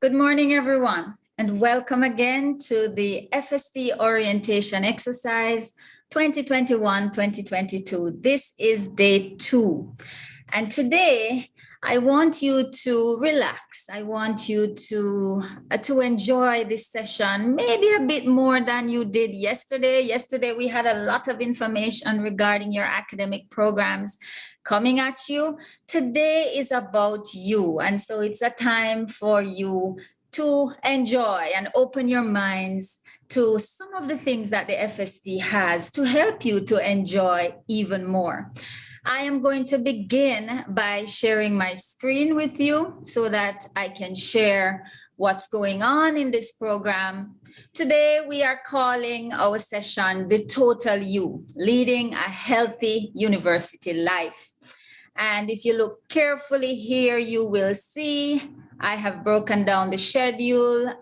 Good morning, everyone, and welcome again to the FST Orientation Exercise 2021-2022. This is day 2. And today, I want you to relax. I want you to enjoy this session, maybe a bit more than you did yesterday. Yesterday, we had a lot of information regarding your academic programs coming at you. Today is about you. And so it's a time for you to enjoy and open your minds to some of the things that the FST has to help you to enjoy even more. I am going to begin by sharing my screen with you so that I can share what's going on in this program. Today, we are calling our session The Total You, Leading a Healthy University Life. And if you look carefully here, you will see I have broken down the schedule.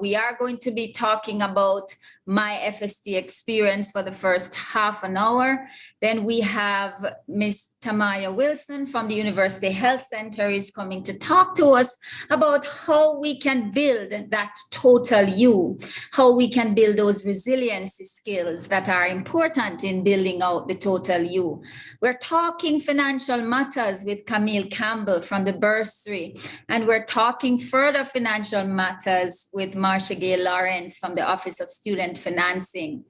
We are going to be talking about my FST experience for the first half an hour. Then we have Miss Tamaya Wilson from the University Health Center is coming to talk to us about how we can build that total you, how we can build those resiliency skills that are important in building out the total you. We're talking financial matters with Camille Campbell from the bursary, and we're talking further financial matters with Marcia Gay Lawrence from the Office of Student Financing.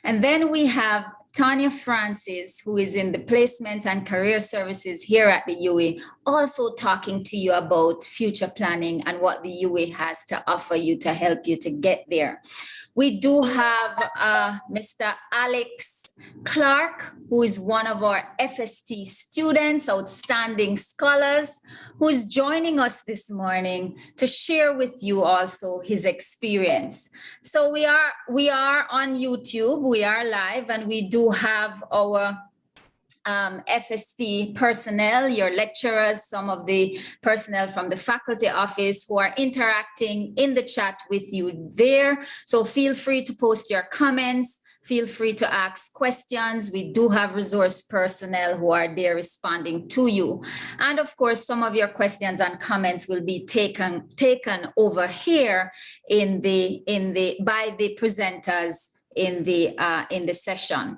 And then we have Tanya Francis, who is in the Placement and Career Services here at the UWI, also talking to you about future planning and what the UWI has to offer you to help you to get there. We do have Mr. Alex Clark, who is one of our FST students, outstanding scholars, who is joining us this morning to share with you also his experience. So we are on YouTube, we are live, and we do have our FST personnel, your lecturers, some of the personnel from the faculty office who are interacting in the chat with you there. So feel free to post your comments. Feel free to ask questions. We do have resource personnel who are there responding to you. And of course, some of your questions and comments will be taken over here by the presenters in the session.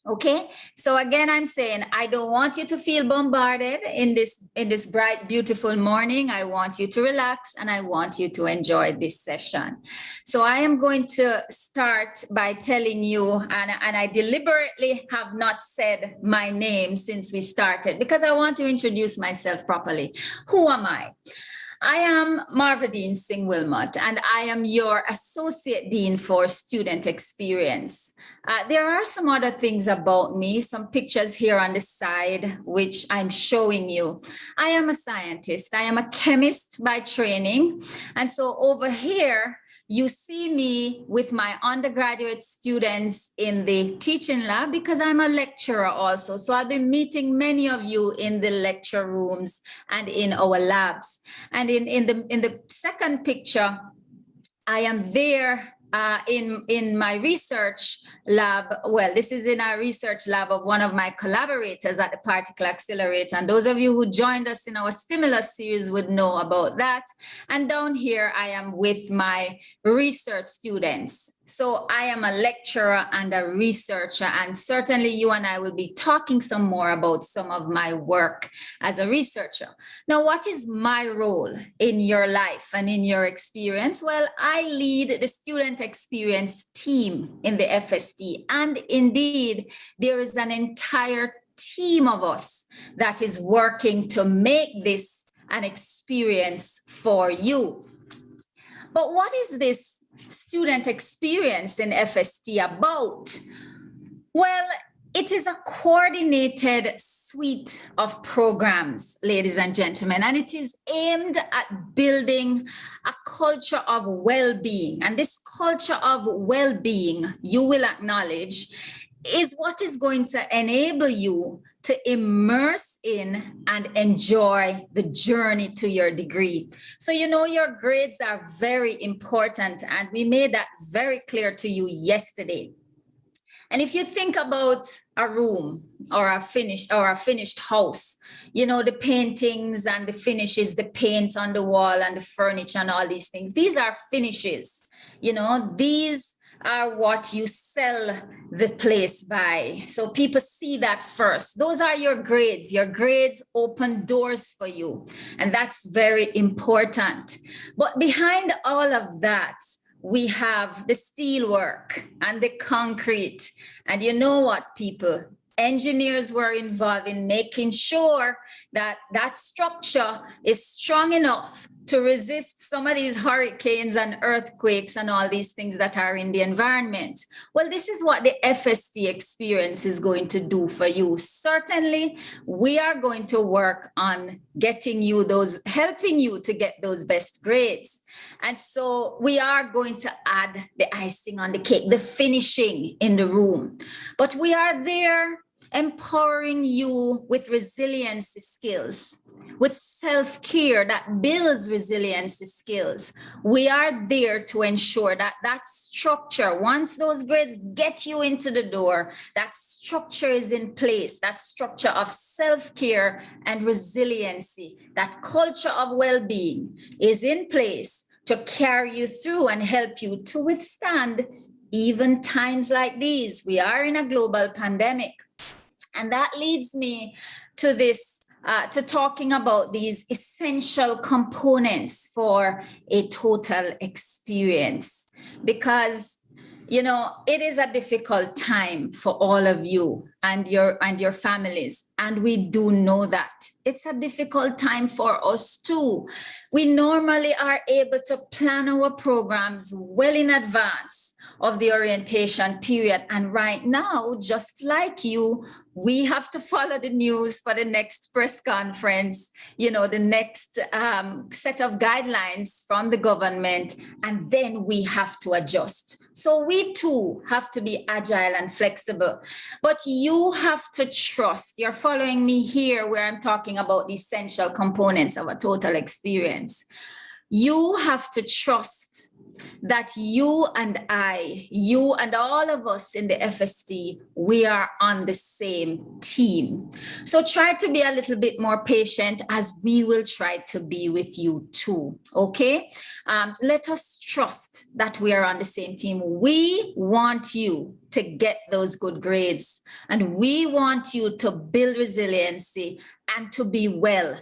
Okay, so again, I'm saying I don't want you to feel bombarded in this bright, beautiful morning. I want you to relax and I want you to enjoy this session. So I am going to start by telling you, and I deliberately have not said my name since we started because I want to introduce myself properly. Who am I? I am Marvadine Singh Wilmot, and I am your Associate Dean for Student Experience. There are some other things about me, some pictures here on the side, which I'm showing you. I am a scientist. I am a chemist by training. And so over here, you see me with my undergraduate students in the teaching lab because I'm a lecturer also. So I'll be meeting many of you in the lecture rooms and in our labs. And in the second picture, I am there in my research lab. Well, this is in our research lab of one of my collaborators at the Particle Accelerator. And those of you who joined us in our stimulus series would know about that. And down here, I am with my research students. So I am a lecturer and a researcher, and certainly you and I will be talking some more about some of my work as a researcher. Now, what is my role in your life and in your experience? Well, I lead the student experience team in the FST, and indeed, there is an entire team of us that is working to make this an experience for you. But what is this student experience in FST about? Well, it is a coordinated suite of programs, ladies and gentlemen, and it is aimed at building a culture of well-being. And this culture of well-being, you will acknowledge, is what is going to enable you to immerse in and enjoy the journey to your degree. So, you know, your grades are very important, and we made that very clear to you yesterday. And if you think about a room or a finished house, you know, the paintings and the finishes, the paint on the wall and the furniture and all these things, these are finishes. You know, these are what you sell the place by. So people see that first. Those are your grades. Your grades open doors for you. And that's very important. But behind all of that, we have the steel work and the concrete. And you know what, people? Engineers were involved in making sure that that structure is strong enough to resist some of these hurricanes and earthquakes and all these things that are in the environment. Well, this is what the FST experience is going to do for you. Certainly, we are going to work on getting you those, helping you to get those best grades. And so we are going to add the icing on the cake, the finishing in the room. But we are there empowering you with resiliency skills, with self-care that builds resiliency skills. We are there to ensure that that structure, once those grades get you into the door, that structure is in place, that structure of self-care and resiliency, that culture of well-being is in place to carry you through and help you to withstand even times like these. We are in a global pandemic. And that leads me to this, to talking about these essential components for a total experience. Because, you know, it is a difficult time for all of you and your families. And we do know that. It's a difficult time for us too. We normally are able to plan our programs well in advance of the orientation period. And right now, just like you, we have to follow the news for the next press conference, you know, the next set of guidelines from the government, and then we have to adjust. So we too have to be agile and flexible. But you have to trust. You're following me here where I'm talking about the essential components of a total experience. You have to trust that you and I, you and all of us in the FST, we are on the same team. So try to be a little bit more patient, as we will try to be with you too, okay? Let us trust that we are on the same team. We want you to get those good grades, and we want you to build resiliency and to be well,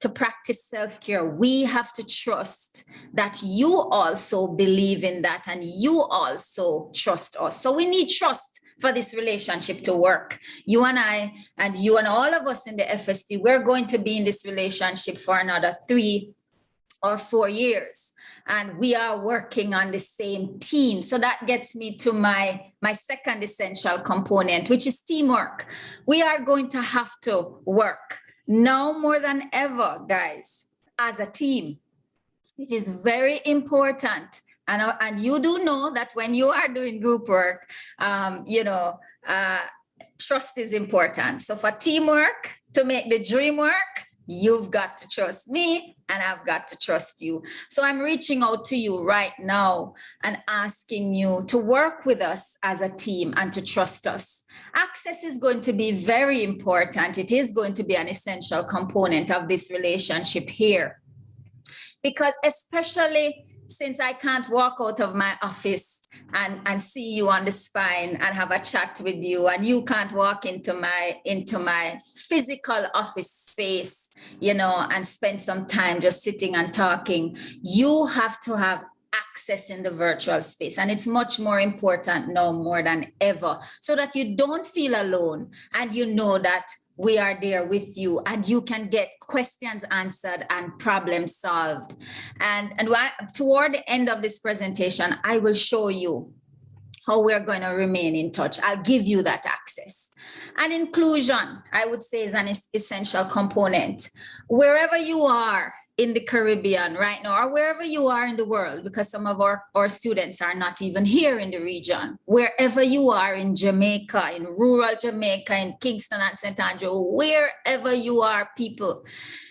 to practice self-care. We have to trust that you also believe in that and you also trust us. So we need trust for this relationship to work. You and I, and you and all of us in the FST, we're going to be in this relationship for another 3 or 4 years. And we are working on the same team. So that gets me to my second essential component, which is teamwork. We are going to have to work now more than ever, guys, as a team. It is very important. And you do know that when you are doing group work, trust is important. So for teamwork, to make the dream work, you've got to trust me and I've got to trust you. So I'm reaching out to you right now and asking you to work with us as a team and to trust us. Access is going to be very important. It is going to be an essential component of this relationship here. Because especially since I can't walk out of my office and see you on the spine and have a chat with you, and you can't walk into my physical office space, and spend some time just sitting and talking. You have to have access in the virtual space, and it's much more important now more than ever, so that you don't feel alone and you know that we are there with you and you can get questions answered and problems solved. And toward the end of this presentation, I will show you how we're going to remain in touch. I'll give you that access. And inclusion, I would say, is an essential component. Wherever you are in the Caribbean right now, or wherever you are in the world, because some of our students are not even here in the region, wherever you are in Jamaica, in rural Jamaica, in Kingston and St. Andrew, wherever you are, people,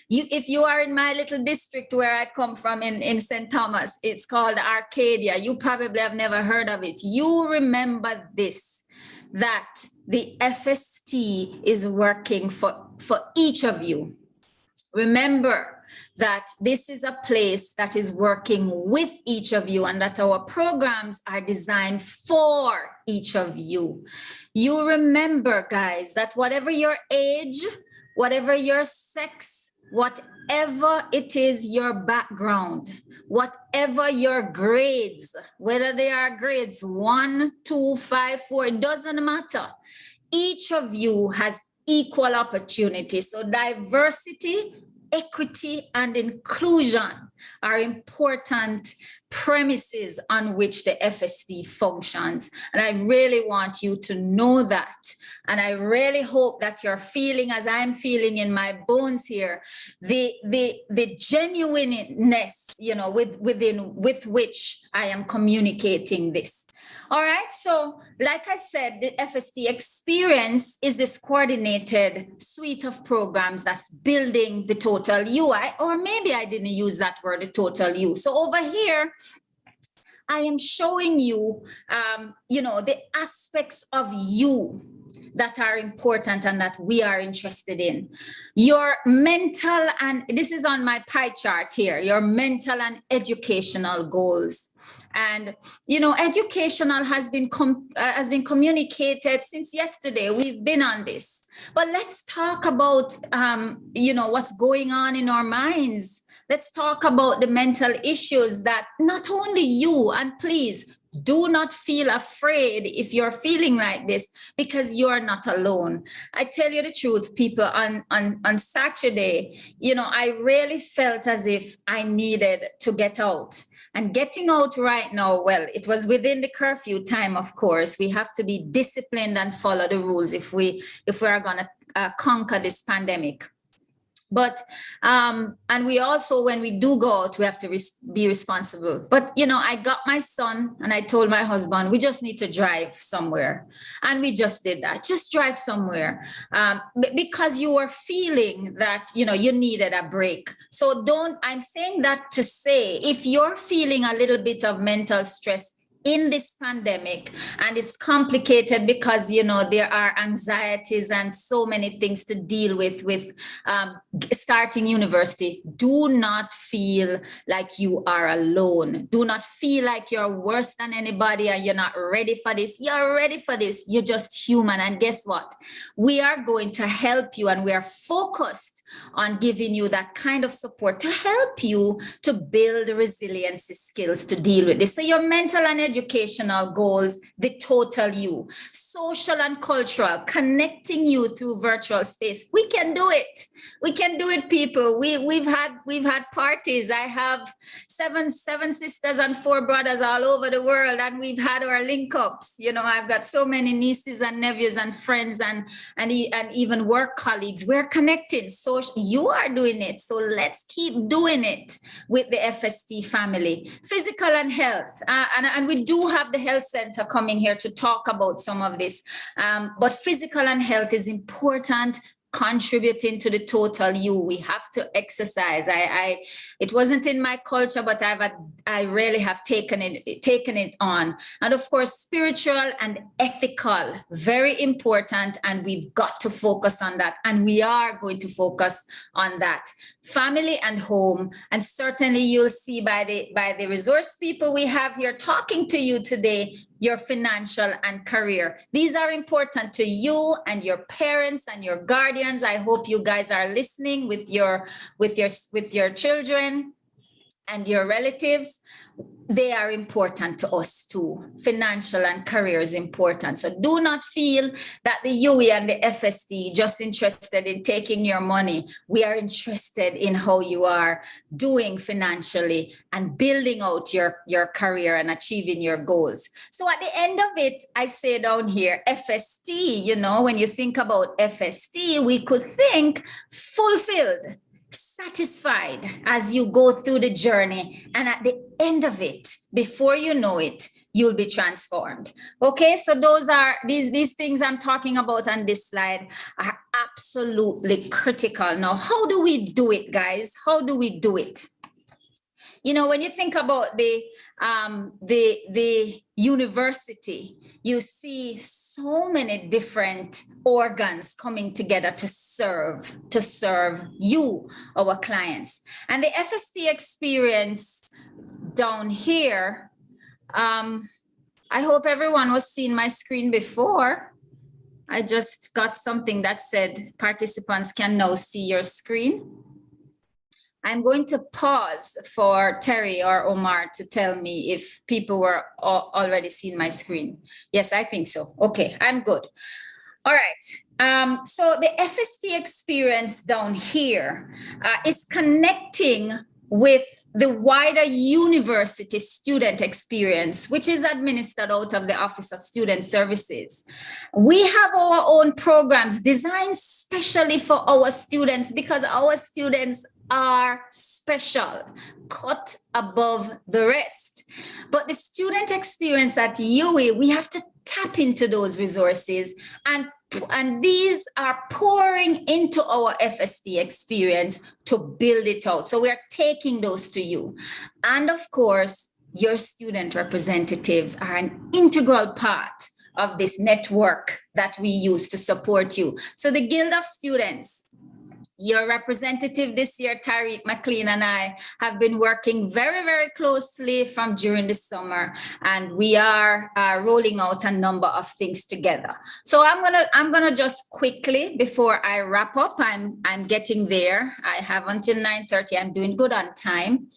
if you are in my little district where I come from in St. Thomas, it's called Arcadia. You probably have never heard of it. You remember this, that the FST is working for each of you. Remember that this is a place that is working with each of you and that our programs are designed for each of you. You remember, guys, that whatever your age, whatever your sex, whatever it is your background, whatever your grades, whether they are grades 1, 2, 5, 4, it doesn't matter. Each of you has equal opportunity. So diversity, equity, and inclusion are important premises on which the FST functions. And I really want you to know that. And I really hope that you're feeling, as I'm feeling in my bones here, the genuineness, you know, with which I am communicating this. All right. So like I said, the FST experience is this coordinated suite of programs that's building the total you. Or maybe I didn't use that word, the total you. So over here, I am showing you, you know, the aspects of you that are important and that we are interested in. Your mental, and this is on my pie chart here, your mental and educational goals. And, you know, educational has been communicated since yesterday. We've been on this. But let's talk about, you know, what's going on in our minds. Let's talk about the mental issues that not only you, and please do not feel afraid if you're feeling like this, because you're not alone. I tell you the truth, people, on Saturday, you know, I really felt as if I needed to get out. And getting out right now, well, it was within the curfew time, of course. We have to be disciplined and follow the rules if we are going to conquer this pandemic. But, and we also, when we do go out, we have to be responsible. But, you know, I got my son and I told my husband, we just need to drive somewhere. And we just did that, just drive somewhere. Because you were feeling that, you know, you needed a break. So I'm saying that to say, if you're feeling a little bit of mental stress in this pandemic, and it's complicated because, you know, there are anxieties and so many things to deal with starting university, do not feel like you are alone. Do not feel like you're worse than anybody and you're not ready for this. You're ready for this. You're just human. And guess what? We are going to help you, and we are focused on giving you that kind of support to help you to build resiliency skills to deal with this. So your mental and educational goals, the total you, social and cultural, connecting you through virtual space. We can do it. We can do it, people. We've had parties. I have seven sisters and 4 brothers all over the world, and we've had our link ups. You know, I've got so many nieces and nephews and friends and even work colleagues. We're connected. So you are doing it. So let's keep doing it with the FST family. Physical and health, and we do have the health center coming here to talk about some of this. But physical and health is important, contributing to the total you. We have to exercise. It wasn't in my culture, but I really have taken it on. And of course, spiritual and ethical, very important. And we've got to focus on that. And we are going to focus on that. Family and home. And certainly you'll see by the resource people we have here talking to you today, your financial and career. These are important to you and your parents and your guardians. I hope you guys are listening with your children and your relatives. They are important to us too. Financial and career is important. So do not feel that the UE and the FST just interested in taking your money. We are interested in how you are doing financially and building out your career and achieving your goals. So at the end of it, I say down here, FST, you know, when you think about FST, we could think fulfilled, satisfied as you go through the journey, and at the end of it, before you know it, you'll be transformed. Okay, so those are these things I'm talking about on this slide are absolutely critical. Now, how do we do it, guys? How do we do it? You know, when you think about the university, you see so many different organs coming together to serve you, our clients. And the FST experience down here, I hope everyone was seeing my screen before. I just got something that said participants can now see your screen. I'm going to pause for Terry or Omar to tell me if people were already seeing my screen. Yes, I think so. Okay, I'm good. All right. So the FST experience down here is connecting with the wider university student experience, which is administered out of the Office of Student Services. We have our own programs designed specially for our students because our students are special, cut above the rest. But the student experience at UWI, we have to tap into those resources, and these are pouring into our FST experience to build it out. So we're taking those to you. And of course, your student representatives are an integral part of this network that we use to support you. So the Guild of Students, your representative this year, Tariq McLean, and I have been working very, very closely from during the summer, and we are rolling out a number of things together. So I'm gonna just quickly, before I wrap up, I'm getting there. I have until 9:30. I'm doing good on time.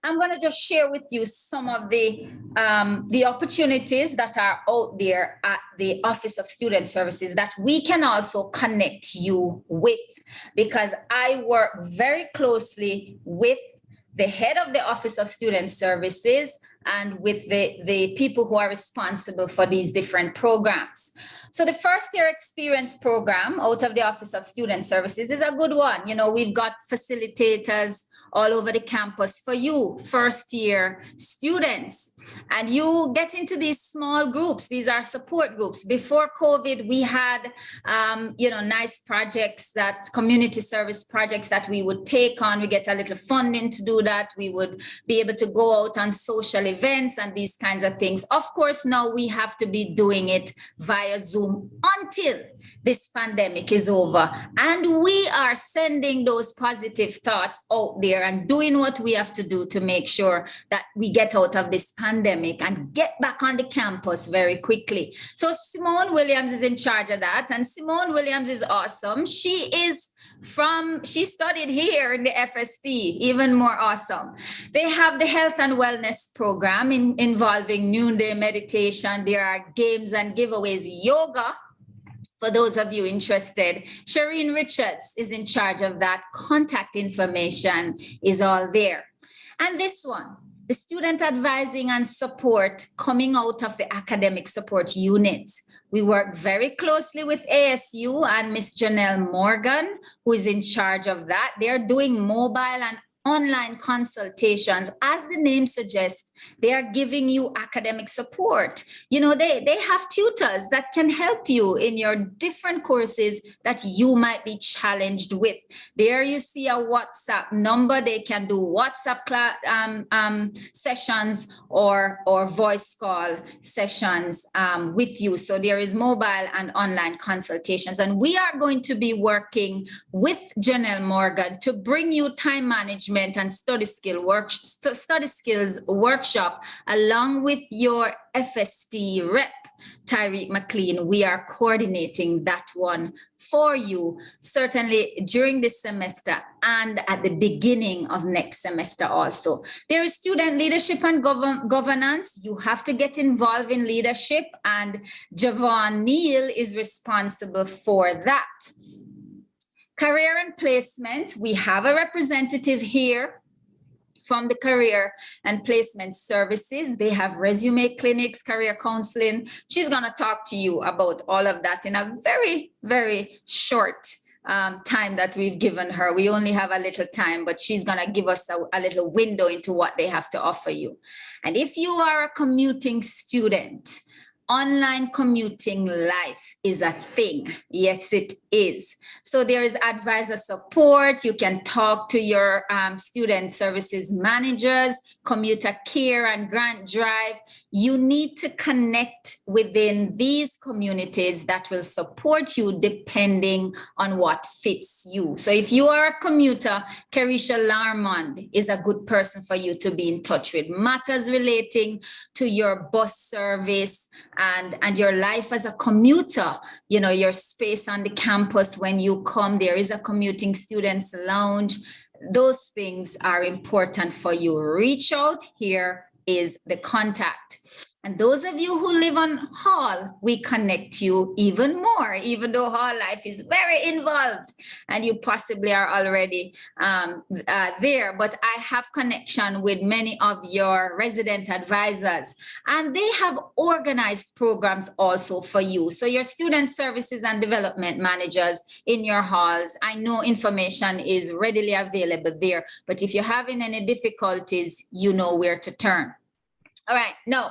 I'm going to just share with you some of the opportunities that are out there at the Office of Student Services that we can also connect you with, because I work very closely with the head of the Office of Student Services and with the people who are responsible for these different programs. So the first year experience program out of the Office of Student Services is a good one. You know, we've got facilitators all over the campus for you, first year students. And you get into these small groups. These are support groups. Before COVID, we had, nice projects, that community service projects that we would take on. We get a little funding to do that. We would be able to go out on social events and these kinds of things. Of course, now we have to be doing it via Zoom until this pandemic is over. And we are sending those positive thoughts out there and doing what we have to do to make sure that we get out of this pandemic and get back on the campus very quickly. So Simone Williams is in charge of that. And Simone Williams is awesome. She studied here in the FST, even more awesome. They have the health and wellness program involving noonday meditation. There are games and giveaways, yoga. For those of you interested, Shireen Richards is in charge of that. Contact information is all there. And this one, the student advising and support coming out of the academic support unit. We work very closely with ASU and Miss Janelle Morgan, who is in charge of that. They're doing mobile and online consultations. As the name suggests, they are giving you academic support. You know, they have tutors that can help you in your different courses that you might be challenged with. There you see a WhatsApp number. They can do WhatsApp sessions or voice call sessions with you. So there is mobile and online consultations. And we are going to be working with Janelle Morgan to bring you time management and study skills workshop along with your FST rep, Tariq McLean. We are coordinating that one for you, certainly during this semester and at the beginning of next semester also. There is student leadership and governance. You have to get involved in leadership, and Javon Neal is responsible for that. Career and placement, we have a representative here from the Career and Placement Services. They have resume clinics, career counseling. She's gonna talk to you about all of that in a very, very short time that we've given her. We only have a little time, but she's gonna give us a little window into what they have to offer you. And if you are a commuting student, online commuting life is a thing. Yes, it is. So there is advisor support. You can talk to your student services managers, commuter care and grant drive. You need to connect within these communities that will support you depending on what fits you. So if you are a commuter, Carisha Larmond is a good person for you to be in touch with. Matters relating to your bus service and your life as a commuter, you know, your space on the campus when you come, there is a commuting students lounge. Those things are important for you. Reach out. Here is the contact. And those of you who live on Hall, we connect you even more, even though Hall life is very involved and you possibly are already there. But I have connection with many of your resident advisors, and they have organized programs also for you. So your student services and development managers in your halls, I know information is readily available there, but if you're having any difficulties, you know where to turn. All right, no.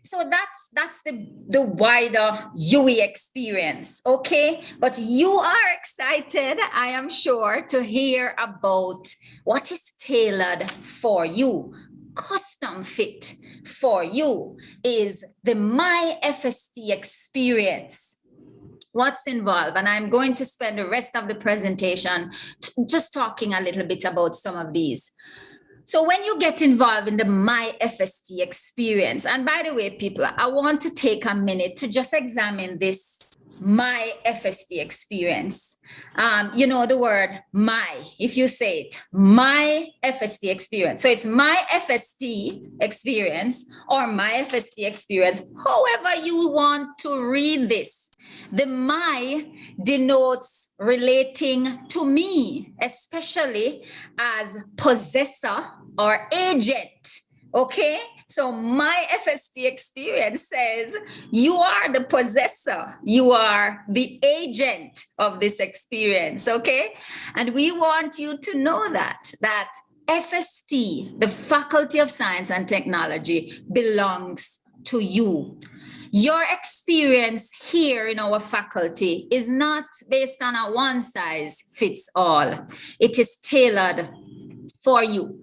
So that's the wider UE experience, okay? But you are excited, I am sure, to hear about what is tailored for you, custom fit for you is the My FST experience. What's involved? And I'm going to spend the rest of the presentation just talking a little bit about some of these. So when you get involved in the My FST experience, and by the way, people, I want to take a minute to just examine this My FST experience. You know the word my, if you say it, My FST experience. So it's My FST experience or My FST experience, however you want to read this. The my denotes relating to me, especially as possessor or agent, okay? So my FST experience says you are the possessor, you are the agent of this experience, okay? And we want you to know that FST, the Faculty of Science and Technology, belongs to you. Your experience here in our faculty is not based on a one size fits all. It is tailored for you.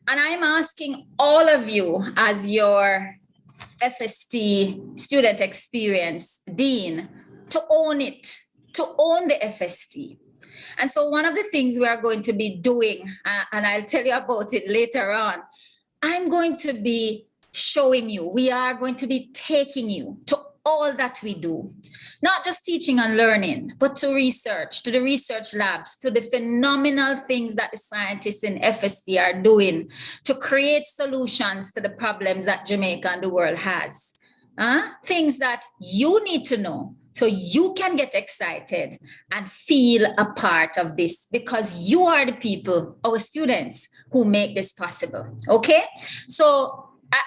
And I'm asking all of you as your FST student experience dean to own it, to own the FST. And so one of the things we are going to be doing, and I'll tell you about it later on, I'm going to be showing you, we are going to be taking you to all that we do, not just teaching and learning, but to research, to the research labs, to the phenomenal things that the scientists in FST are doing to create solutions to the problems that Jamaica and the world has. Things that you need to know so you can get excited and feel a part of this, because you are the people, our students, who make this possible, okay? So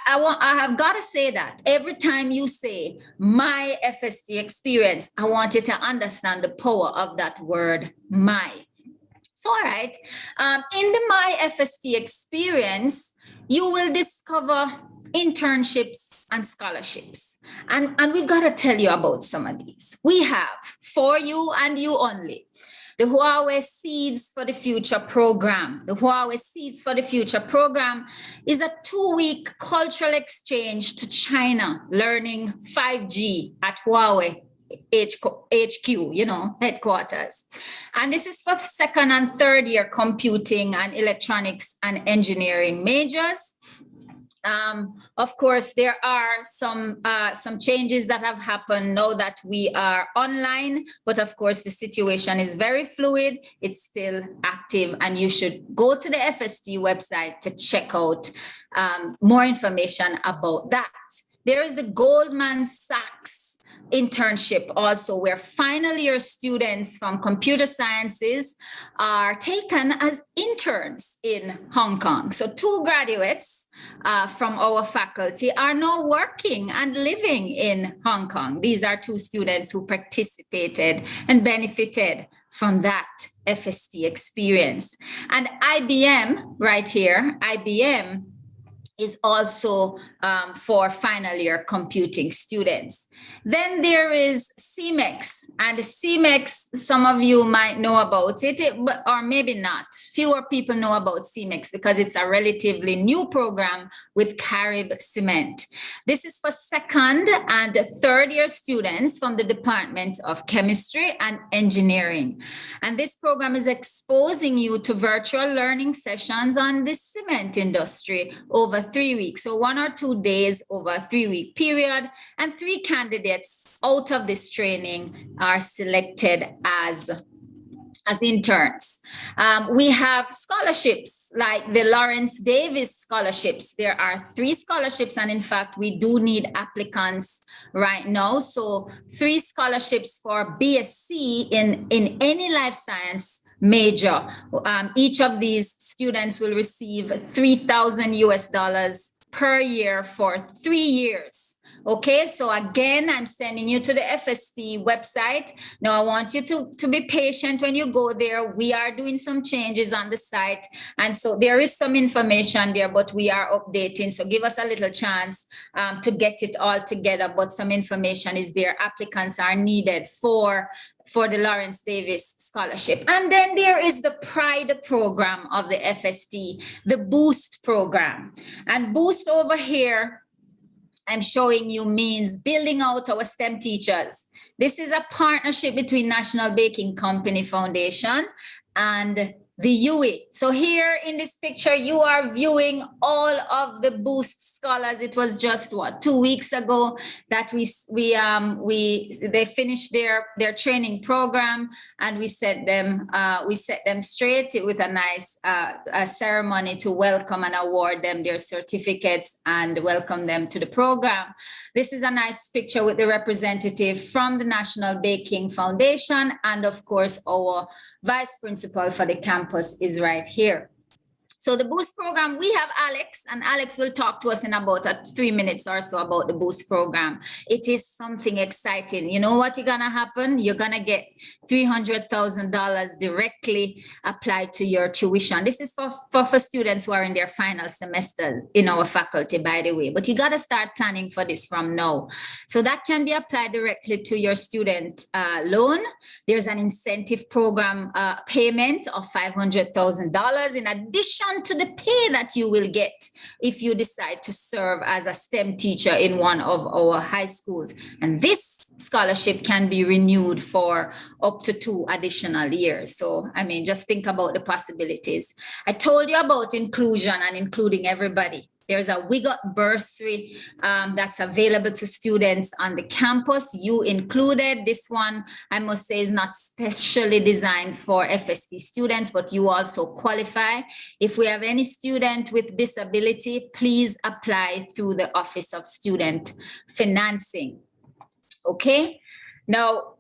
I have got to say that every time you say my FST experience, I want you to understand the power of that word my. So, all right, in the My FST experience, you will discover internships and scholarships. And we've got to tell you about some of these. We have, for you and you only, the Huawei Seeds for the Future program. The Huawei Seeds for the Future program is a 2-week cultural exchange to China, learning 5G at Huawei HQ, you know, headquarters. And this is for second and third year computing and electronics and engineering majors. Of course, there are some changes that have happened now that we are online, but of course the situation is very fluid. It's still active, and you should go to the FST website to check out more information about that. There is the Goldman Sachs internship also, where final year students from computer sciences are taken as interns in Hong Kong. So 2 graduates from our faculty are now working and living in Hong Kong. These are 2 students who participated and benefited from that FST experience. And IBM, right here, IBM is also for final year computing students. Then there is CMEX, and the CMEX, some of you might know about it, or maybe not. Fewer people know about CMEX because it's a relatively new program with Carib Cement. This is for second and third year students from the Department of Chemistry and Engineering. And this program is exposing you to virtual learning sessions on the cement industry over 3 weeks. So 1 or 2 days over a 3-week period, and 3 candidates out of this training are selected as interns. We have scholarships like the Lawrence Davis scholarships. There are 3 scholarships, and in fact, we do need applicants right now. So 3 scholarships for BSc in any life science major. Each of these students will receive $3,000 US per year for 3 years. Okay, so again, I'm sending you to the FST website. Now, I want you to be patient when you go there. We are doing some changes on the site. And so there is some information there, but we are updating. So give us a little chance to get it all together. But some information is there. Applicants are needed for the Lawrence Davis Scholarship. And then there is the Pride program of the FST, the Boost program. And Boost over here, I'm showing you, means building out our STEM teachers. This is a partnership between National Baking Company Foundation and the UE. So here in this picture, you are viewing all of the Boost scholars. It was just 2 weeks ago that they finished their training program, and we set them straight with a nice ceremony to welcome and award them their certificates and welcome them to the program. This is a nice picture with the representative from the National Baking Foundation, and of course our vice principal for the campus is right here. So the Boost program, we have Alex, and Alex will talk to us in about 3 minutes or so about the Boost program. It is something exciting. You know what is going to happen? You're going to get $300,000 directly applied to your tuition. This is for students who are in their final semester in our faculty, by the way. But you got to start planning for this from now. So that can be applied directly to your student loan. There's an incentive program payment of $500,000 in addition to the pay that you will get if you decide to serve as a STEM teacher in one of our high schools. And this scholarship can be renewed for up to 2 additional years. So, I mean, just think about the possibilities. I told you about inclusion and including everybody. There's a WIGOT bursary that's available to students on the campus, you included. This one, I must say, is not specially designed for FST students, but you also qualify. If we have any student with disability, please apply through the Office of Student Financing. Okay, now,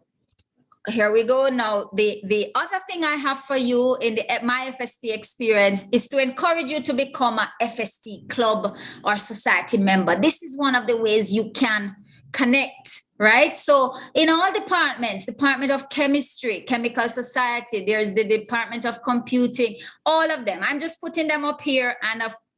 here we go. Now, the other thing I have for you in my FST experience is to encourage you to become a FST club or society member. This is one of the ways you can connect, right? So in all departments, Department of Chemistry, Chemical Society, there's the Department of Computing, all of them. I'm just putting them up here,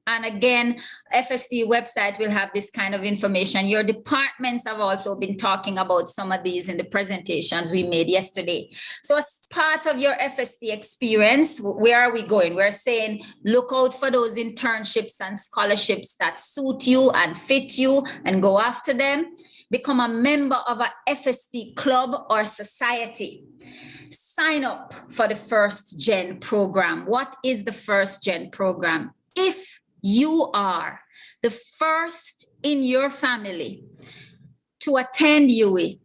and again, FST website will have this kind of information. Your departments have also been talking about some of these in the presentations we made yesterday. So as part of your FST experience, where are we going? We're saying, look out for those internships and scholarships that suit you and fit you and go after them. Become a member of a FST club or society. Sign up for the First Gen program. What is the First Gen program? If you are the first in your family to attend UE,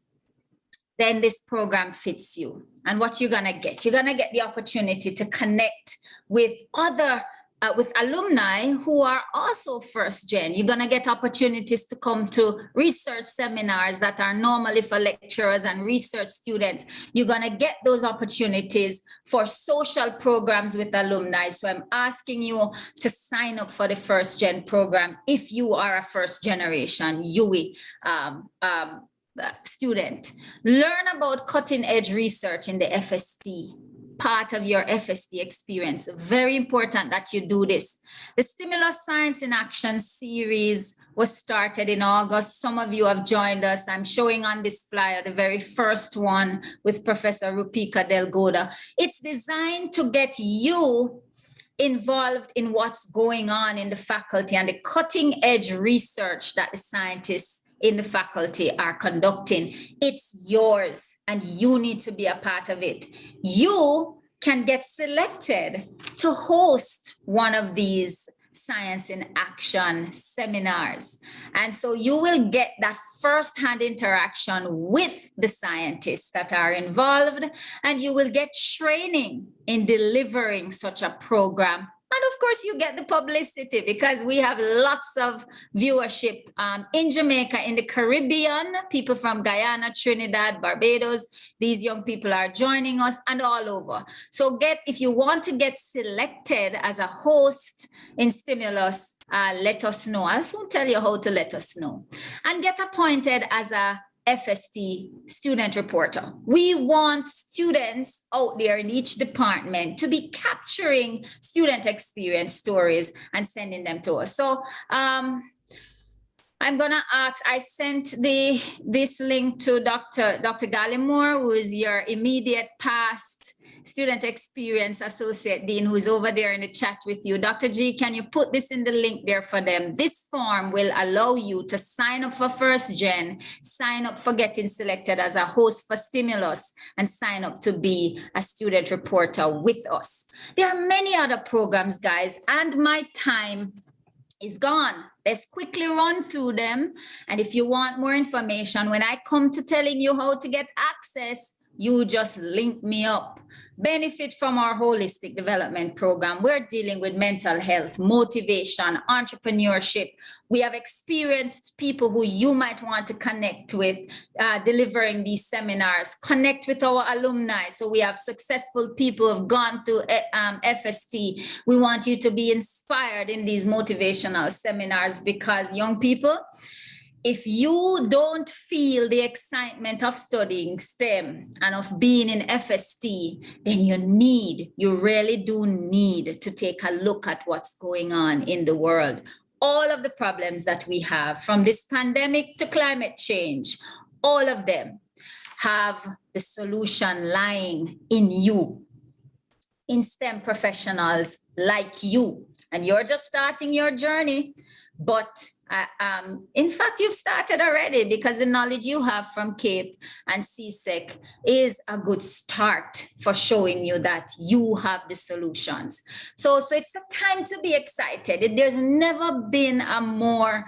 then this program fits you. And what you're going to get the opportunity to connect with with alumni who are also first gen. You're going to get opportunities to come to research seminars that are normally for lecturers and research students. You're going to get those opportunities for social programs with alumni. So I'm asking you to sign up for the first gen program if you are a first generation UE student. Learn about cutting edge research in the FST. part of your FST experience. Very important that you do this. The Stimulus Science in Action series was started in August. Some of you have joined us. I'm showing on this flyer the very first one with Professor Rupika Delgoda. It's designed to get you involved in what's going on in the faculty and the cutting edge research that the scientists in the faculty are conducting. It's yours and you need to be a part of it. You can get selected to host one of these Science in Action seminars. And so you will get that firsthand interaction with the scientists that are involved, and you will get training in delivering such a program. And of course, you get the publicity because we have lots of viewership in Jamaica, in the Caribbean, people from Guyana, Trinidad, Barbados. These young people are joining us and all over. So if you want to get selected as a host in Stimulus, let us know. I'll soon tell you how to let us know. And get appointed as a FST student reporter. We want students out there in each department to be capturing student experience stories and sending them to us. So I'm gonna ask, I sent this link to Dr. Gallimore, who is your immediate past Student Experience Associate Dean, who is over there in the chat with you. Dr. G, can you put this in the link there for them? This form will allow you to sign up for First Gen, sign up for getting selected as a host for Stimulus, and sign up to be a student reporter with us. There are many other programs, guys, and my time is gone. Let's quickly run through them. And if you want more information, when I come to telling you how to get access, you just link me up. Benefit from our holistic development program. We're dealing with mental health, motivation, entrepreneurship. We have experienced people who you might want to connect with delivering these seminars. Connect with our alumni. So we have successful people who have gone through FST. We want you to be inspired in these motivational seminars because young people, if you don't feel the excitement of studying STEM and of being in FST, then you really do need to take a look at what's going on in the world. All of the problems that we have, from this pandemic to climate change, all of them have the solution lying in you, in STEM professionals like you. And you're just starting your journey, but in fact, you've started already because the knowledge you have from CAPE and CSEC is a good start for showing you that you have the solutions. So it's a time to be excited. There's never been a more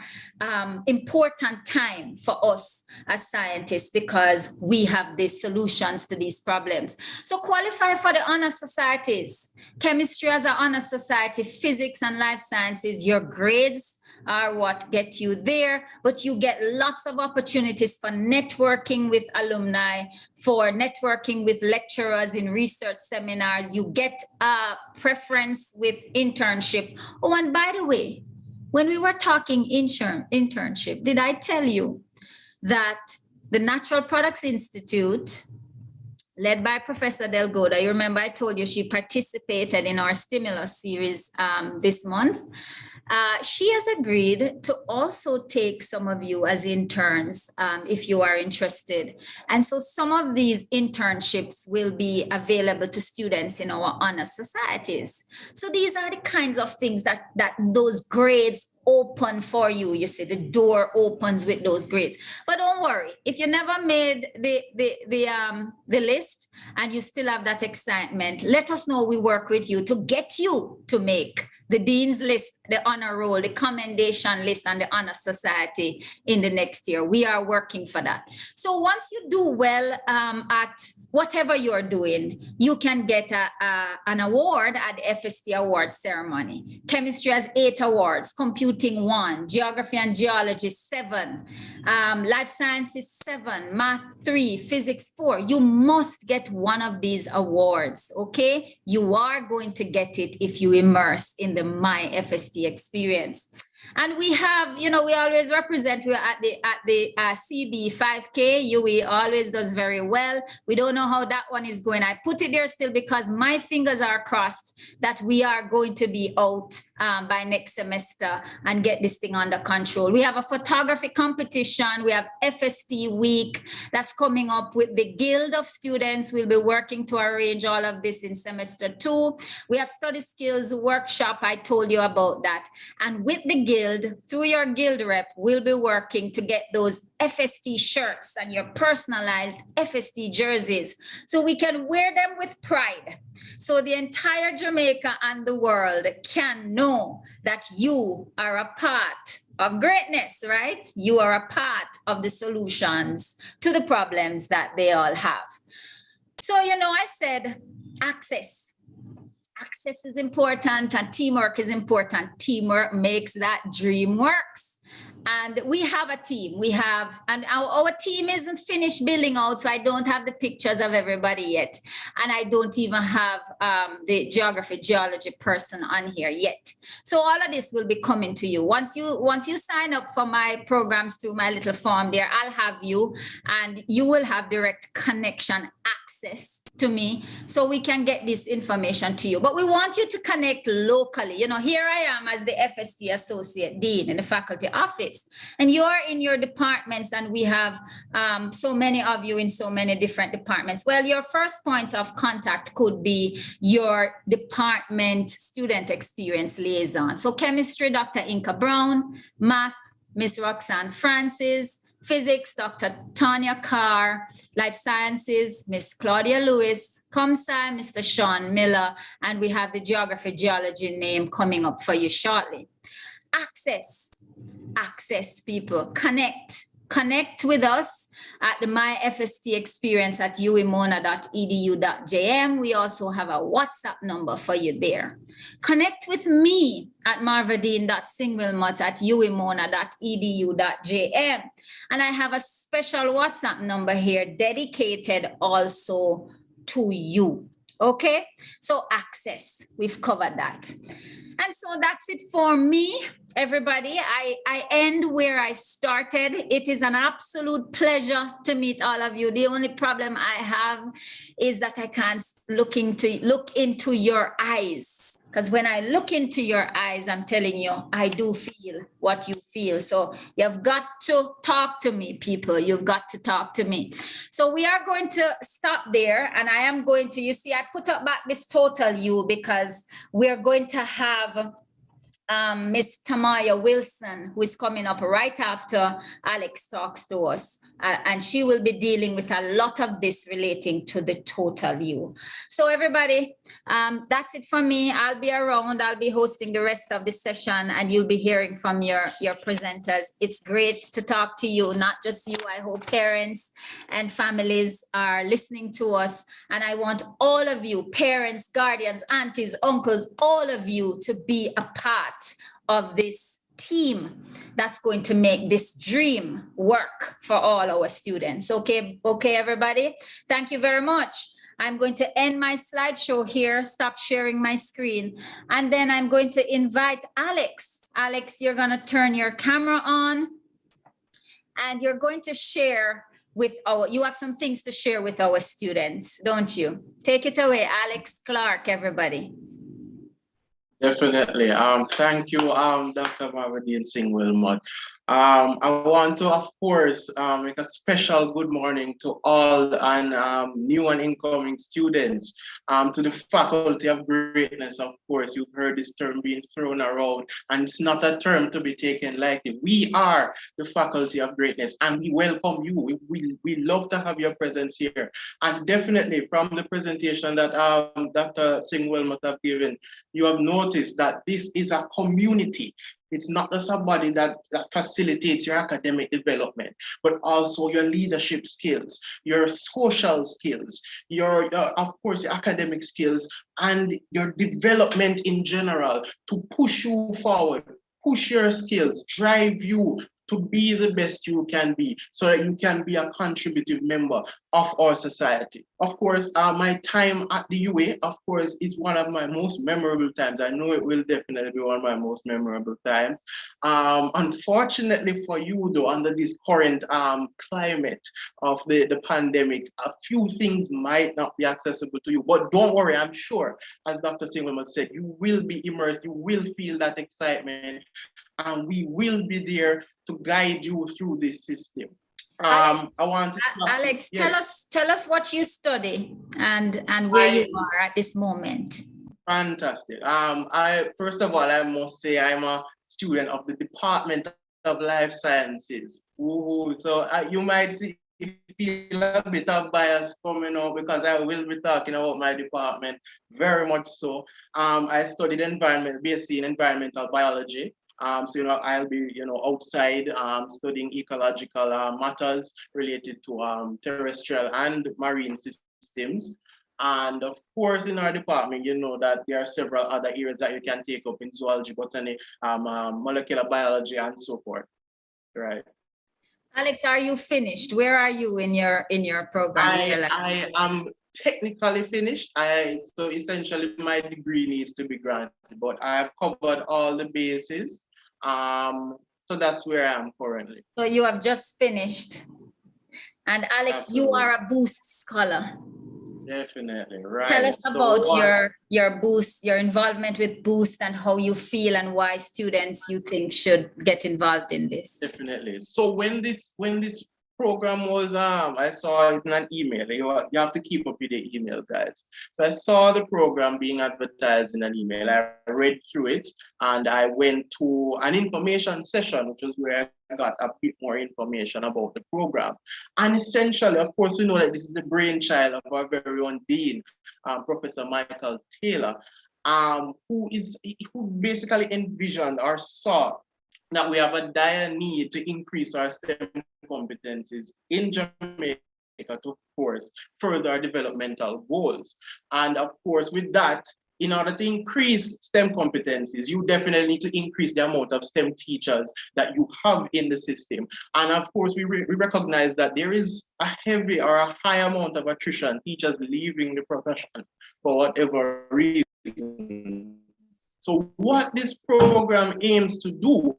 important time for us as scientists because we have the solutions to these problems. So qualify for the honor societies. Chemistry as an honor society, physics and life sciences, your grades are what get you there, but you get lots of opportunities for networking with alumni, for networking with lecturers in research seminars. You get a preference with internship. Oh, and by the way, when we were talking internship, did I tell you that the Natural Products Institute, led by Professor Delgoda, you remember I told you she participated in our stimulus series this month. She has agreed to also take some of you as interns if you are interested. And so some of these internships will be available to students in our honor societies. So these are the kinds of things that those grades open for you. You see, the door opens with those grades. But don't worry, if you never made the list and you still have that excitement, let us know. We work with you to get you to make the Dean's List, the honor roll, the commendation list, and the honor society in the next year. We are working for that. So once you do well at whatever you're doing, you can get an award at the Fst Awards Ceremony. Chemistry has 8 awards, computing 1, geography and geology 7, life sciences 7, math 3, physics 4. You must get one of these awards, okay? You are going to get it if you immerse in the My FST experience. And we have, you know, we always represent, we're at the CB 5K. UE always does very well. We don't know how that one is going. I put it there still because my fingers are crossed that we are going to be out by next semester and get this thing under control. We have a photography competition. We have FST week that's coming up with the Guild of Students. We'll be working to arrange all of this in semester 2. We have study skills workshop. I told you about that. And with the Guild, through your Guild rep, we'll be working to get those FST shirts and your personalized FST jerseys so we can wear them with pride. So the entire Jamaica and the world can know that you are a part of greatness, right? You are a part of the solutions to the problems that they all have. So, you know, I said access. Access is important and teamwork is important. Teamwork makes that dream works. And we have a team. We have, and our team isn't finished building out, so I don't have the pictures of everybody yet. And I don't even have the geology person on here yet. So all of this will be coming to you. Once you sign up for my programs through my little form there, I'll have you, and you will have direct connection access to me so we can get this information to you. But we want you to connect locally. You know, here I am as the FST Associate Dean in the faculty office, and you're in your departments, and we have so many of you in so many different departments. Well, your first point of contact could be your department student experience liaison. So chemistry, Dr. Inka Brown; math, Miss Roxanne Francis; physics, Dr. Tanya Carr; life sciences, Miss Claudia Lewis; ComSci, Mr. Sean Miller; and we have the geology name coming up for you shortly. Access people, connect with us at the My FST Experience at uemona.edu.jm. We also have a WhatsApp number for you there. Connect with me at marvadine.singwilmot@uemona.edu.jm. And I have a special WhatsApp number here dedicated also to you. Okay, so access, we've covered that. And so that's it for me, everybody. I end where I started. It is an absolute pleasure to meet all of you. The only problem I have is that I can't look into your eyes. Because when I look into your eyes, I'm telling you, I do feel what you feel. So you've got to talk to me, people. You've got to talk to me. So we are going to stop there. And I am going to, you see, I put up back this total U because we're going to have Miss Tamaya Wilson, who is coming up right after Alex talks to us. And she will be dealing with a lot of this relating to the total U. So everybody, that's it for me. I'll be around. I'll be hosting the rest of the session, and you'll be hearing from your presenters. It's great to talk to you, not just you. I hope parents and families are listening to us. And I want all of you, parents, guardians, aunties, uncles, all of you to be a part of this team that's going to make this dream work for all our students. Okay, everybody. Thank you very much. I'm going to end my slideshow here, stop sharing my screen, and then I'm going to invite Alex. Alex, you're going to turn your camera on, and you're going to share with you have some things to share with our students, don't you? Take it away, Alex Clark, everybody. Definitely. Thank you, Dr. Marvadine Singh Wilmot. I want to, of course, make a special good morning to all and new and incoming students, to the Faculty of Greatness. Of course, you've heard this term being thrown around, and it's not a term to be taken lightly. We are the Faculty of Greatness, and we welcome you. We love to have your presence here. And definitely from the presentation that Dr. Singh Wilmot have given, you have noticed that this is a community. It's not just a body that facilitates your academic development, but also your leadership skills, your social skills, your of course, your academic skills, and your development in general to push you forward, push your skills, drive you to be the best you can be so that you can be a contributive member of our society. Of course, my time at the UA, of course, is one of my most memorable times. I know it will definitely be one of my most memorable times. Unfortunately for you, though, under this current climate of the pandemic, a few things might not be accessible to you. But don't worry, I'm sure, as Dr. Singleman said, you will be immersed, you will feel that excitement, and we will be there to guide you through this system. Alex, I want to Alex, yes. tell us what you study and where you are at this moment. Fantastic. I first of all, I must say I'm a student of the Department of Life Sciences. So you might see feel a bit of bias coming out because I will be talking about my department very much so. I studied BSc in environmental biology. So I'll be outside studying ecological matters related to terrestrial and marine systems. And of course, in our department, you know that there are several other areas that you can take up in zoology, botany, molecular biology, and so forth. Right. Alex, are you finished? Where are you in your program? I am technically finished. So essentially my degree needs to be granted, but I have covered all the bases. So that's where I am currently. So you have just finished. And Alex, Absolutely. You are a Boost scholar. Definitely, right. Tell us about your Boost, your involvement with Boost, and how you feel and why students you think should get involved in this. Definitely. So when this program was I saw it in an email. You have to keep up with the email, guys. So I saw the program being advertised in an email. I read through it and I went to an information session, which was where I got a bit more information about the program. And essentially, of course, we know that this is the brainchild of our very own dean, Professor Michael Taylor, who basically envisioned or saw that we have a dire need to increase our STEM competencies in Jamaica to, of course, further our developmental goals. And of course, with that, in order to increase STEM competencies, you definitely need to increase the amount of STEM teachers that you have in the system. And of course, we recognize that there is a heavy or a high amount of attrition, teachers leaving the profession for whatever reason. So what this program aims to do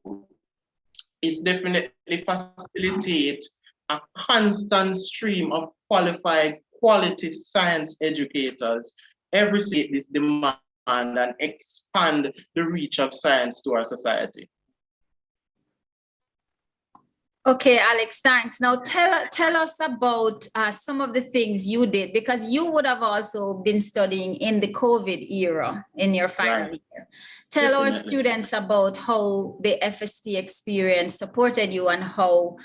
is definitely facilitate a constant stream of qualified quality science educators every state this demand and expand the reach of science to our society. Okay, Alex, thanks. Now tell us about some of the things you did, because you would have also been studying in the COVID era in your final year. Tell our students about how the FST experience supported you and how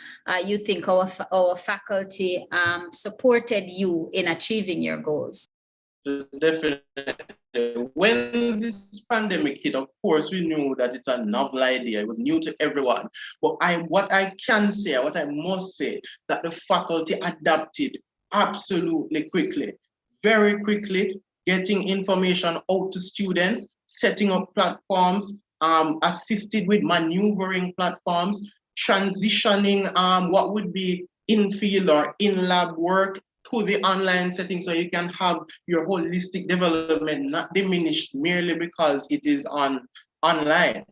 you think our faculty supported you in achieving your goals. Definitely. When this pandemic hit, of course, we knew that it's a novel idea. It was new to everyone. But what I must say, that the faculty adapted absolutely quickly, very quickly, getting information out to students, setting up platforms, assisted with maneuvering platforms, transitioning what would be in-field or in-lab work to the online setting, so you can have your holistic development not diminished merely because it is online.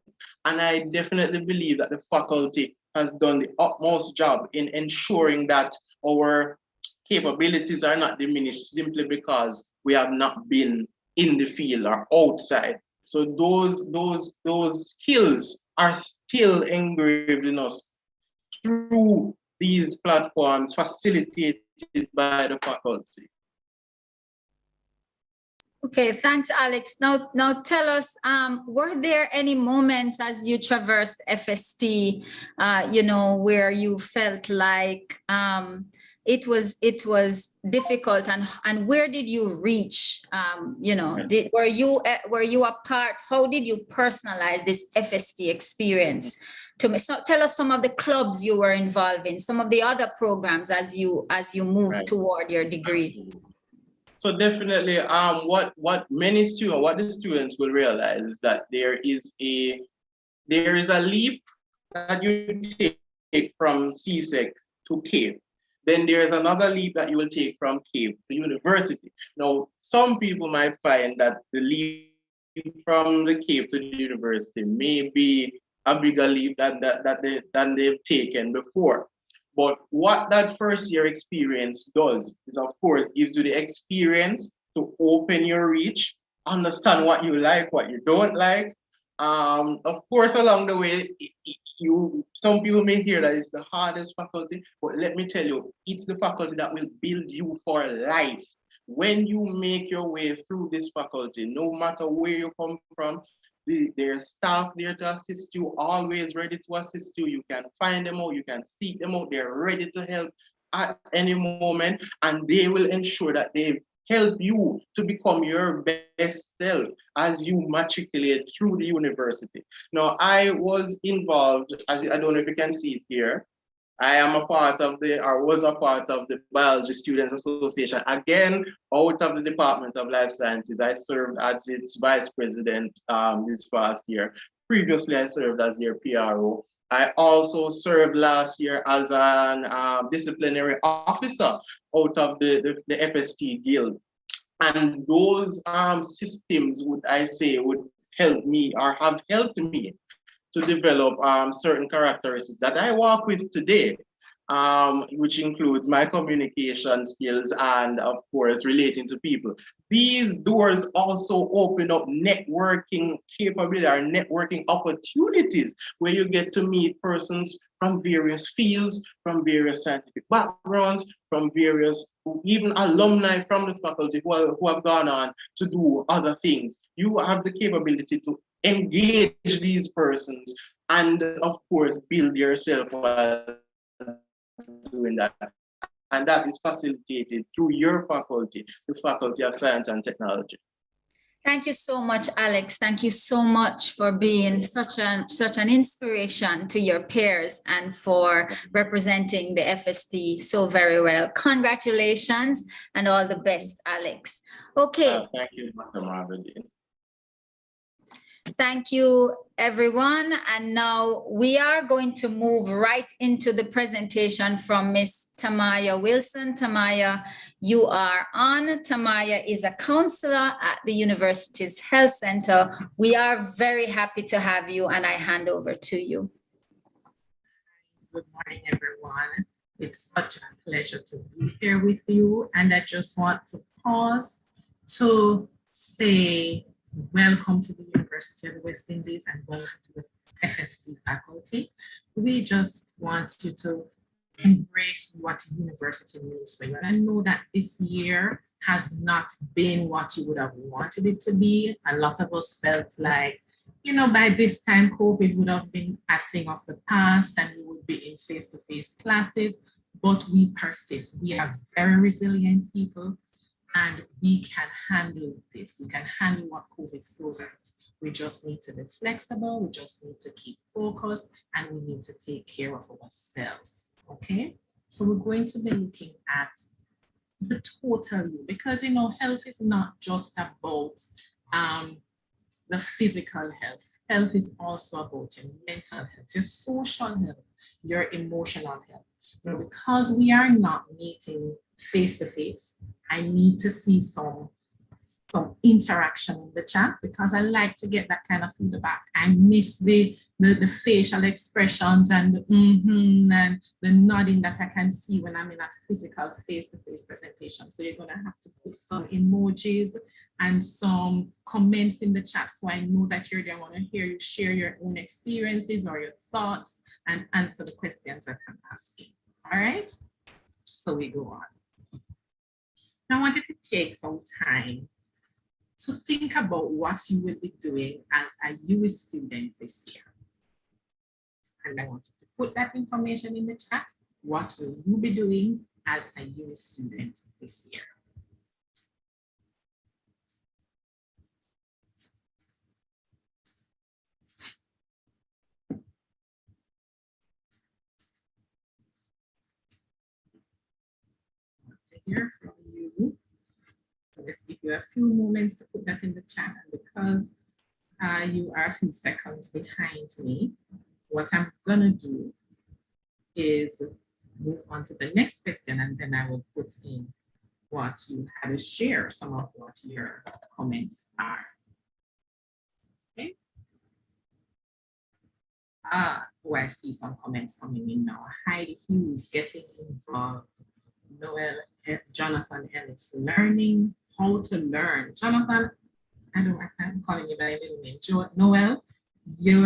And I definitely believe that the faculty has done the utmost job in ensuring that our capabilities are not diminished simply because we have not been in the field or outside. So those skills are still engraved in us through these platforms facilitated by the faculty. Okay, thanks, Alex. Now tell us, were there any moments as you traversed FST, where you felt like it was difficult, and where did you reach? Were you a part? How did you personalize this FST experience? So tell us some of the clubs you were involved in, some of the other programs as you move toward your degree. So definitely, what the students will realize is that there is a leap that you take take from CSEC to CAPE. Then there's another leap that you will take from CAPE to university. Now, some people might find that the leap from the CAPE to the university may be a bigger leap than they've taken before. But what that first year experience does is, of course, gives you the experience to open your reach, understand what you like, what you don't like. Of course, along the way, some people may hear that it's the hardest faculty, but let me tell you, it's the faculty that will build you for life. When you make your way through this faculty, no matter where you come from, there's staff there to assist you, always ready to assist you. You can find them out, you can seek them out, they're ready to help at any moment, and they will ensure that they help you to become your best self as you matriculate through the university. Now, I was involved, I don't know if you can see it here, I am a part of was a part of the Biology Students Association. Again, out of the Department of Life Sciences, I served as its vice president this past year. Previously, I served as their PRO. I also served last year as an disciplinary officer out of the FST Guild. And those systems, would help me or have helped me to develop certain characteristics that I work with today, which includes my communication skills and, of course, relating to people. These doors also open up networking capability or networking opportunities where you get to meet persons from various fields, from various scientific backgrounds, from various, even alumni from the faculty who have gone on to do other things. You have the capability to engage these persons and, of course, build yourself while doing that. And that is facilitated through your faculty, the Faculty of Science and Technology. Thank you so much, Alex. Thank you so much for being such an inspiration to your peers and for representing the FST so very well. Congratulations and all the best, Alex. Okay. Thank you, Dr. Marvin. Thank you, everyone. And now we are going to move right into the presentation from Ms. Tamaya Wilson. Tamaya, you are on. Tamaya is a counselor at the university's health center. We are very happy to have you, and I hand over to you. Good morning, everyone. It's such a pleasure to be here with you. And I just want to pause to say welcome to the University of the West Indies and welcome to the FST faculty. We just want you to embrace what university means for you. And I know that this year has not been what you would have wanted it to be. A lot of us felt like, you know, by this time COVID would have been a thing of the past and we would be in face-to-face classes, but we persist. We are very resilient people. And we can handle this. We can handle what COVID throws at us. We just need to be flexible. We just need to keep focused and we need to take care of ourselves. Okay. So we're going to be looking at the total you, because, you know, health is not just about the physical health. Health is also about your mental health, your social health, your emotional health. Now, because we are not meeting face-to-face, I need to see some interaction in the chat because I like to get that kind of feedback. I miss the facial expressions and and the nodding that I can see when I'm in a physical face-to-face presentation. So you're gonna have to put some emojis and some comments in the chat so I know that you're there. I want to hear you share your own experiences or your thoughts and answer the questions that I'm asking. All right, so we go on. I wanted to take some time to think about what you will be doing as a US student this year. And I wanted to put that information in the chat. What will you be doing as a US student this year? To hear from you. So let's give you a few moments to put that in the chat. And because you are a few seconds behind me, what I'm gonna do is move on to the next question, and then I will put in what you had to share, some of what your comments are. Okay. Oh, I see some comments coming in now. Heidi Hughes getting involved. Noel, Jonathan Ellis, learning how to learn. Jonathan, I'm calling you by middle name. Noel, you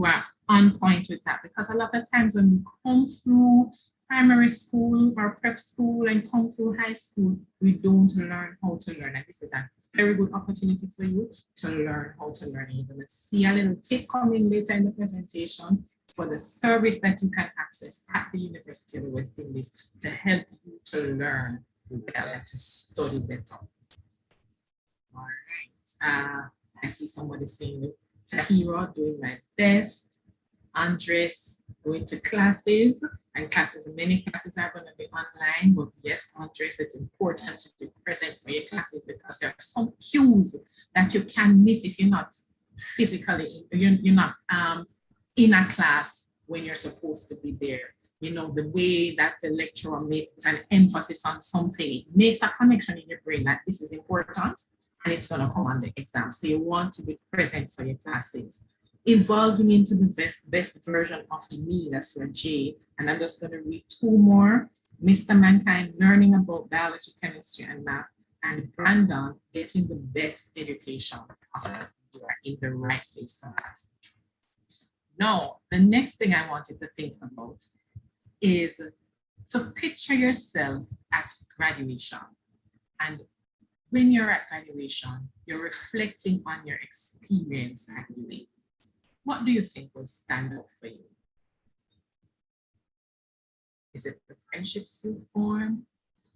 are on point with that, because a lot of times when we come through primary school or prep school and come through high school, we don't learn how to learn. And this is a very good opportunity for you to learn how to learn. You're going to see a little tip coming later in the presentation for the service that you can access at the University of the West Indies to help you to learn well and to study better. All right. I see somebody saying, Tahira, doing my best. Andres, going to classes, and many classes are going to be online, but yes, Andres, it's important to be present for your classes, because there are some cues that you can miss if you're not physically, you're not in a class when you're supposed to be there. You know, the way that the lecturer makes an emphasis on something, it makes a connection in your brain that this is important and it's going to come on the exam. So you want to be present for your classes. Evolving into the best version of me, that's your J. And I'm just going to read two more. Mr. Mankind, learning about biology, chemistry, and math. And Brandon, getting the best education possible. You are in the right place for that. Now, the next thing I wanted to think about is to picture yourself at graduation. And when you're at graduation, you're reflecting on your experience at UA. What do you think will stand out for you? Is it the friendships you form?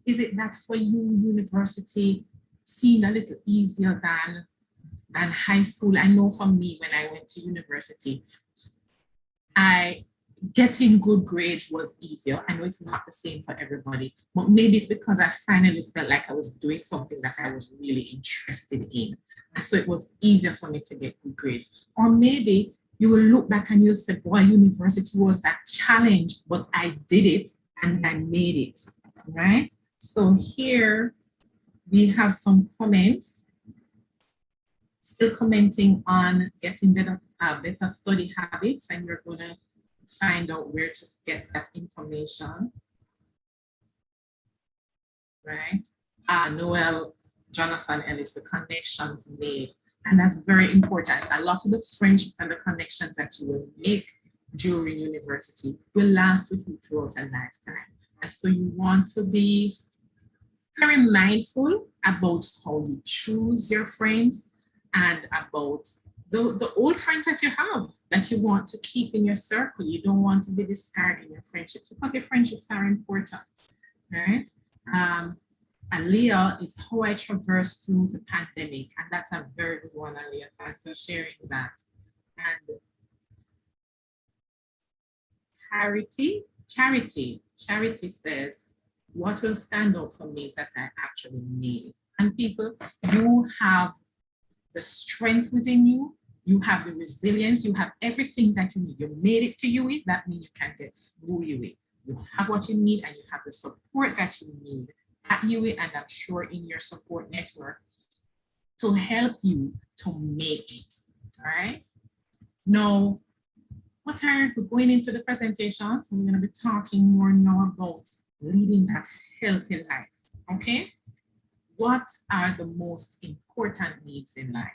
Is it that for you, university seemed a little easier than high school? I know for me, when I went to university, getting good grades was easier. I know it's not the same for everybody, but maybe it's because I finally felt like I was doing something that I was really interested in. And so it was easier for me to get good grades. Or maybe you will look back and you'll say, boy, university was a challenge, but I did it and I made it, right? So here we have some comments, still commenting on getting better study habits, and we're going to find out where to get that information, right? Noel, Jonathan Ellis, the connections made. And that's very important. A lot of the friendships and the connections that you will make during university will last with you throughout a lifetime. And so you want to be very mindful about how you choose your friends and about the old friends that you have that you want to keep in your circle. You don't want to be discarding your friendships, because your friendships are important, right? Aliyah is how I traversed through the pandemic, and that's a very good one, Aliyah. Thanks for sharing that. And Charity says, what will stand out for me is that I actually made it. And people, you have the strength within you, you have the resilience, you have everything that you need. You made it to UWE, that means you can get through UWE. You have what you need, and you have the support that you need at UWE, and I'm sure in your support network, to help you to make it, all right? Now, what are we going into the presentation? So we're going to be talking more now about leading that healthy life, okay? What are the most important needs in life?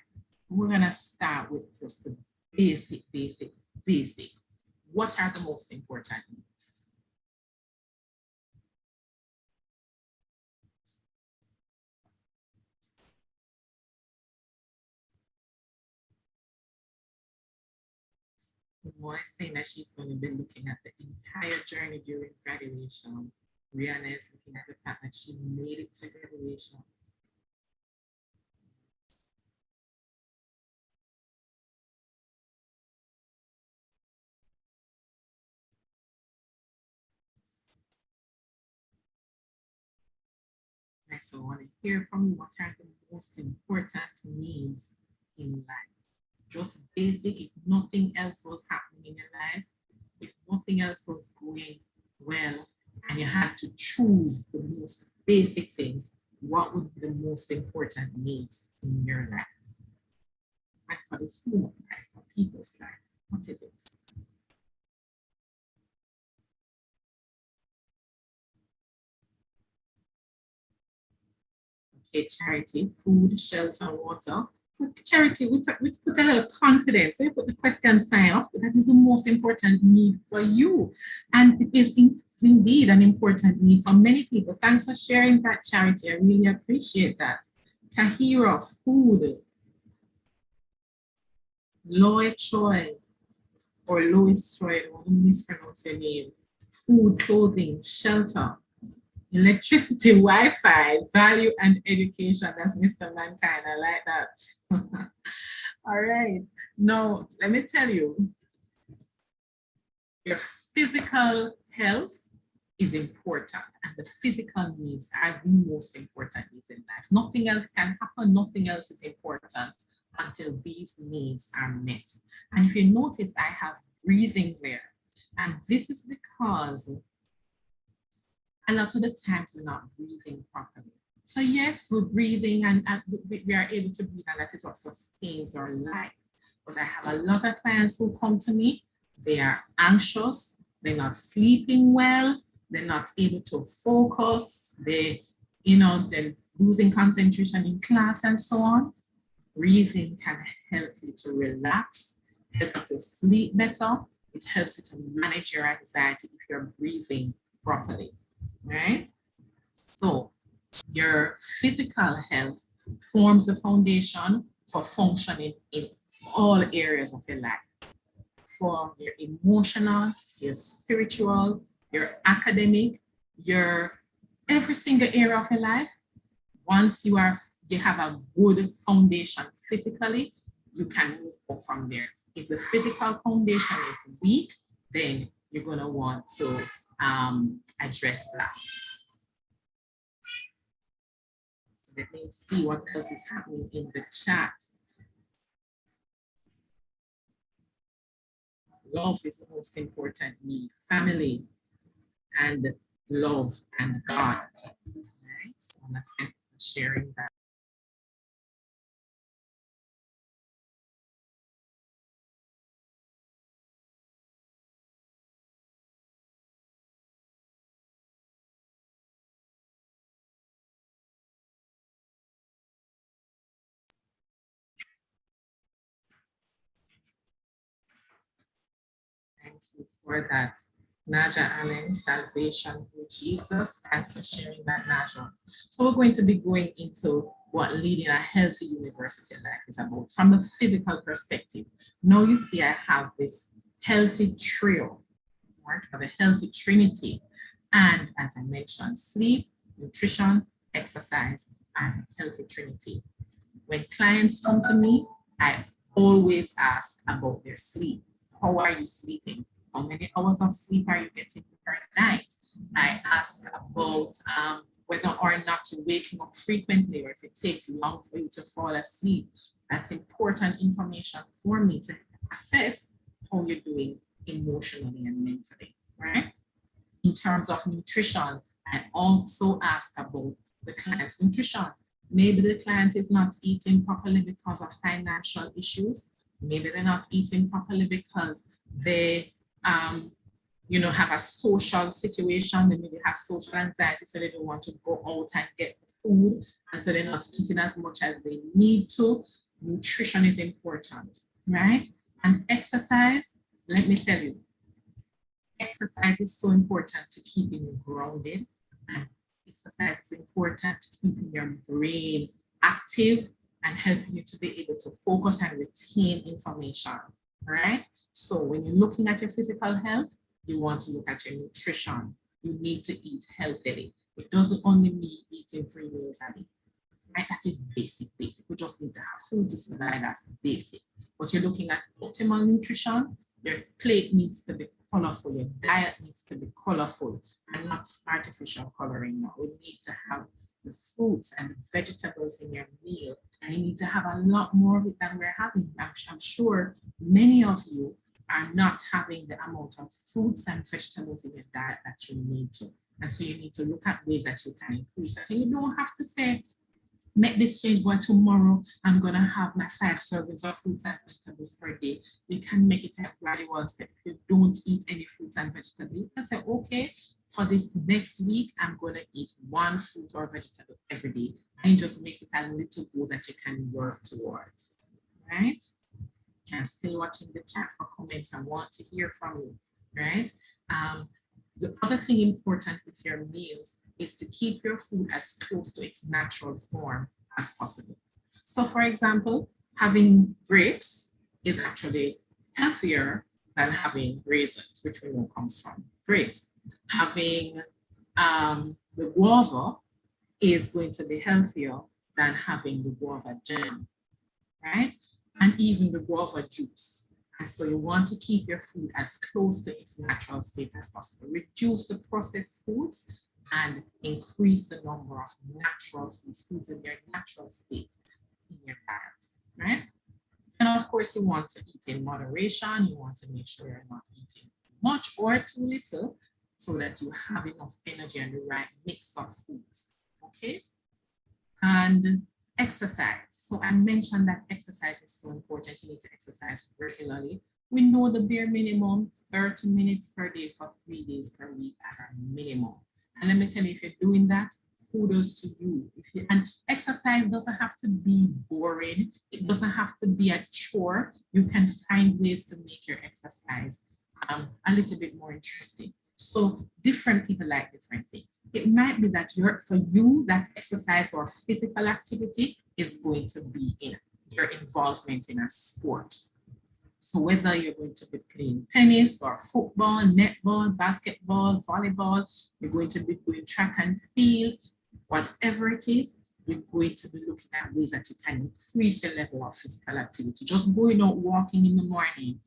We're going to start with just the basic. What are the most important needs? Moy is saying that she's going to be looking at the entire journey during graduation. Rihanna is looking at the fact that she made it to graduation. So I want to hear from you, what are the most important needs in life? Just basic, if nothing else was happening in your life, if nothing else was going well, and you had to choose the most basic things, what would be the most important needs in your life? Like for the human life, for people's life, what is it? Okay, charity, food, shelter, water. So charity, we put a little confidence. So you put the question sign up. That is the most important need for you. And it is indeed an important need for many people. Thanks for sharing that, Charity. I really appreciate that. Tahira, food. Lloyd Choi, or Louis Choi, I don't want to mispronounce your name. Food, clothing, shelter, electricity, Wi-Fi, value and education. That's Mr. Mankind. I like that. All right. Now, let me tell you, your physical health is important, and the physical needs are the most important needs in life. Nothing else can happen. Nothing else is important until these needs are met. And if you notice, I have breathing there. And this is because a lot of the times we're not breathing properly. So yes, we're breathing and we are able to breathe, and that is what sustains our life. But I have a lot of clients who come to me, they are anxious, they're not sleeping well, they're not able to focus, they're losing concentration in class and so on. Breathing can help you to relax, help you to sleep better. It helps you to manage your anxiety if you're breathing properly, right? So your physical health forms the foundation for functioning in all areas of your life. For your emotional, your spiritual, your academic, your every single area of your life. Once you have a good foundation physically, you can move on from there. If the physical foundation is weak, then you're going to want to address that. So let me see what else is happening in the chat. Love is the most important need. Family and love and God. Right? So I'm sharing that. Thank you for that. Naja Allen, salvation through Jesus. Thanks for sharing that, Naja. So we're going to be going into what leading a healthy university life is about from the physical perspective. Now you see I have this healthy trio, right? Of a healthy trinity. And as I mentioned, sleep, nutrition, exercise, and healthy trinity. When clients come to me, I always ask about their sleep. How are you sleeping? How many hours of sleep are you getting per night? I ask about whether or not you're waking up frequently, or if it takes long for you to fall asleep. That's important information for me to assess how you're doing emotionally and mentally, right? In terms of nutrition, I also ask about the client's nutrition. Maybe the client is not eating properly because of financial issues. Maybe they're not eating properly because they have a social situation. They maybe have social anxiety, so they don't want to go out and get food, and so they're not eating as much as they need to. Nutrition is important, right? And exercise, let me tell you, exercise is so important to keeping you grounded, and exercise is important to keeping your brain active and helping you to be able to focus and retain information, right? So when you're looking at your physical health, you want to look at your nutrition. You need to eat healthily. It doesn't only mean eating 3 meals a day, right? That is basic. We just need to have food to survive. That's basic. But you're looking at optimal nutrition. Your plate needs to be colorful. Your diet needs to be colorful and not artificial coloring. Now, we need to have the fruits and vegetables in your meal, and you need to have a lot more of it than we're having. I'm sure many of you are not having the amount of fruits and vegetables in your diet that you need to. And so you need to look at ways that you can increase it. And you don't have to say, make this change by tomorrow, I'm going to have my 5 servings of fruits and vegetables per day. You can make it a gradual step. If you don't eat any fruits and vegetables, you can say, okay, for this next week, I'm going to eat 1 fruit or vegetable every day. And just make it a little goal that you can work towards, right? I'm still watching the chat for comments. I want to hear from you, right? The other thing important with your meals is to keep your food as close to its natural form as possible. So for example, having grapes is actually healthier than having raisins, which we know comes from grapes. Having the guava is going to be healthier than having the guava jam, right? And even the guava juice. And so you want to keep your food as close to its natural state as possible. Reduce the processed foods and increase the number of natural foods in their natural state in your diet, right? And of course, you want to eat in moderation. You want to make sure you're not eating too much or too little so that you have enough energy and the right mix of foods, okay? And exercise. So I mentioned that exercise is so important. You need to exercise regularly. We know the bare minimum, 30 minutes per day for 3 days per week as a minimum. And let me tell you, if you're doing that, kudos to you. And exercise doesn't have to be boring. It doesn't have to be a chore. You can find ways to make your exercise a little bit more interesting. So different people like different things. It might be that for you, that exercise or physical activity is going to be in your involvement in a sport. So whether you're going to be playing tennis or football, netball, basketball, volleyball, you're going to be doing track and field, whatever it is, you're going to be looking at ways that you can increase your level of physical activity. Just going out walking in the morning.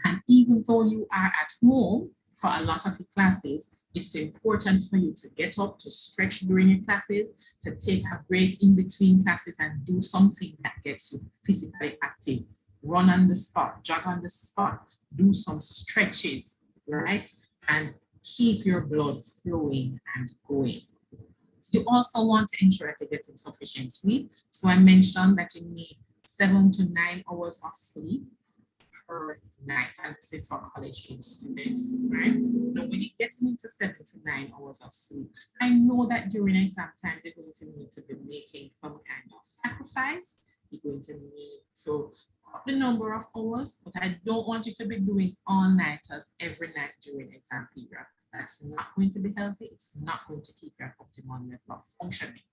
And even though you are at home, for a lot of your classes, it's important for you to get up, to stretch during your classes, to take a break in between classes and do something that gets you physically active. Run on the spot, jog on the spot, do some stretches, right? And keep your blood flowing and going. You also want to ensure that you're getting sufficient sleep. So I mentioned that you need 7 to 9 hours of sleep per night, and this is for college age students, right? Now, when you get into 7 to 9 hours of sleep, I know that during exam time, you're going to need to be making some kind of sacrifice. You're going to need to cut the number of hours, but I don't want you to be doing all-nighters every night during exam period. That's not going to be healthy. It's not going to keep your optimal level of functioning.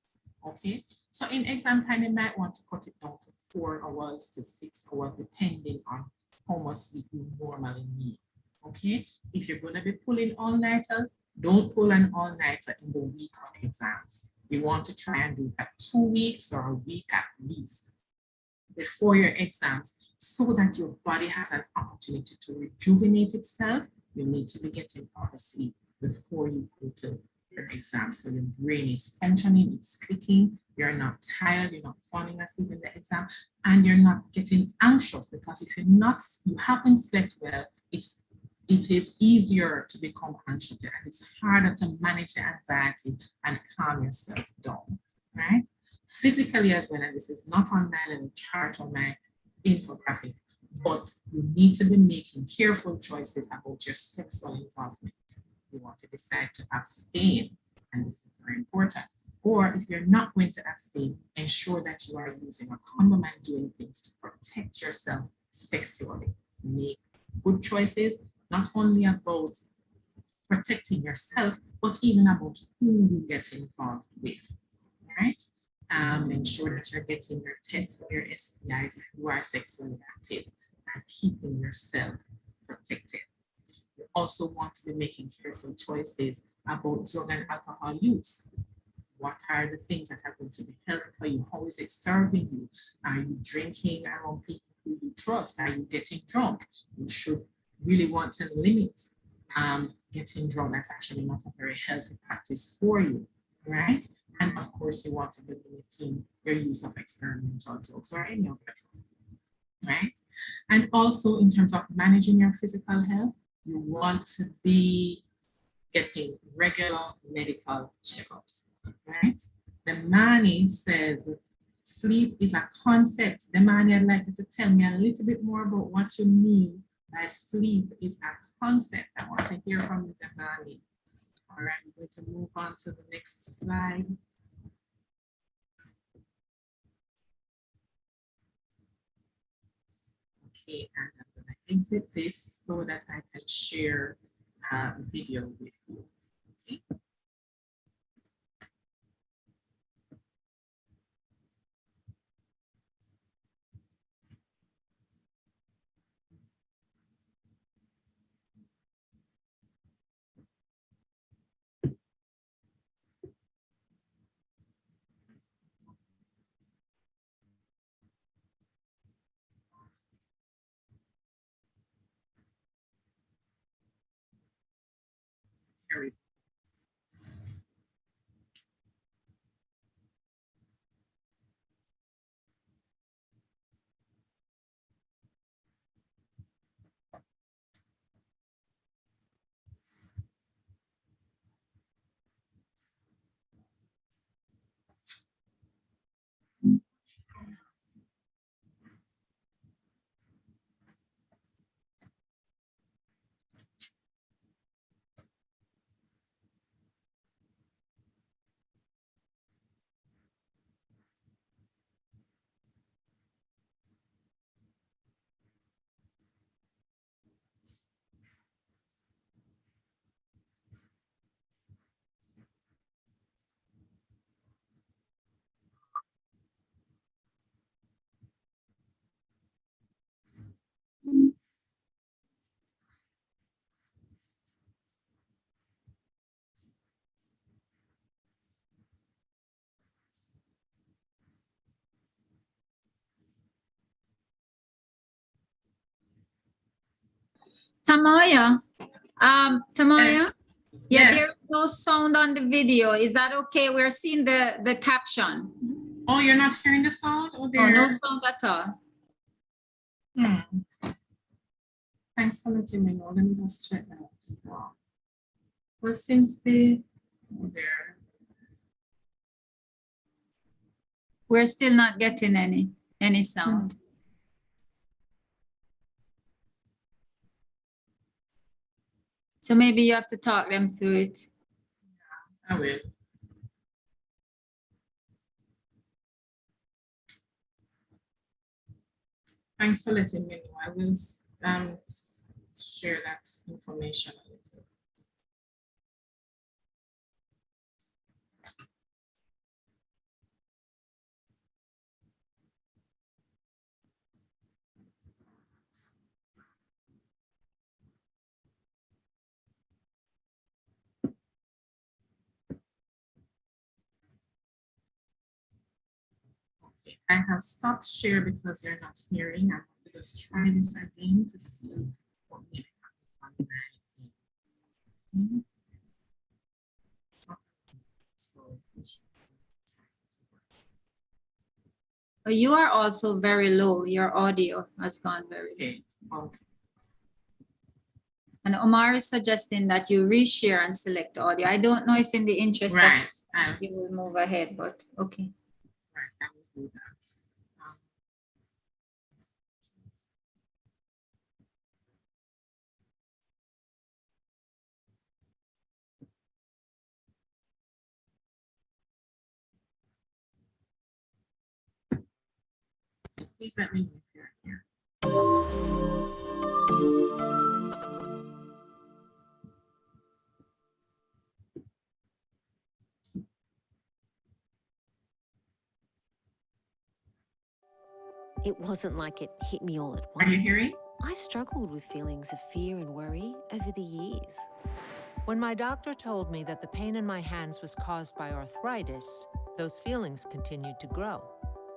Okay, so in exam time, you might want to cut it down to 4 hours to 6 hours, depending on how much sleep you normally need. Okay, if you're going to be pulling all-nighters, don't pull an all-nighter in the week of exams. You want to try and do that 2 weeks or a week at least before your exams so that your body has an opportunity to rejuvenate itself. You need to be getting proper sleep before you go to your exam. So your brain is functioning, it's clicking, you're not tired, you're not falling asleep in the exam, and you're not getting anxious, because if you haven't slept well, it is easier to become anxious and it's harder to manage the anxiety and calm yourself down, right? Physically as well, and this is not on my little chart or my infographic, but you need to be making careful choices about your sexual involvement. You want to decide to abstain, and this is very important. Or if you're not going to abstain, ensure that you are using a condom and doing things to protect yourself sexually. Make good choices, not only about protecting yourself, but even about who you get involved with, right? Ensure that you're getting your tests for your STIs if you are sexually active and keeping yourself protected. You also want to be making careful choices about drug and alcohol use. What are the things that are going to be healthy for you? How is it serving you? Are you drinking around people who you trust? Are you getting drunk? You should really want to limit getting drunk. That's actually not a very healthy practice for you, right? And of course, you want to be limiting your use of experimental drugs or any other drug. right? And also in terms of managing your physical health, you want to be getting regular medical checkups, right? The Mani says sleep is a concept. The Mani, I'd like you to tell me a little bit more about what you mean by sleep is a concept. I want to hear from you, the Mani. All right, I'm going to move on to the next slide. Okay, and I'm going to exit this so that I can share a video with you. Okay. Here we go. Tamaya, Yes. yeah, Yes. there's no sound on the video. Is that okay? We're seeing the caption. Oh, you're not hearing the sound? Oh, Oh, there. no sound at all. Thanks for letting me know. Let me just check that. So, well, since the there. We're still not getting any sound. So maybe you have to talk them through it. I will. Thanks for letting me know. I will share that information a little. Okay, I have stopped share because you're not hearing. I'm going to just try this again to see what may happen on my end. So, Oh, you are also very low. Your audio has gone very low. okay. Okay. And Omar is suggesting that you reshare and select audio. I don't know if in the interest Right. of you will move ahead, but okay. Right. I will do that. Please let me know if you're here. It wasn't like it hit me all at once. Are you hearing? I struggled with feelings of fear and worry over the years. When my doctor told me that the pain in my hands was caused by arthritis, those feelings continued to grow.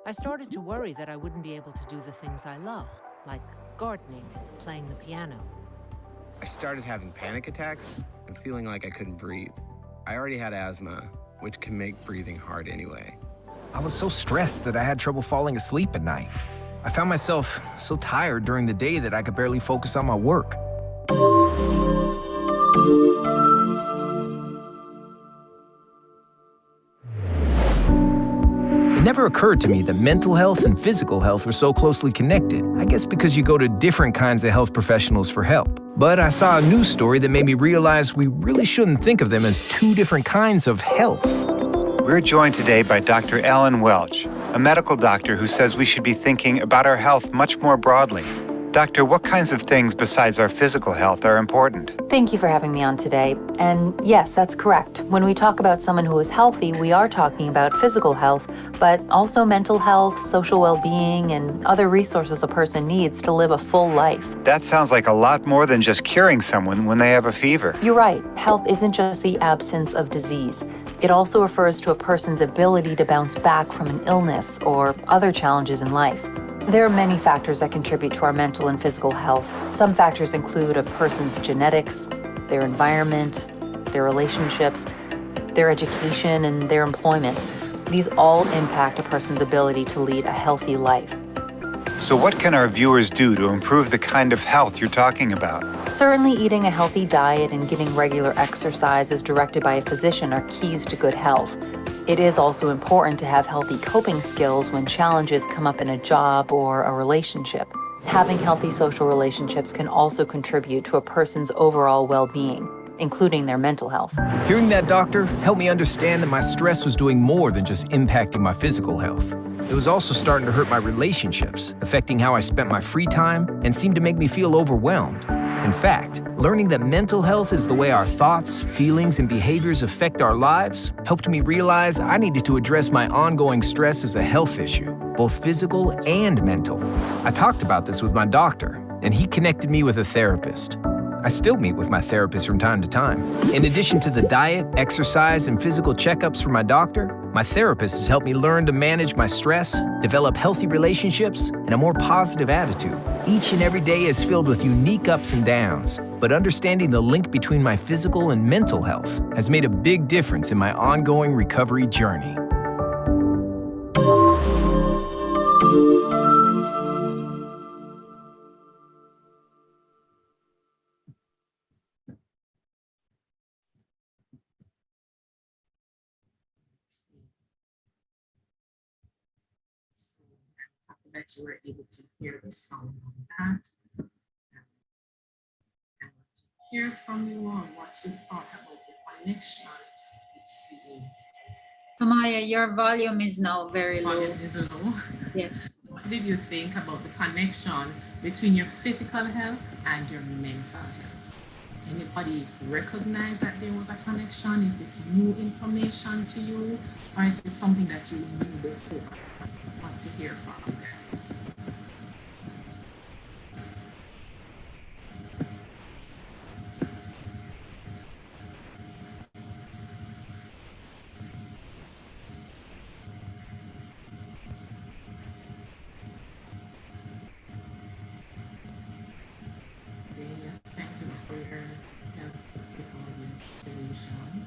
I started to worry that I wouldn't be able to do the things I love, like gardening and playing the piano. I started having panic attacks and feeling like I couldn't breathe. I already had asthma, which can make breathing hard anyway. I was so stressed that I had trouble falling asleep at night. I found myself so tired during the day that I could barely focus on my work. It never occurred to me that mental health and physical health were so closely connected. I guess because you go to different kinds of health professionals for help. But I saw a news story that made me realize we really shouldn't think of them as two different kinds of health. We're joined today by Dr. Alan Welch, a medical doctor who says we should be thinking about our health much more broadly. Doctor, what kinds of things besides our physical health are important? Thank you for having me on today. And yes, that's correct. When we talk about someone who is healthy, we are talking about physical health, but also mental health, social well-being, and other resources a person needs to live a full life. That sounds like a lot more than just curing someone when they have a fever. You're right. Health isn't just the absence of disease. It also refers to a person's ability to bounce back from an illness or other challenges in life. There are many factors that contribute to our mental and physical health. Some factors include a person's genetics, their environment, their relationships, their education, and their employment. These all impact a person's ability to lead a healthy life. So what can our viewers do to improve the kind of health you're talking about? Certainly eating a healthy diet and getting regular exercise as directed by a physician are keys to good health. It is also important to have healthy coping skills when challenges come up in a job or a relationship. Having healthy social relationships can also contribute to a person's overall well-being, including their mental health. Hearing that, doctor, helped me understand that my stress was doing more than just impacting my physical health. It was also starting to hurt my relationships, affecting how I spent my free time, and seemed to make me feel overwhelmed. In fact, learning that mental health is the way our thoughts, feelings, and behaviors affect our lives helped me realize I needed to address my ongoing stress as a health issue, both physical and mental. I talked about this with my doctor, and he connected me with a therapist. I still meet with my therapist from time to time. In addition to the diet, exercise, and physical checkups from my doctor, my therapist has helped me learn to manage my stress, develop healthy relationships, and a more positive attitude. Each and every day is filled with unique ups and downs, but understanding the link between my physical and mental health has made a big difference in my ongoing recovery journey. That you were able to hear the song on that. I want to hear from you on what you thought about the connection between. Amaya, your volume is now very low. Volume is low. Yes. What did you think about the connection between your physical health and your mental health? Anybody recognize that there was a connection? Is this new information to you? Or is this something that you knew before? I want to hear from you guys. Thank you for your help with all the installation.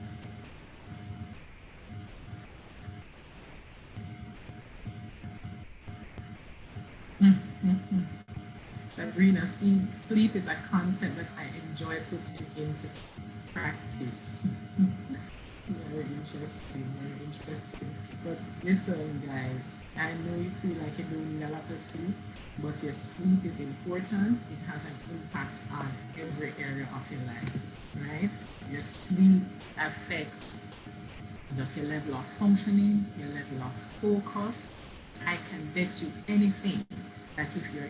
Sabrina, sleep is a concept that I enjoy putting into practice. Very interesting, very interesting. But listen, guys, I know you feel like you don't need a lot of sleep, but your sleep is important. It has an impact on every area of your life, right? Your sleep affects just your level of functioning, your level of focus. I can bet you anything that if you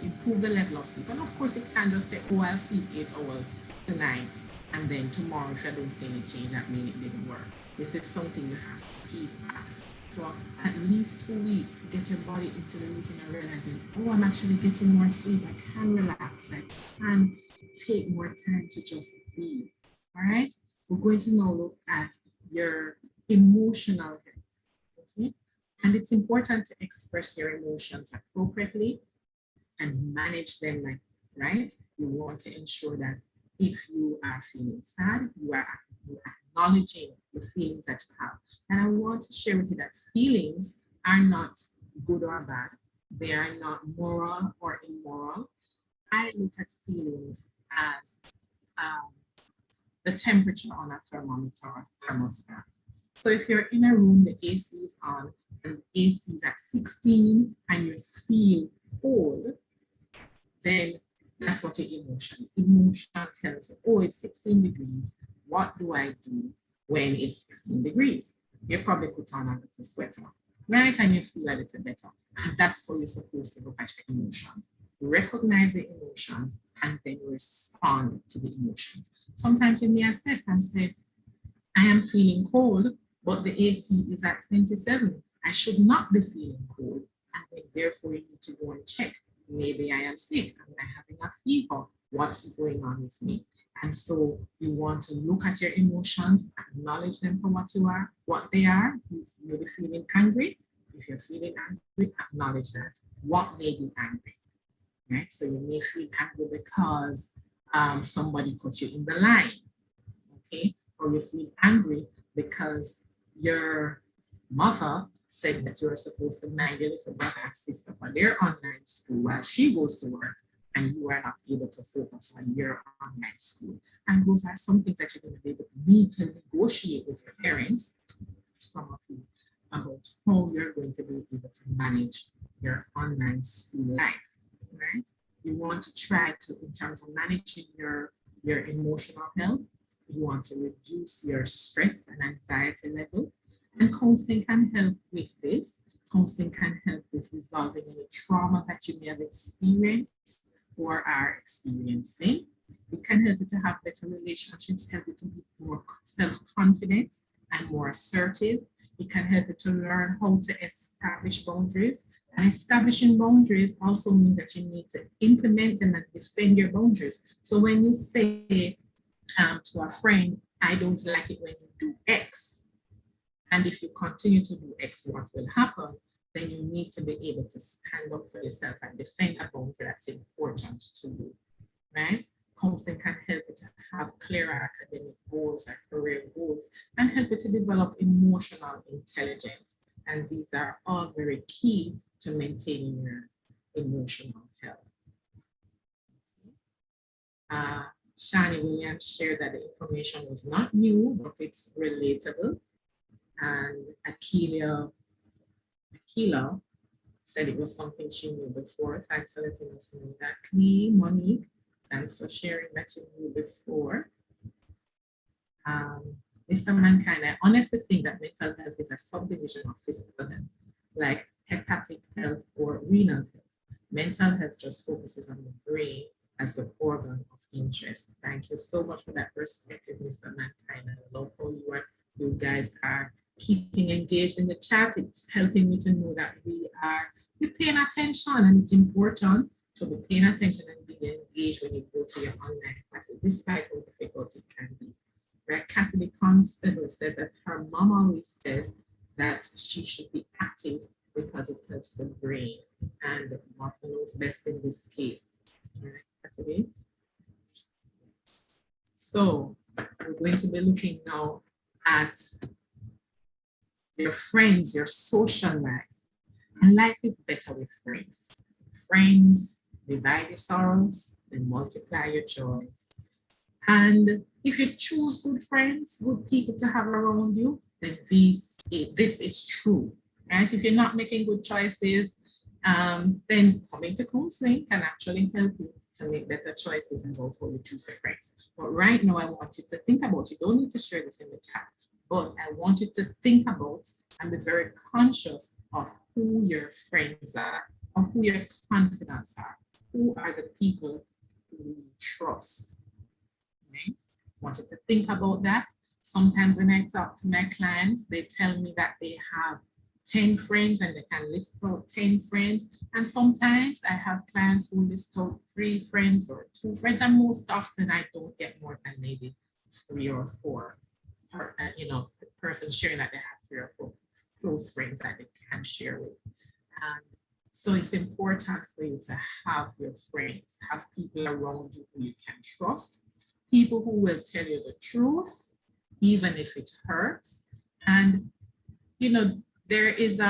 improve the level of sleep, and of course you can't just say, oh, I'll sleep 8 hours tonight, and then tomorrow if I don't see any change, that means it didn't work. This is something you have to keep at for at least 2 weeks to get your body into the routine and realizing, oh, I'm actually getting more sleep, I can relax, I can take more time to just be. All right, we're going to now look at your emotional health. Okay? And it's important to express your emotions appropriately and manage them, right? You want to ensure that if you are feeling sad, you are acknowledging the feelings that you have. And I want to share with you that feelings are not good or bad. They are not moral or immoral. I look at feelings as the temperature on a thermometer or thermostat. So if you're in a room, the AC is on and the AC is at 16 and you feel cold, then that's what your emotion. Emotion tells you, oh, it's 16 degrees. What do I do when it's 16 degrees? You probably put on a little sweater, right? And you feel a little better. And that's how you're supposed to look at your emotions. Recognize the emotions and then respond to the emotions. Sometimes you may assess and say, I am feeling cold, but the AC is at 27. I should not be feeling cold. And then therefore you need to go and check. Maybe I am sick, am I having a fever? What's going on with me? And so you want to look at your emotions, acknowledge them for what they are. If you're feeling angry, if you're feeling angry, acknowledge that. What made you angry? Right? So you may feel angry because somebody put you in the line, okay? Or you feel angry because your mother said that you're supposed to mind your little brother and sister for their online school while she goes to work, and you are not able to focus on your online school. And those are some things that you're going to be able to need to negotiate with your parents, some of you, about how you're going to be able to manage your online school life, right? You want to try to, in terms of managing your emotional health, you want to reduce your stress and anxiety level. And counseling can help with this. Counseling can help with resolving any trauma that you may have experienced or are experiencing. It can help you to have better relationships, help you to be more self-confident and more assertive. It can help you to learn how to establish boundaries. And establishing boundaries also means that you need to implement them and defend your boundaries. So when you say to a friend, I don't like it when you do X, and if you continue to do X, what will happen? Then you need to be able to stand up for yourself and defend a boundary that's important to you, right? Counseling can help you to have clearer academic goals and career goals and help you to develop emotional intelligence. And these are all very key to maintaining your emotional health. Shani Williams shared that the information was not new, but it's relatable. And Akila said it was something she knew before. Thanks for letting us know that. Monique, thanks for sharing that you knew before. Mr. Mankind, I honestly think that mental health is a subdivision of physical health, like hepatic health or renal health. Mental health just focuses on the brain as the organ of interest. Thank you so much for that perspective, Mr. Mankind. I love how you guys are keeping engaged in the chat. It's helping me to know that we're paying attention, and it's important to be paying attention and being engaged when you go to your online classes, despite how difficult it can be. Right? Cassidy Constable says that her mom always says that she should be active because it helps the brain, and Martha knows best in this case. Right, Cassidy? So we're going to be looking now at your friends, your social life. And life is better with friends. Friends divide your sorrows and multiply your joys. And if you choose good friends, good people to have around you, then this is true. Right? If you're not making good choices, then coming to counseling can actually help you to make better choices about how you choose your friends. But right now, I want you to think about, you don't need to share this in the chat, but I want you to think about and be very conscious of who your friends are, or who your confidants are. Who are the people who you trust? Right? I want you to think about that. Sometimes when I talk to my clients, they tell me that they have 10 friends and they can list out 10 friends. And sometimes I have clients who list out 3 friends or 2 friends, and most often I don't get more than maybe 3 or 4. Persons sharing that they have 3 or 4 close friends that they can share with. And so it's important for you to have your friends, have people around you who you can trust, people who will tell you the truth, even if it hurts. And, there is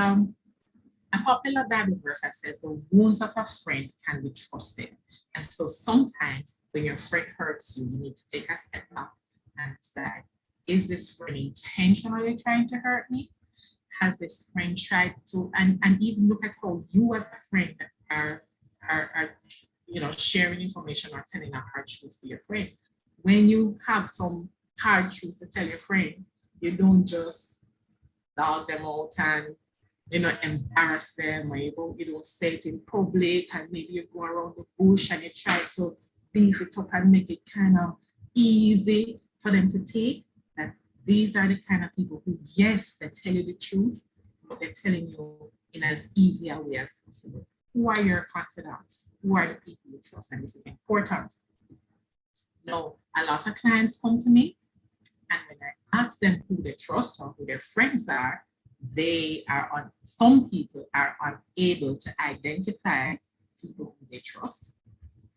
a popular Bible verse that says the wounds of a friend can be trusted. And so sometimes when your friend hurts you, you need to take a step back and say, is this friend intentionally trying to hurt me? Has this friend tried to, and even look at how you as a friend are sharing information or telling a hard truth to your friend. When you have some hard truth to tell your friend, you don't just dog them out and embarrass them, or you don't say it in public, and maybe you go around the bush and you try to beef it up and make it kind of easy for them to take. That these are the kind of people who, yes, they tell you the truth, but they're telling you in as easy a way as possible. Who are your confidants? Who are the people you trust? And this is important. Now, a lot of clients come to me, and when I ask them who they trust or who their friends are, some people are unable to identify people who they trust,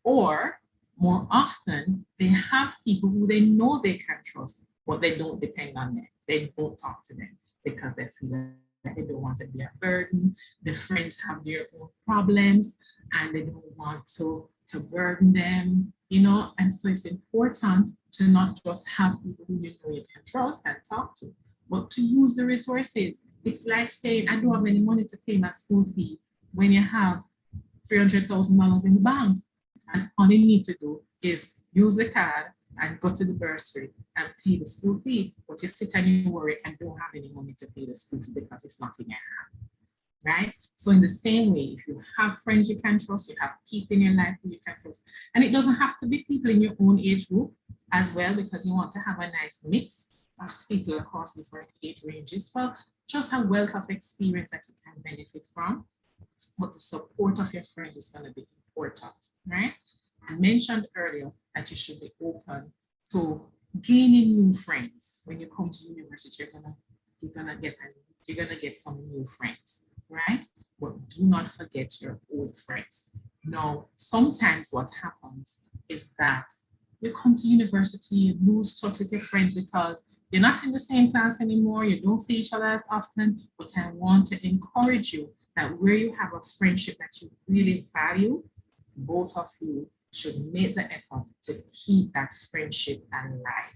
or more often, they have people who they know they can trust, but they don't depend on them. They don't talk to them because they feel that they don't want to be a burden. The friends have their own problems and they don't want to burden them, and so it's important to not just have people who you know you can trust and talk to, but to use the resources. It's like saying, I don't have any money to pay my school fee when you have $300,000 in the bank. And all you need to do is use the card and go to the bursary and pay the school fee. But you sit and you worry and don't have any money to pay the school fee because it's not in your hand. Right? So in the same way, if you have friends you can trust, you have people in your life who you can trust. And it doesn't have to be people in your own age group as well, because you want to have a nice mix of people across different age ranges. Well, just a wealth of experience that you can benefit from. But the support of your friends is going to be important, right? I mentioned earlier that you should be open to gaining new friends. When you come to university, you're gonna get some new friends, right? But do not forget your old friends. Now, sometimes what happens is that you come to university, you lose touch with your friends because you're not in the same class anymore, you don't see each other as often, but I want to encourage you that where you have a friendship that you really value, both of you should make the effort to keep that friendship alive.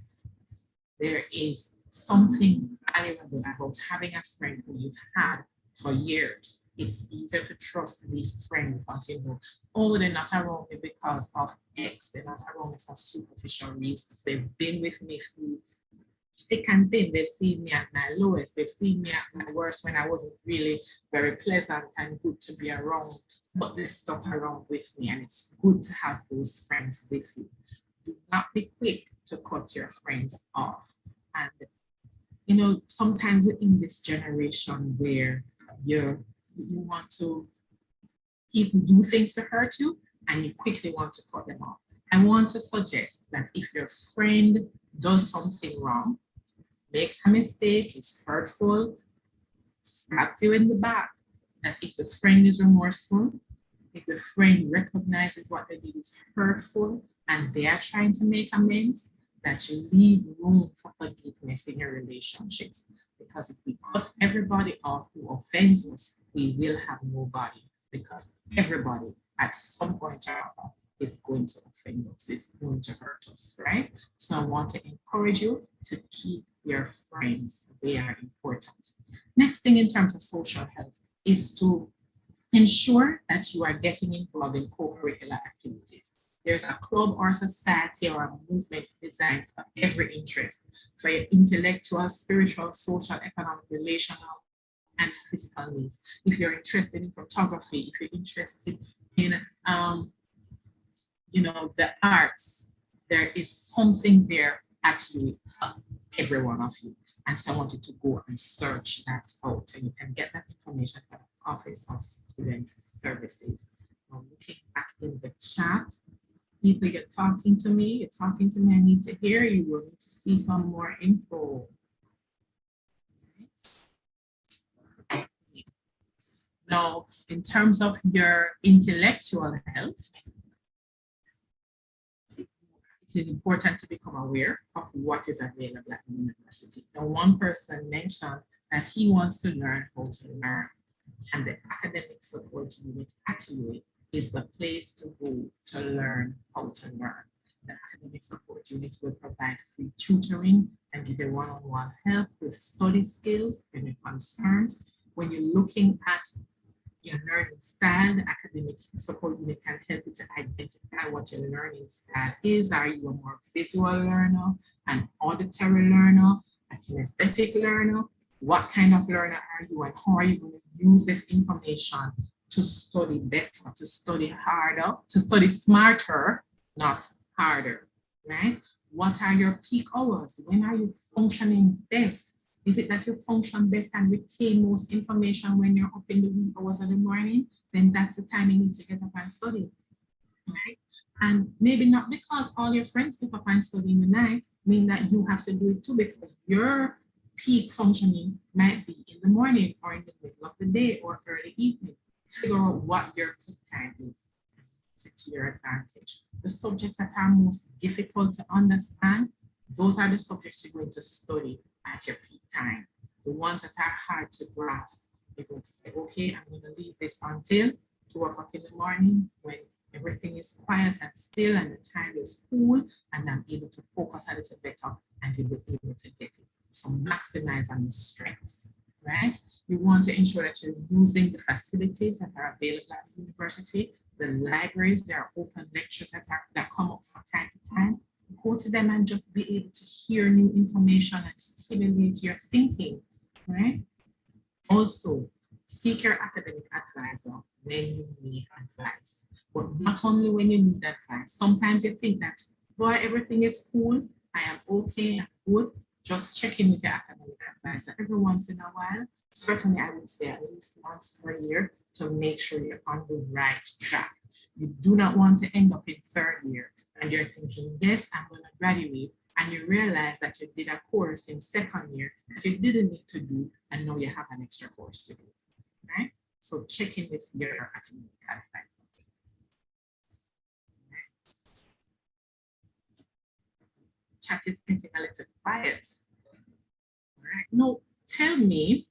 There is something valuable about having a friend who you've had for years. It's easier to trust this friend because they're not around me because of X, they're not around me for superficial reasons. They've been with me through thick and thin. They've seen me at my lowest. They've seen me at my worst when I wasn't really very pleasant and good to be around, but they stuck around with me, and it's good to have those friends with you. Do not be quick to cut your friends off. And sometimes in this generation where you want to people do things to hurt you and you quickly want to cut them off. I want to suggest that if your friend does something wrong, makes a mistake, is hurtful, stabs you in the back, that if the friend is remorseful, if the friend recognizes what they did is hurtful and they are trying to make amends, that you leave room for forgiveness in your relationships. Because if we cut everybody off who offends us, we will have nobody, because everybody at some point or other is going to offend us, is going to hurt us, right? So I want to encourage you to keep your friends. They are important. Next thing in terms of social health is to ensure that you are getting involved in co-curricular activities. There's a club or society or a movement designed for every interest, for your intellectual, spiritual, social, economic, relational, and physical needs. If you're interested in photography, if you're interested in the arts, there is something there actually for every one of you. And so I want you to go and search that out, and you can get that information from the Office of Student Services. I'm looking back in the chat. People, you're talking to me, I need to hear you, we'll need to see some more info. Right. Now, in terms of your intellectual health, it is important to become aware of what is available at the university. Now, one person mentioned that he wants to learn how to learn. And the academic support unit at UA is the place to go to learn how to learn. The academic support unit will provide free tutoring and give you one-on-one help with study skills and your concerns. When you're looking at your learning style, the academic support unit can help you to identify what your learning style is. Are you a more visual learner, an auditory learner, a kinesthetic learner? What kind of learner are you, and how are you going to use this information to study better, to study harder, to study smarter, not harder, right? What are your peak hours? When are you functioning best? Is it that you function best and retain most information when you're up in the wee hours of the morning? Then that's the time you need to get up and study, right? And maybe not because all your friends get up and study in the night, mean that you have to do it too, because your peak functioning might be in the morning or in the middle of the day or early evening. Figure out what your peak time is. Use it to your advantage. The subjects that are most difficult to understand, those are the subjects you're going to study at your peak time. The ones that are hard to grasp, you're going to say, okay, I'm going to leave this until 2 o'clock in the morning when everything is quiet and still and the time is cool, and I'm able to focus a little better and you'll be able to get it. So maximize on the strengths, right? You want to ensure that you're using the facilities that are available at the university, the libraries. There are open lectures that come up from time to time. Go to them and just be able to hear new information and stimulate your thinking, right? Also, seek your academic advisor when you need advice, but not only when you need advice. Sometimes you think that, boy, everything is cool, I am okay, I'm good. Just check in with your academic advisor every once in a while. Certainly, I would say at least once per year to make sure you're on the right track. You do not want to end up in 3rd year and you're thinking, yes, I'm going to graduate, and you realize that you did a course in 2nd year that you didn't need to do, and now you have an extra course to do, right? So check in with your academic advisor. Chat is getting a little quiet. All right, now tell me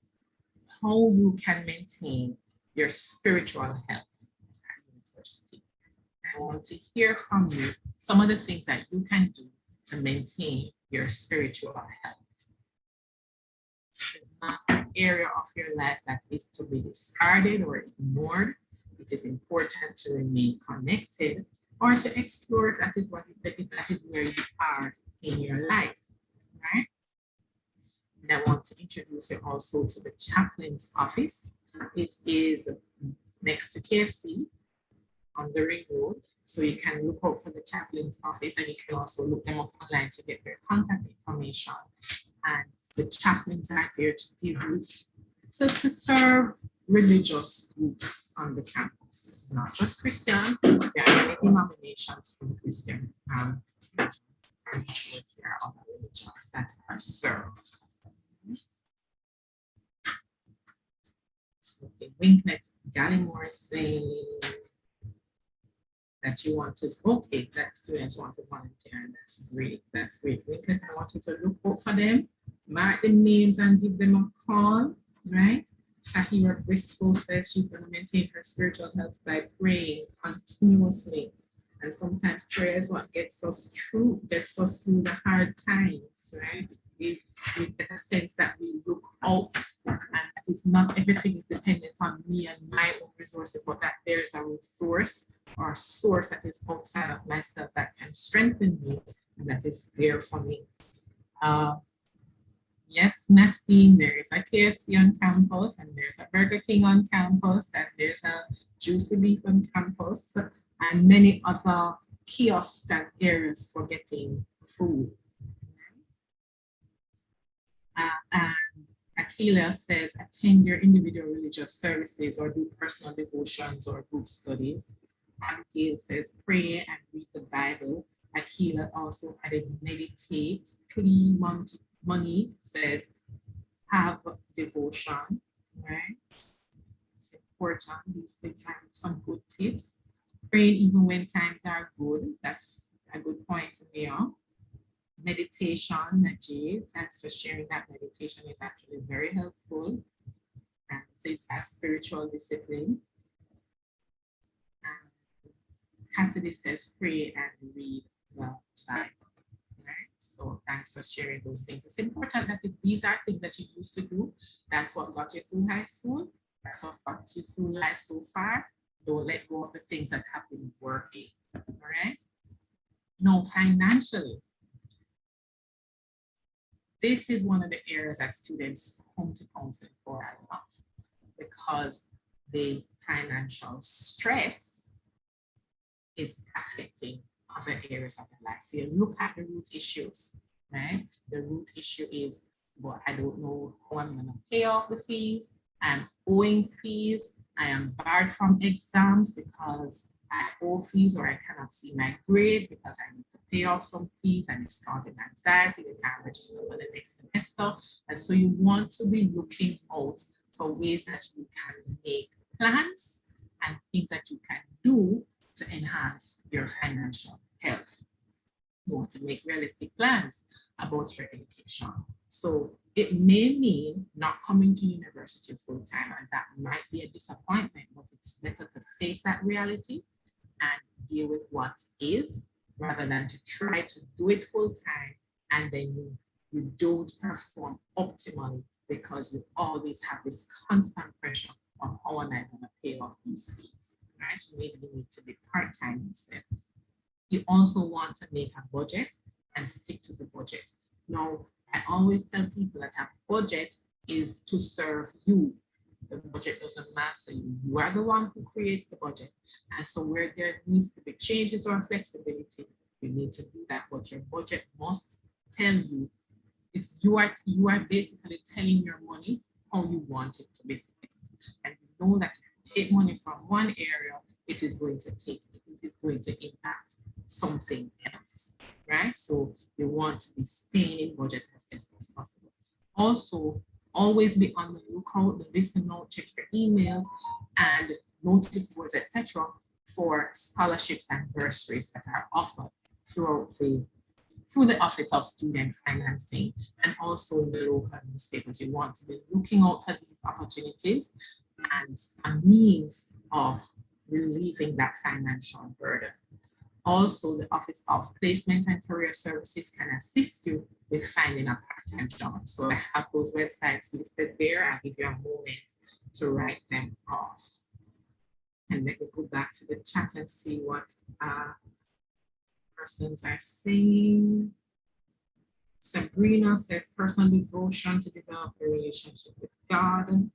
how you can maintain your spiritual health at university. I want to hear from you some of the things that you can do to maintain your spiritual health. It's not an area of your life that is to be discarded or ignored. It is important to remain connected or to explore if that is where you are in your life, right? And I want to introduce you also to the chaplain's office. It is next to KFC on the Ring Road. So you can look out for the chaplain's office, and you can also look them up online to get their contact information. And the chaplains are there to give you, to serve religious groups on the campus. It's not just Christian, there are many denominations from Christian. I'm sure there are other religions that are served. Okay, Winklet Gallimore is saying that you want to, okay, that students want to volunteer, and that's great. That's great. Winklet, I want you to look out for them, mark the names and give them a call, right? Tahira Bristol says she's going to maintain her spiritual health by praying continuously. And sometimes prayer is what gets us through the hard times, right? We get a sense that we look out, and that is not everything is dependent on me and my own resources, but that there is a resource or a source that is outside of myself that can strengthen me and that is there for me. Yes, Nassine, there is a KFC on campus, and there's a Burger King on campus, and there's a Juicy Beef on campus, and many other kiosks and areas for getting food. And Akila says, attend your individual religious services or do personal devotions or group studies. Abigail says, pray and read the Bible. Akila also added meditate. Clean Money says, have devotion, right? It's important. These things are some good tips. Praying even when times are good. That's a good point there. Meditation, Najib, thanks for sharing that. Meditation is actually very helpful. So it's a spiritual discipline. Cassidy says, pray and read the Bible. Right? So thanks for sharing those things. It's important that if these are things that you used to do, that's what got you through high school, that's what got you through life so far. Don't let go of the things that have been working. All right. Now, financially, this is one of the areas that students come to counseling for a lot, because the financial stress is affecting other areas of their life. So you look at the root issues, right? The root issue is, well, I don't know how I'm going to pay off the fees. I'm owing fees. I am barred from exams because I owe fees, or I cannot see my grades because I need to pay off some fees, and it's causing anxiety. You can't register for the next semester. And so you want to be looking out for ways that you can make plans and things that you can do to enhance your financial health. You want to make realistic plans about your education. So it may mean not coming to university full time, and that might be a disappointment, but it's better to face that reality and deal with what is, rather than to try to do it full time and then you don't perform optimally because you always have this constant pressure on how am I going to pay off these fees, right? So maybe you need to be part-time instead. You also want to make a budget and stick to the budget. Now, I always tell people that a budget is to serve you. The budget doesn't master you. You are the one who creates the budget. And so where there needs to be changes or flexibility, you need to do that. But your budget must tell you, you are basically telling your money how you want it to be spent. And you know that if you take money from one area, it is going to impact something else, right? So you want to be staying in budget as best as possible. Also, always be on the lookout, listen out, check your emails and notice boards, etc., for scholarships and bursaries that are offered through the Office of Student Financing and also in the local newspapers. You want to be looking out for these opportunities and a means of relieving that financial burden. Also, the Office of Placement and Career Services can assist you with finding a part-time job. So I have those websites listed there. I'll give you a moment to write them off. And let me go back to the chat and see what persons are saying. Sabrina says personal devotion to develop a relationship with God. And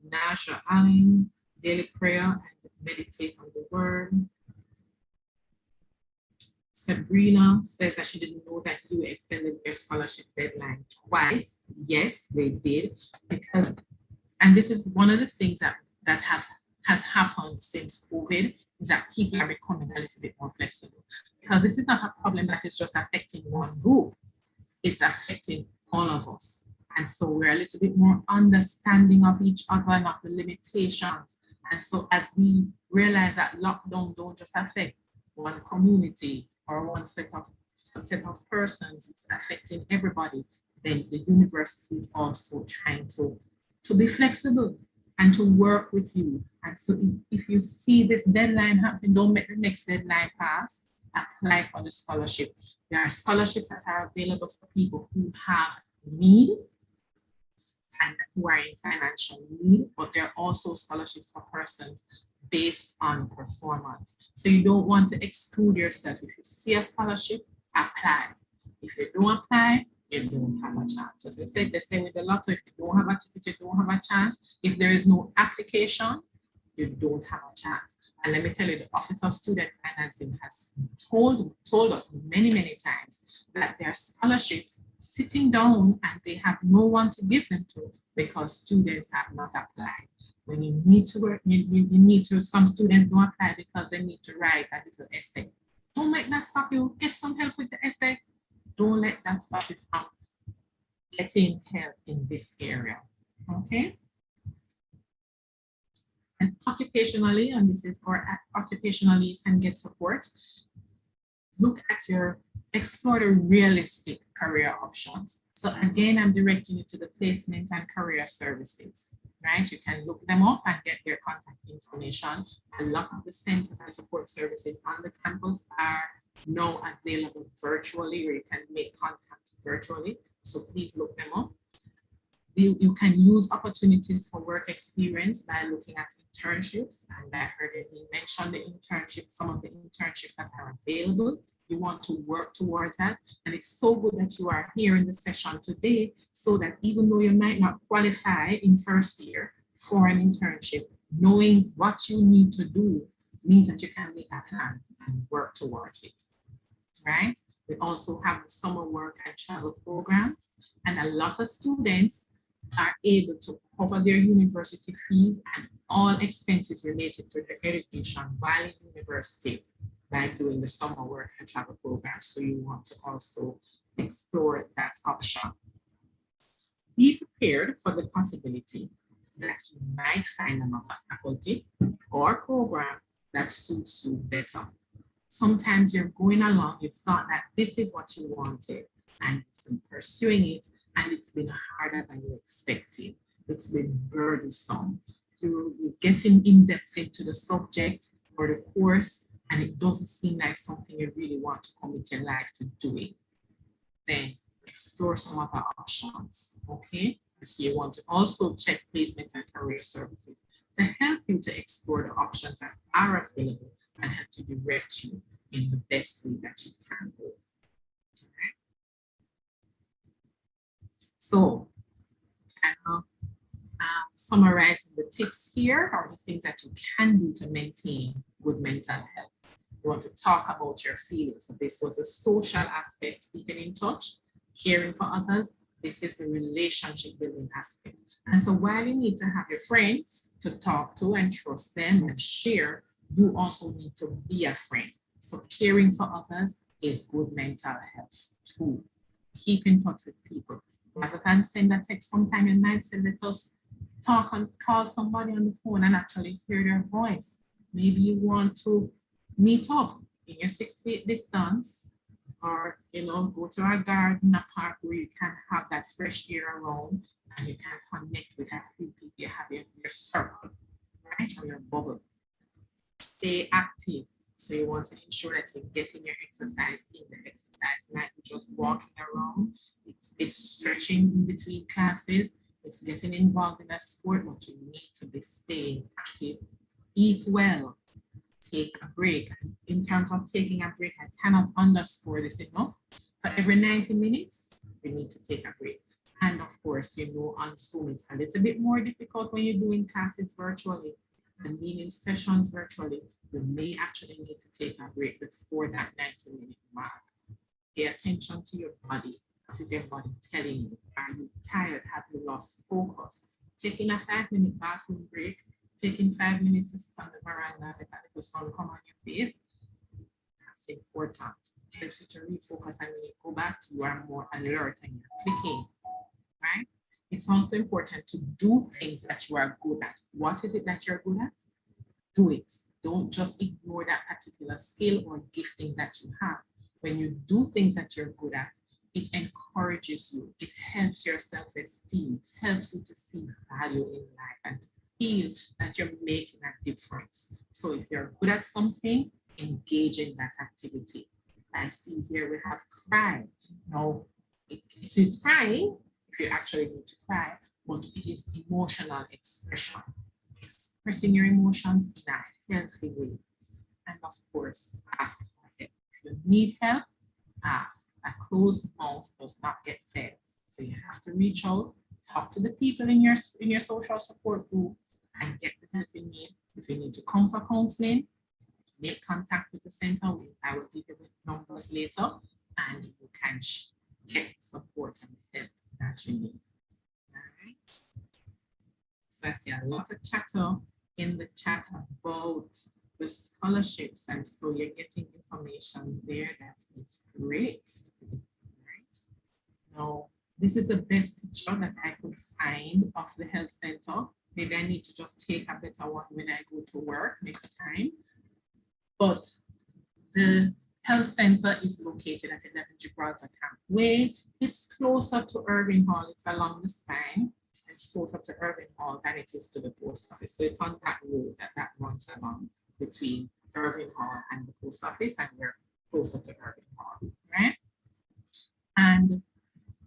Nasha Allen, daily prayer and meditate on the word. Sabrina says that she didn't know that you extended their scholarship deadline twice. Yes, they did, because, and this is one of the things that has happened since COVID, is that people are becoming a little bit more flexible, because this is not a problem that is just affecting one group, it's affecting all of us. And so we're a little bit more understanding of each other and of the limitations. And so as we realize that lockdown don't just affect one community or one set of persons, it's affecting everybody, then the university is also trying to be flexible and to work with you. And so if you see this deadline happen, don't make the next deadline pass, apply for the scholarship. There are scholarships that are available for people who have need and who are in financial need, but there are also scholarships for persons based on performance. So you don't want to exclude yourself. If you see a scholarship, apply. If you don't apply, you don't have a chance. As I said, they say with the lotto, if you don't have a ticket, you don't have a chance. If there is no application, you don't have a chance. And let me tell you, the Office of Student Financing has told us many, many times that there are scholarships sitting down and they have no one to give them to because students have not applied. When you need to work, you need to, some students don't apply because they need to write a little essay. Don't let that stop you. Get some help with the essay. Don't let that stop you from getting help in this area, okay? And occupationally, and this is for occupationally you can get support. Look at your Explore the realistic career options. So again, I'm directing you to the placement and career services, right? You can look them up and get their contact information. A lot of the centers and support services on the campus are now available virtually, or you can make contact virtually. So please look them up. You can use opportunities for work experience by looking at internships. And I heard you mention the internships, some of the internships that are available. You want to work towards that. And it's so good that you are here in the session today, so that even though you might not qualify in first year for an internship, knowing what you need to do means that you can make a plan and work towards it, right? We also have the summer work and travel programs, and a lot of students are able to cover their university fees and all expenses related to their education while in university by doing the summer work and travel program. So you want to also explore that option. Be prepared for the possibility that you might find another faculty or program that suits you better. Sometimes you're going along, you thought that this is what you wanted, and you've been pursuing it, and it's been harder than you expected. It's been burdensome. You're getting in depth into the subject or the course, and it doesn't seem like something you really want to commit your life to doing. Then explore some other options, okay? So you want to also check placement and career services to help you to explore the options that are available and help to direct you in the best way that you can go. Okay. So, summarizing the tips here are the things that you can do to maintain good mental health. You want to talk about your feelings. So this was a social aspect, keeping in touch, caring for others. This is the relationship building aspect. And so while you need to have your friends to talk to and trust them and share, you also need to be a friend. So caring for others is good mental health too. Keep in touch with people. Rather than send a text, sometime you might say, let us talk and call somebody on the phone and actually hear their voice. Maybe you want to meet up in your 6 feet distance, or go to a garden, a park where you can have that fresh air around and you can connect with a few people you have in your circle, right, or your bubble. Stay active. So you want to ensure that you're getting your exercise in. The exercise might be just walking around. It's stretching in between classes. It's getting involved in a sport, but you need to be staying active. Eat well. Take a break. In terms of taking a break, I cannot underscore this enough. For every 90 minutes, you need to take a break. And of course, on Zoom, it's a little bit more difficult when you're doing classes virtually and being in sessions virtually. You may actually need to take a break before that 90-minute mark. Pay attention to your body. What is your body telling you? Are you tired? Have you lost focus? Taking a 5-minute bathroom break, taking 5 minutes to sit on the veranda, let the sun come on your face. That's important. It helps you to refocus, and when you go back, you are more alert and you're clicking, right? It's also important to do things that you are good at. What is it that you're good at? Do it. Don't just ignore that particular skill or gifting that you have. When you do things that you're good at, it encourages you. It helps your self-esteem. It helps you to see value in life and to feel that you're making a difference. So if you're good at something, engage in that activity. I see here we have cry. Now, it is crying if you actually need to cry, but it is emotional expression. Expressing your emotions in a healthy way. And of course, ask for help. If you need help, ask. A closed mouth does not get fed. So you have to reach out, talk to the people in your social support group, and get the help you need. If you need to come for counseling, make contact with the center. I will give you the numbers later, and you can get support and help that you need. All right. So I see a lot of chatter in the chat about the scholarships, and so you're getting information there. That is great. Right. Now, this is the best picture that I could find of the health center. Maybe I need to just take a better one when I go to work next time. But the health center is located at 11 Gibraltar Camp Way. It's closer to Irving Hall. It's along the spine. It's closer to Irving Hall than it is to the post office. So it's on that road that runs along between Irving Hall and the post office, and we're closer to Irving Hall, right? And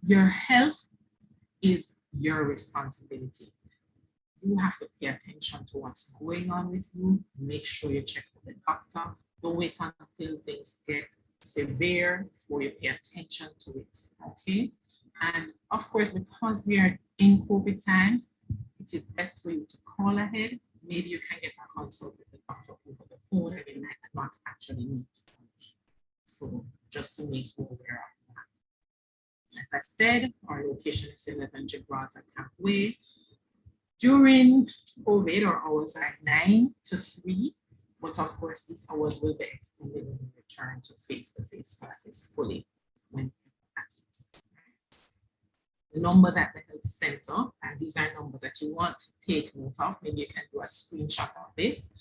your health is your responsibility. You have to pay attention to what's going on with you. Make sure you check with the doctor. Don't wait until things get severe before you pay attention to it, okay? And of course, because we are in COVID times, it is best for you to call ahead. Maybe you can get a consult with the doctor over the phone, and you might not actually need to come in. So just to make you aware of that. As I said, our location is 11 Gibraltar Camp Way. During COVID, our hours are 9 to 3, but of course, these hours will be extended when we return to face-to-face classes fully when that is. The numbers at the health center, and these are numbers that you want to take note of. Maybe you can do a screenshot of this.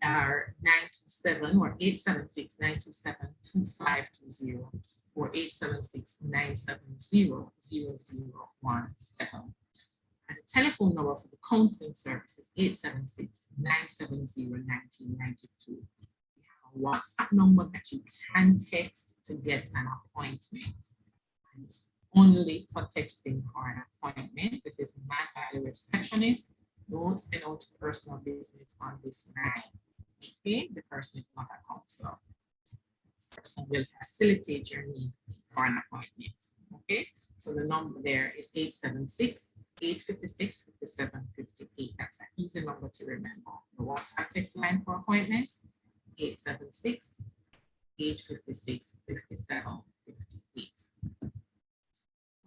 Are 927 or 876-927-2520 or 876-970-0017. And the telephone number for the counseling service is 876-970-1992. We have a WhatsApp number that you can text to get an appointment. And it's only for texting for an appointment. This is not by the receptionist. Don't send out personal business on this line. Okay, the person is not a counselor. This person will facilitate your need for an appointment. Okay, so the number there is 876-856-5758. That's an easy number to remember. The WhatsApp text line for appointments, 876-856-5758.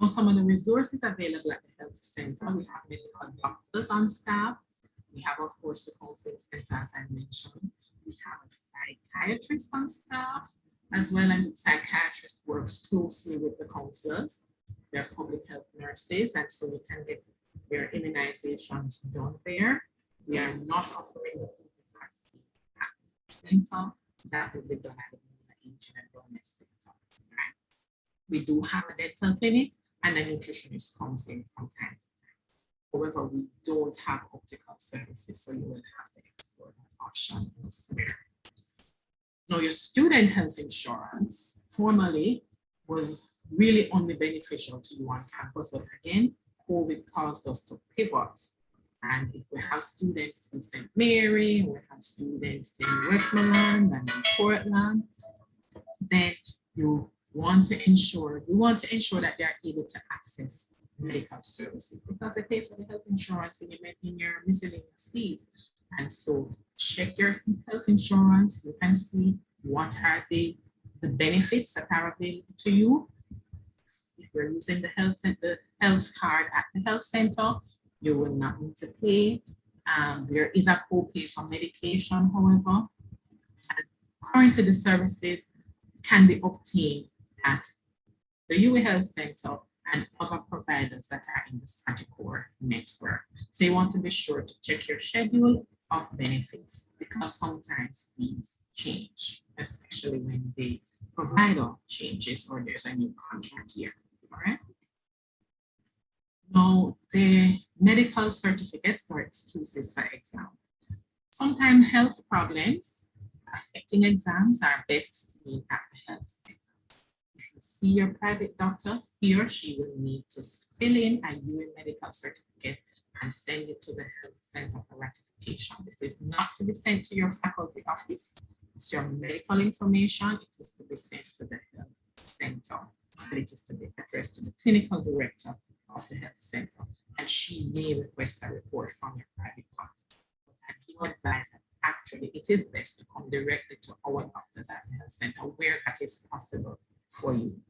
Now, some of the resources available at the health center, we have medical doctors on staff. We have, of course, the counseling center, as I mentioned. We have a psychiatrist on staff as well, and the psychiatrist works closely with the counselors. They're public health nurses, and so you can get your immunizations done there. We are not offering the COVID vaccine at the center. That will be done at the Aging and Wellness Center. Right? We do have a dental clinic, and a nutritionist comes in from time to time. However, we don't have optical services, so you will have to explore that option elsewhere. Now, your student health insurance formerly was really only beneficial to you on campus, but again, COVID caused us to pivot. And if we have students in St. Mary, we have students in Westmoreland and in Portland, then you want to ensure that they're able to access medical services because they pay for the health insurance in your miscellaneous fees. And so check your health insurance. You can see what are the benefits that are available to you. If you're using the health card at the health center, you will not need to pay. There is a copay for medication, however. And currently the services can be obtained at the UWI Health Center and other providers that are in the Sagicor network. So you want to be sure to check your schedule of benefits because sometimes these change, especially when the provider changes or there's a new contract here. All right. Now, the medical certificates are excuses for exam. Sometimes health problems affecting exams are best seen at the health center. If you see your private doctor, he or she will need to fill in a UWI medical certificate and send it to the health center for ratification. This is not to be sent to your faculty office. It's your medical information. It is to be sent to the health center. And it is to be addressed to the clinical director of the health center. And she may request a report from your private doctor. But I do advise that actually it is best to come directly to our doctors at the health center where that is possible for you.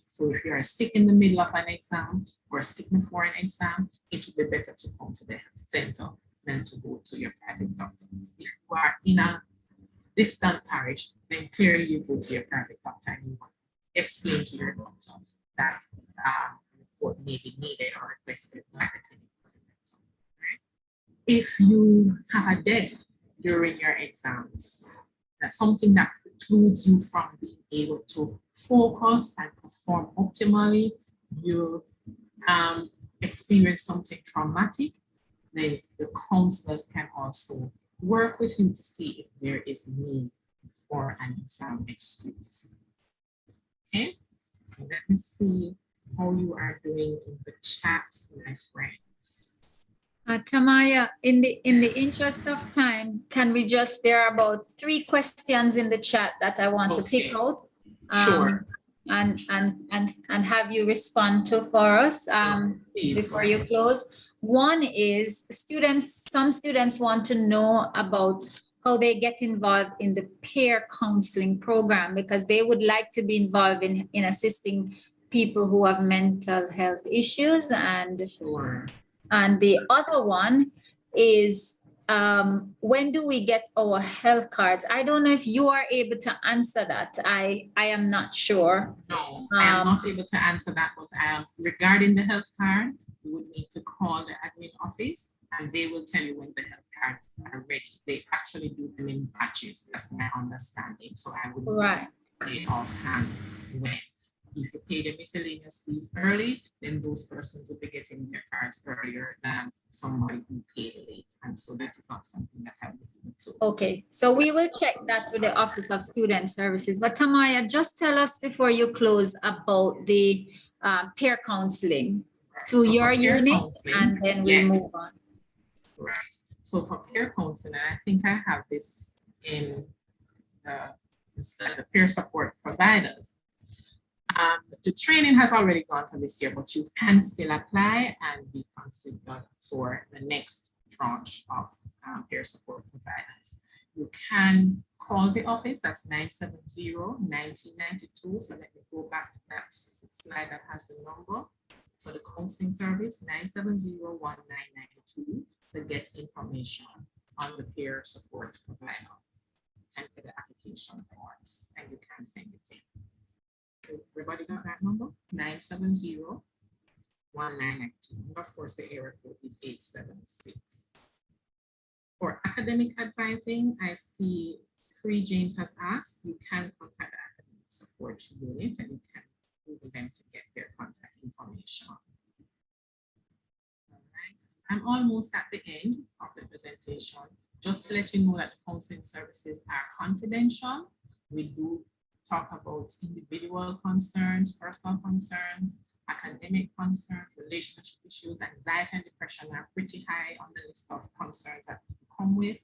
So if you are sick in the middle of an exam or sick before an exam, it would be better to come to the health center than to go to your private doctor. If you are in a distant parish, then clearly you go to your private doctor and you want to explain to your doctor that report may be needed or requested by the clinic. Right? If you have a death during your exams, that's something that precludes you from being able to focus and perform optimally, you experience something traumatic, then the counselors can also work with you to see if there is need for an exam excuse. Okay, so let me see how you are doing in the chat, my friends. Tamaya, in the interest of time, can we just, there are about 3 questions in the chat that I want to pick out. Sure. And have you respond to for us before you close. One is some students want to know about how they get involved in the peer counseling program, because they would like to be involved in assisting people who have mental health issues. And Sure. And the other one is, when do we get our health cards? I don't know if you are able to answer that. I am not sure. No, I am not able to answer that, but regarding the health card, you would need to call the admin office and they will tell you when the health cards are ready. They actually do them in batches, that's my understanding. So I would say offhand when. If you pay the miscellaneous fees early, then those persons will be getting their cards earlier than somebody who paid late. And so that is not something that I would do. Okay, so we will check that with the Office of Student Services. But Tamaya, just tell us before you close about the peer counseling to your unit, and then we move on. Right. So for peer counseling, I think I have this in the peer support providers. The training has already gone for this year, but you can still apply and be considered for the next tranche of peer support providers. You can call the office, that's 970-1992. So let me go back to that slide that has the number. So the counseling service, 970-1992, to get information on the peer support provider and for the application forms, and you can send it in. Everybody got that number? 970-1992. And of course, the area code is 876. For academic advising, I see Cree James has asked, you can contact the academic support unit and you can Google them to get their contact information. All right, I'm almost at the end of the presentation. Just to let you know that the counseling services are confidential. We do talk about individual concerns, personal concerns, academic concerns, relationship issues, anxiety and depression are pretty high on the list of concerns that people come with.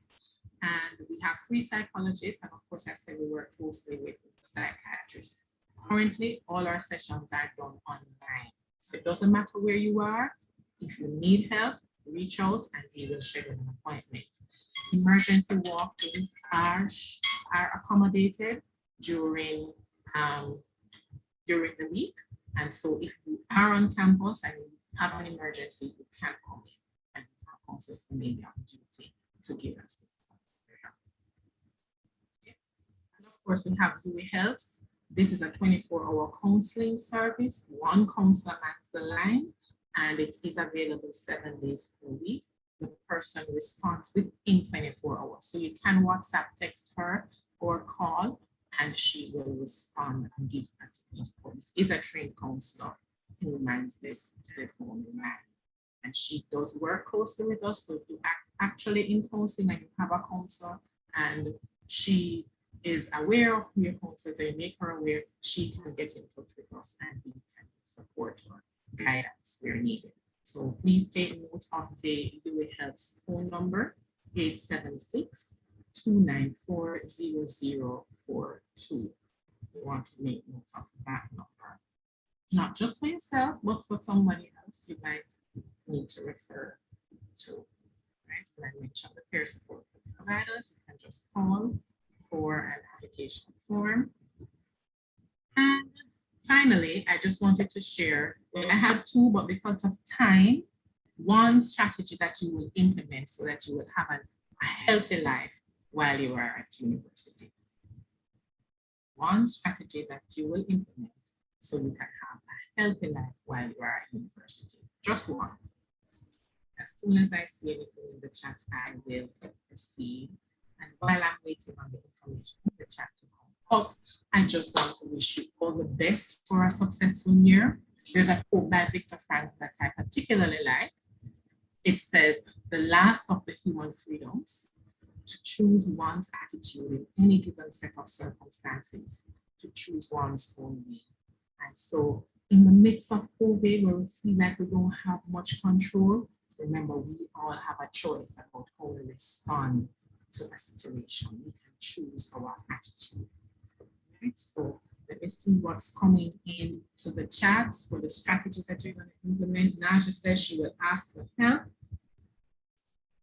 And we have 3 psychologists, and of course, I said we work closely with psychiatrists. Currently, all our sessions are done online. So it doesn't matter where you are. If you need help, reach out and we will schedule an appointment. Emergency walk-ins are accommodated during the week, and so if you are on campus and you have an emergency, you can come in and have counselors who may be on duty to give assistance. Okay. And of course, we have Dewey Helps. This is a 24-hour counseling service. 1 counselor mans the line, and it is available 7 days per week. The person responds within 24 hours, so you can WhatsApp, text her, or call, and she will respond and give advice. This is a trained counselor who mans this telephone line. And she does work closely with us. So if you actually in counseling and you have a counselor and she is aware of your counselor, so you make her aware, she can get in touch with us and we can support her guidance where needed. So please take note of the Dewey Helps phone number, 876-294-0042. You want to make note of that number. Not just for yourself, but for somebody else you might need to refer to. Right? So I mentioned the peer support providers. You can just call for an application form. And finally, I just wanted to share, well, I have 2, but because of time, 1 strategy that you will implement so that you will have a healthy life while you are at university. 1 strategy that you will implement so you can have a healthy life while you are at university. Just 1. As soon as I see anything in the chat, I will proceed. And while I'm waiting on the information in the chat to come, Oh, I just want to wish you all the best for a successful year. There's a quote by Viktor Frankl that I particularly like. It says, "The last of the human freedoms, to choose one's attitude in any given set of circumstances, to choose one's own way." And so in the midst of COVID, where we feel like we don't have much control, remember, we all have a choice about how we respond to a situation. We can choose our attitude. Right? So let me see what's coming into the chats for the strategies that you're going to implement. Naja says she will ask for help.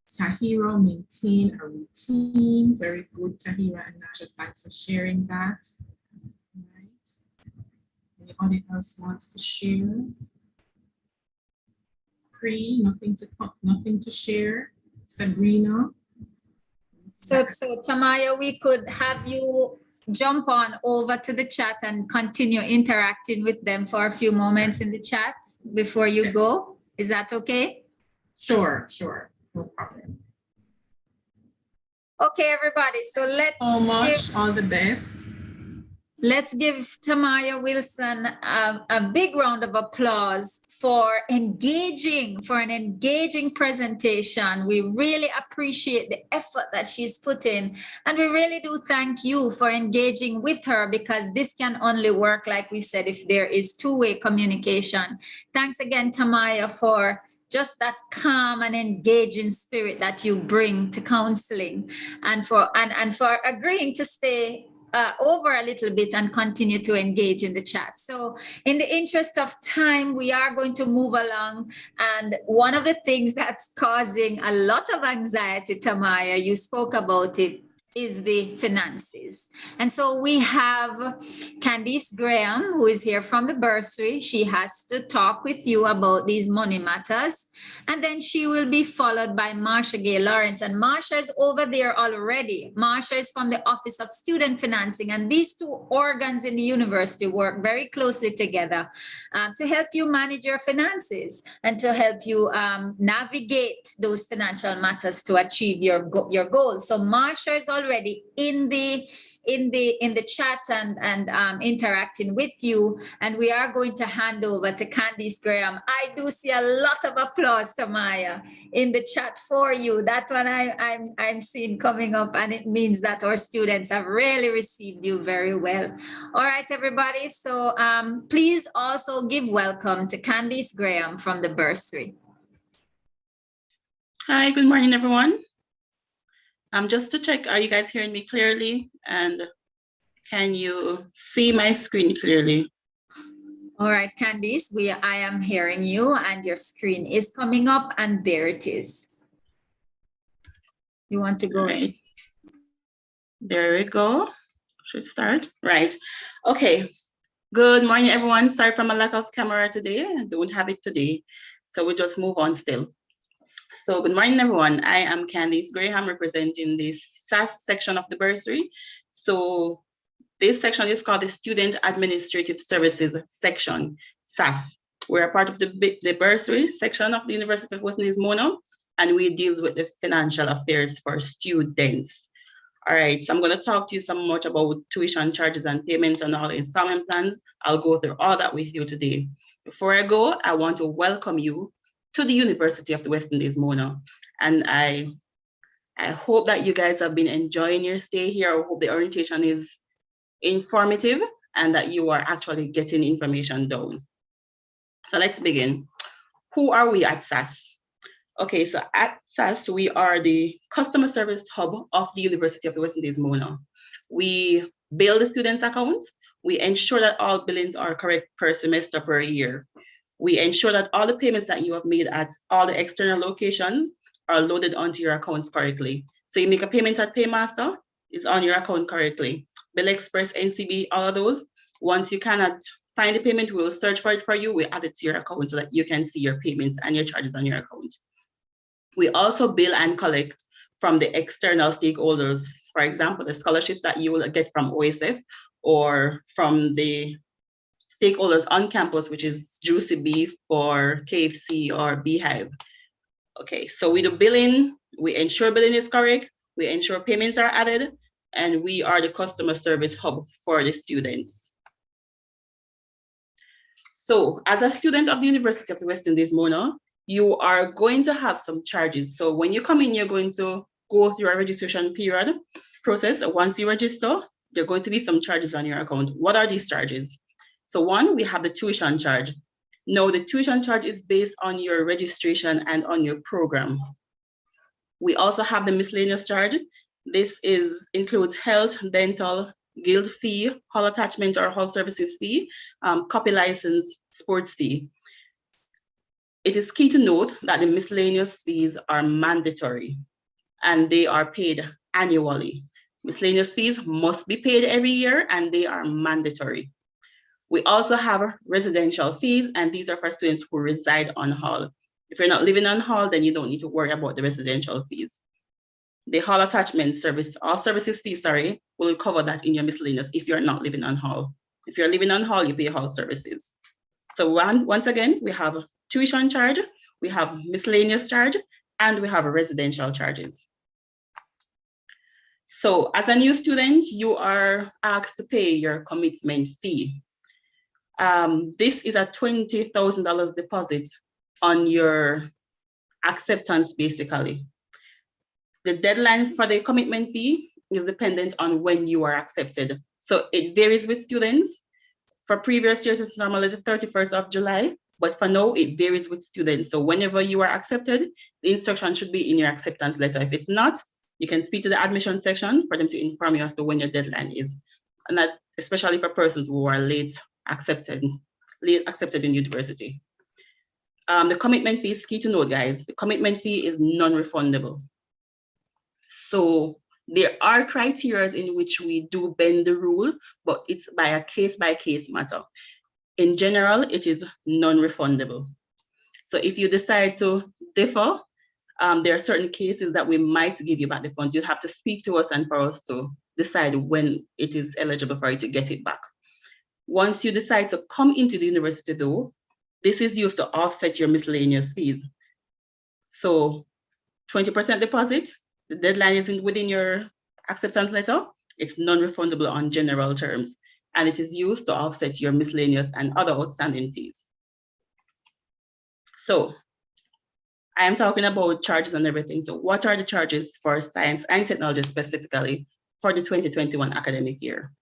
Tahira, maintain a routine. Very good, Tahira and Naja. Thanks for sharing that. Right. Anybody else wants to share? Nothing to share. Sabrina. So Tamaya, we could have you jump on over to the chat and continue interacting with them for a few moments in the chat before you go. Is that okay? Sure. No problem. Okay, everybody. So let's all the best. Let's give Tamaya Wilson a big round of applause for an engaging presentation. We really appreciate the effort that she's put in. And we really do thank you for engaging with her, because this can only work, like we said, if there is two-way communication. Thanks again, Tamaya, for just that calm and engaging spirit that you bring to counseling, and for agreeing to stay over a little bit and continue to engage in the chat. So in the interest of time, we are going to move along. And one of the things that's causing a lot of anxiety, Tamaya, you spoke about it, is the finances. And so we have Candice Graham, who is here from the bursary. She has to talk with you about these money matters. And then she will be followed by Marsha Gay Lawrence. And Marsha is over there already. Marsha is from the Office of Student Financing. And these two organs in the university work very closely together to help you manage your finances and to help you navigate those financial matters to achieve your goals. So Marsha is already in the chat and interacting with you, and we are going to hand over to Candice Graham. I do see a lot of applause, Tamaya, in the chat for you. That's what I'm seeing coming up, and it means that our students have really received you very well. All right, everybody. So please also give welcome to Candice Graham from the bursary. Hi, good morning, everyone. Just to check, are you guys hearing me clearly? And can you see my screen clearly? All right, Candice, I am hearing you and your screen is coming up, and there it is. You want to go in? There we go. Should start. Right. Okay. Good morning, everyone. Sorry for my lack of camera today. I don't have it today. So we'll just move on still. So good morning, everyone. I am Candice Graham, representing the SAS section of the bursary. So this section is called the Student Administrative Services section, SAS. We're a part of the bursary section of the University of West Indies Mono, and we deal with the financial affairs for students. All right, so I'm going to talk to you some much about tuition charges and payments and all the installment plans. I'll go through all that with you today. Before I go, I want to welcome you to the University of the West Indies Mono. And I hope that you guys have been enjoying your stay here. I hope the orientation is informative and that you are actually getting information down. So let's begin. Who are we at SAS? Okay, so at SAS, we are the customer service hub of the University of the West Indies Mono. We bill the students' accounts. We ensure that all billings are correct per semester, per year. We ensure that all the payments that you have made at all the external locations are loaded onto your accounts correctly. So you make a payment at Paymaster, it's on your account correctly. Bill Express, NCB, all of those. Once you cannot find the payment, we will search for it for you. We add it to your account so that you can see your payments and your charges on your account. We also bill and collect from the external stakeholders. For example, the scholarships that you will get from OSF or from the stakeholders on campus, which is Juicy Beef or KFC or Beehive. Okay, so we do billing, we ensure billing is correct, we ensure payments are added, and we are the customer service hub for the students. So as a student of the University of the West Indies, Mona, you are going to have some charges. So when you come in, you're going to go through a registration period process. Once you register, there are going to be some charges on your account. What are these charges? So one, we have the tuition charge. Now, the tuition charge is based on your registration and on your program. We also have the miscellaneous charge. This includes health, dental, guild fee, hall attachment or hall services fee, copy license, sports fee. It is key to note that the miscellaneous fees are mandatory and they are paid annually. Miscellaneous fees must be paid every year and they are mandatory. We also have residential fees, and these are for students who reside on hall. If you're not living on hall, then you don't need to worry about the residential fees. The hall attachment service, all services fees, will cover that in your miscellaneous if you're not living on hall. If you're living on hall, you pay hall services. So once again, we have tuition charge, we have miscellaneous charge, and we have residential charges. So as a new student, you are asked to pay your commitment fee. This is a $20,000 deposit on your acceptance, basically. The deadline for the commitment fee is dependent on when you are accepted. So it varies with students. For previous years, it's normally the 31st of July, but for now, it varies with students. So whenever you are accepted, the instruction should be in your acceptance letter. If it's not, you can speak to the admission section for them to inform you as to when your deadline is. And that especially for persons who are late accepted in university. The commitment fee is key to note, guys. The commitment fee is non-refundable. So there are criteria in which we do bend the rule, but it's by a case-by-case matter. In general, it is non-refundable. So if you decide to differ, there are certain cases that we might give you back the funds. You have to speak to us and for us to decide when it is eligible for you to get it back. Once you decide to come into the university though, this is used to offset your miscellaneous fees. So 20% deposit, the deadline is within your acceptance letter, it's non-refundable on general terms, and it is used to offset your miscellaneous and other outstanding fees. So I am talking about charges and everything. So what are the charges for science and technology specifically for the 2021 academic year?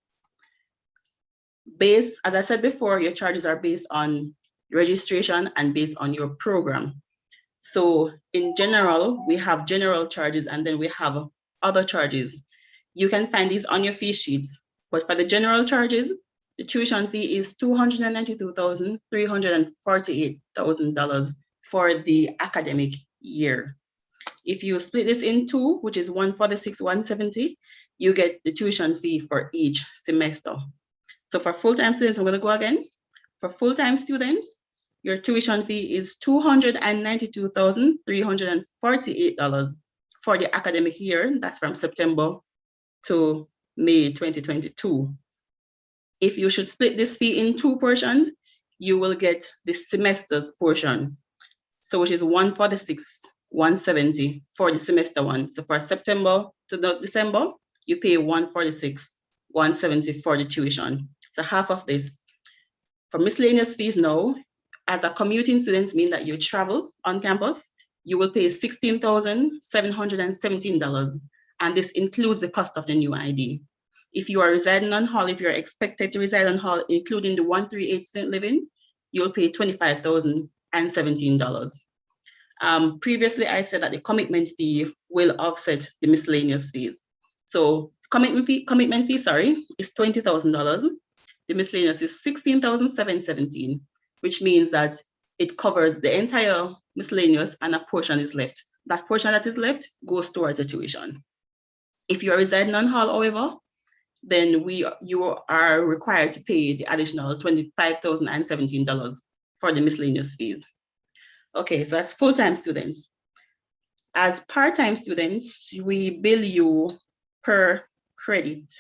As I said before, your charges are based on registration and based on your program. So in general, we have general charges and then we have other charges. You can find these on your fee sheets, but for the general charges, the tuition fee is $292,348,000 for the academic year. If you split this in two, which is 146, 170, you get the tuition fee for each semester. So for full-time students, I'm going to go again. For full-time students, your tuition fee is $292,348 for the academic year. That's from September to May 2022. If you should split this fee in two portions, you will get the semester's portion. So which is 146, 170 for the semester one. So for September to December, you pay 146, 170 for the tuition. So half of this. For miscellaneous fees now, as a commuting student, mean that you travel on campus, you will pay $16,717, and this includes the cost of the new ID. If you are residing on hall, if you're expected to reside on hall, including the 138 student living, you'll pay $25,017. Previously, I said that the commitment fee will offset the miscellaneous fees. So commitment fee, is $20,000. The miscellaneous is $16,717, which means that it covers the entire miscellaneous and a portion is left. That portion that is left goes towards the tuition. If you are residing on hall, however, then you are required to pay the additional $25,017 for the miscellaneous fees. Okay, so that's full-time students. As part-time students, we bill you per credit.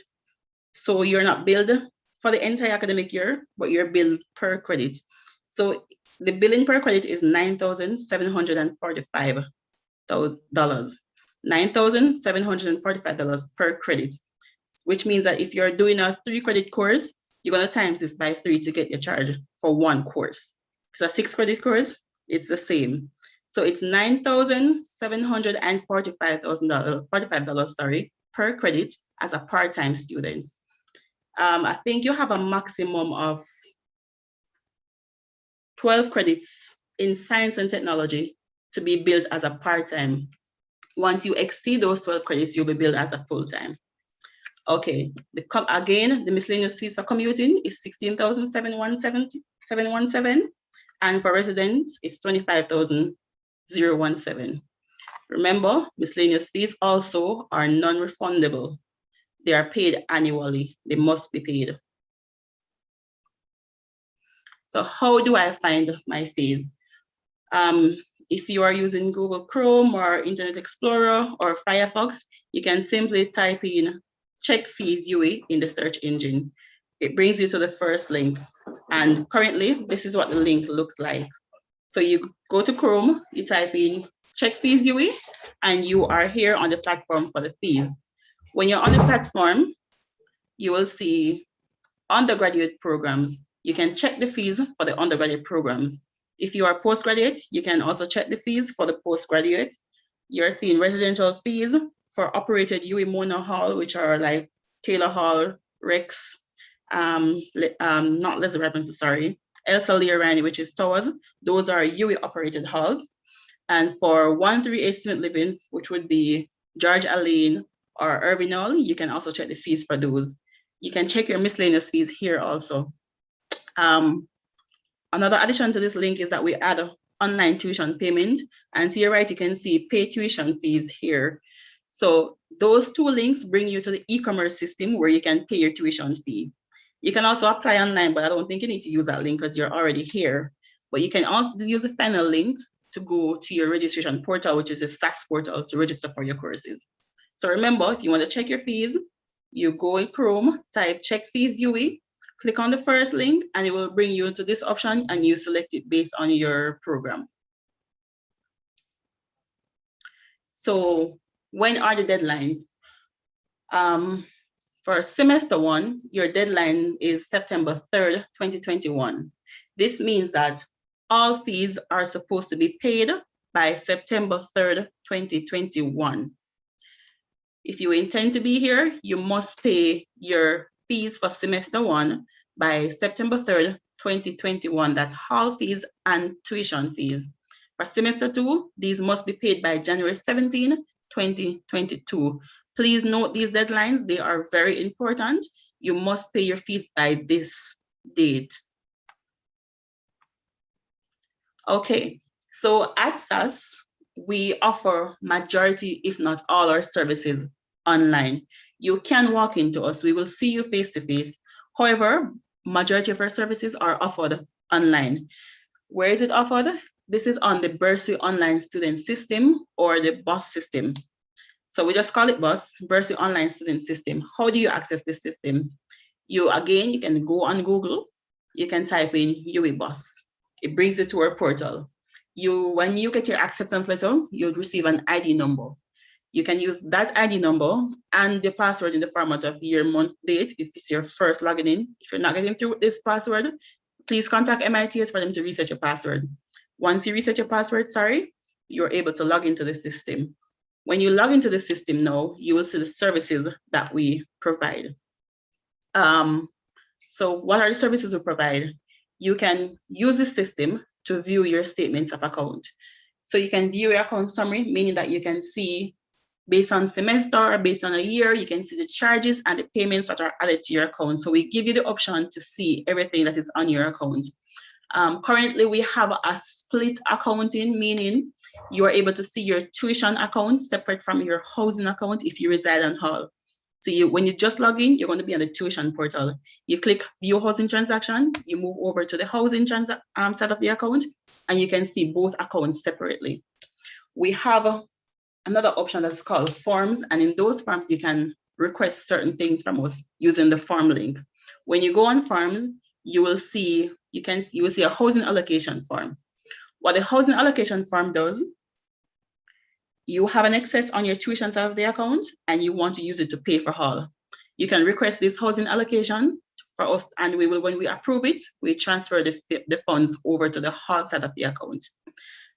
So you're not billed for the entire academic year, but you're billed per credit. So the billing per credit is $9,745. $9,745 per credit. which means that if you're doing a 3-credit course, you're going to times this by 3 to get your charge for one course. If it's a 6-credit course, it's the same. So it's $9,745 per credit as a part-time student. I think you have a maximum of 12 credits in science and technology to be billed as a part-time. Once you exceed those 12 credits, you'll be billed as a full-time. Okay, again, the miscellaneous fees for commuting is $16,717, and for residents, it's $25,017. Remember, miscellaneous fees also are non-refundable. They are paid annually. They must be paid. So how do I find my fees? If you are using Google Chrome or Internet Explorer or Firefox, you can simply type in check fees UE in the search engine. It brings you to the first link. And currently, this is what the link looks like. So you go to Chrome, you type in check fees UE, and you are here on the platform for the fees. When you're on the platform, you will see undergraduate programs. You can check the fees for the undergraduate programs. If you are postgraduate, you can also check the fees for the postgraduate. You're seeing residential fees for operated UE Mona Hall, which are like Taylor Hall, Rex, not Leslie Robinson, sorry, Elsa Learani, which is Towers. Those are UE operated halls. And for 138 student living, which would be George Allen or Irving Hall, you can also check the fees for those. You can check your miscellaneous fees here also. Another addition to this link is that we add online tuition payment, and to your right, you can see pay tuition fees here. So those two links bring you to the e-commerce system where you can pay your tuition fee. You can also apply online, but I don't think you need to use that link because you're already here. But you can also use the final link to go to your registration portal, which is a SAS portal, to register for your courses. So remember, if you want to check your fees, you go in Chrome, type check fees UE, click on the first link, and it will bring you to this option, and you select it based on your program. So when are the deadlines? For semester 1, your deadline is September 3rd, 2021. This means that all fees are supposed to be paid by September 3rd, 2021. If you intend to be here, you must pay your fees for semester 1 by September 3rd, 2021. That's hall fees and tuition fees. For semester 2, these must be paid by January 17, 2022. Please note these deadlines. They are very important. You must pay your fees by this date. Okay, so at SAS, we offer majority, if not all, our services online. You can walk into us. We will see you face to face. However, majority of our services are offered online. Where is it offered? This is on the Bursary Online Student System or the BUS system. So we just call it BUS, Bursary Online Student System. How do you access this system? You can go on Google. You can type in UE BUS. It brings you to our portal. When you get your acceptance letter, you'll receive an ID number. You can use that ID number and the password in the format of year, month, date if it's your first login in. If you're not getting through with this password, please contact MITS for them to reset your password. Once you reset your password, you're able to log into the system. When you log into the system now, you will see the services that we provide. So what are the services we provide? You can use the system to view your statements of account. So you can view your account summary, meaning that you can see based on semester or based on a year, you can see the charges and the payments that are added to your account. So we give you the option to see everything that is on your account. Currently, we have a split accounting, meaning you are able to see your tuition account separate from your housing account if you reside on Hall. So when you just log in, you're going to be on the tuition portal. You click view housing transaction, you move over to the housing side of the account, and you can see both accounts separately. We have another option that's called forms, and in those forms, you can request certain things from us using the form link. When you go on forms, you will see a housing allocation form. What the housing allocation form does, you have an excess on your tuition side of the account and you want to use it to pay for hall. You can request this housing allocation for us, and we will, when we approve it, we transfer the funds over to the hard side of the account.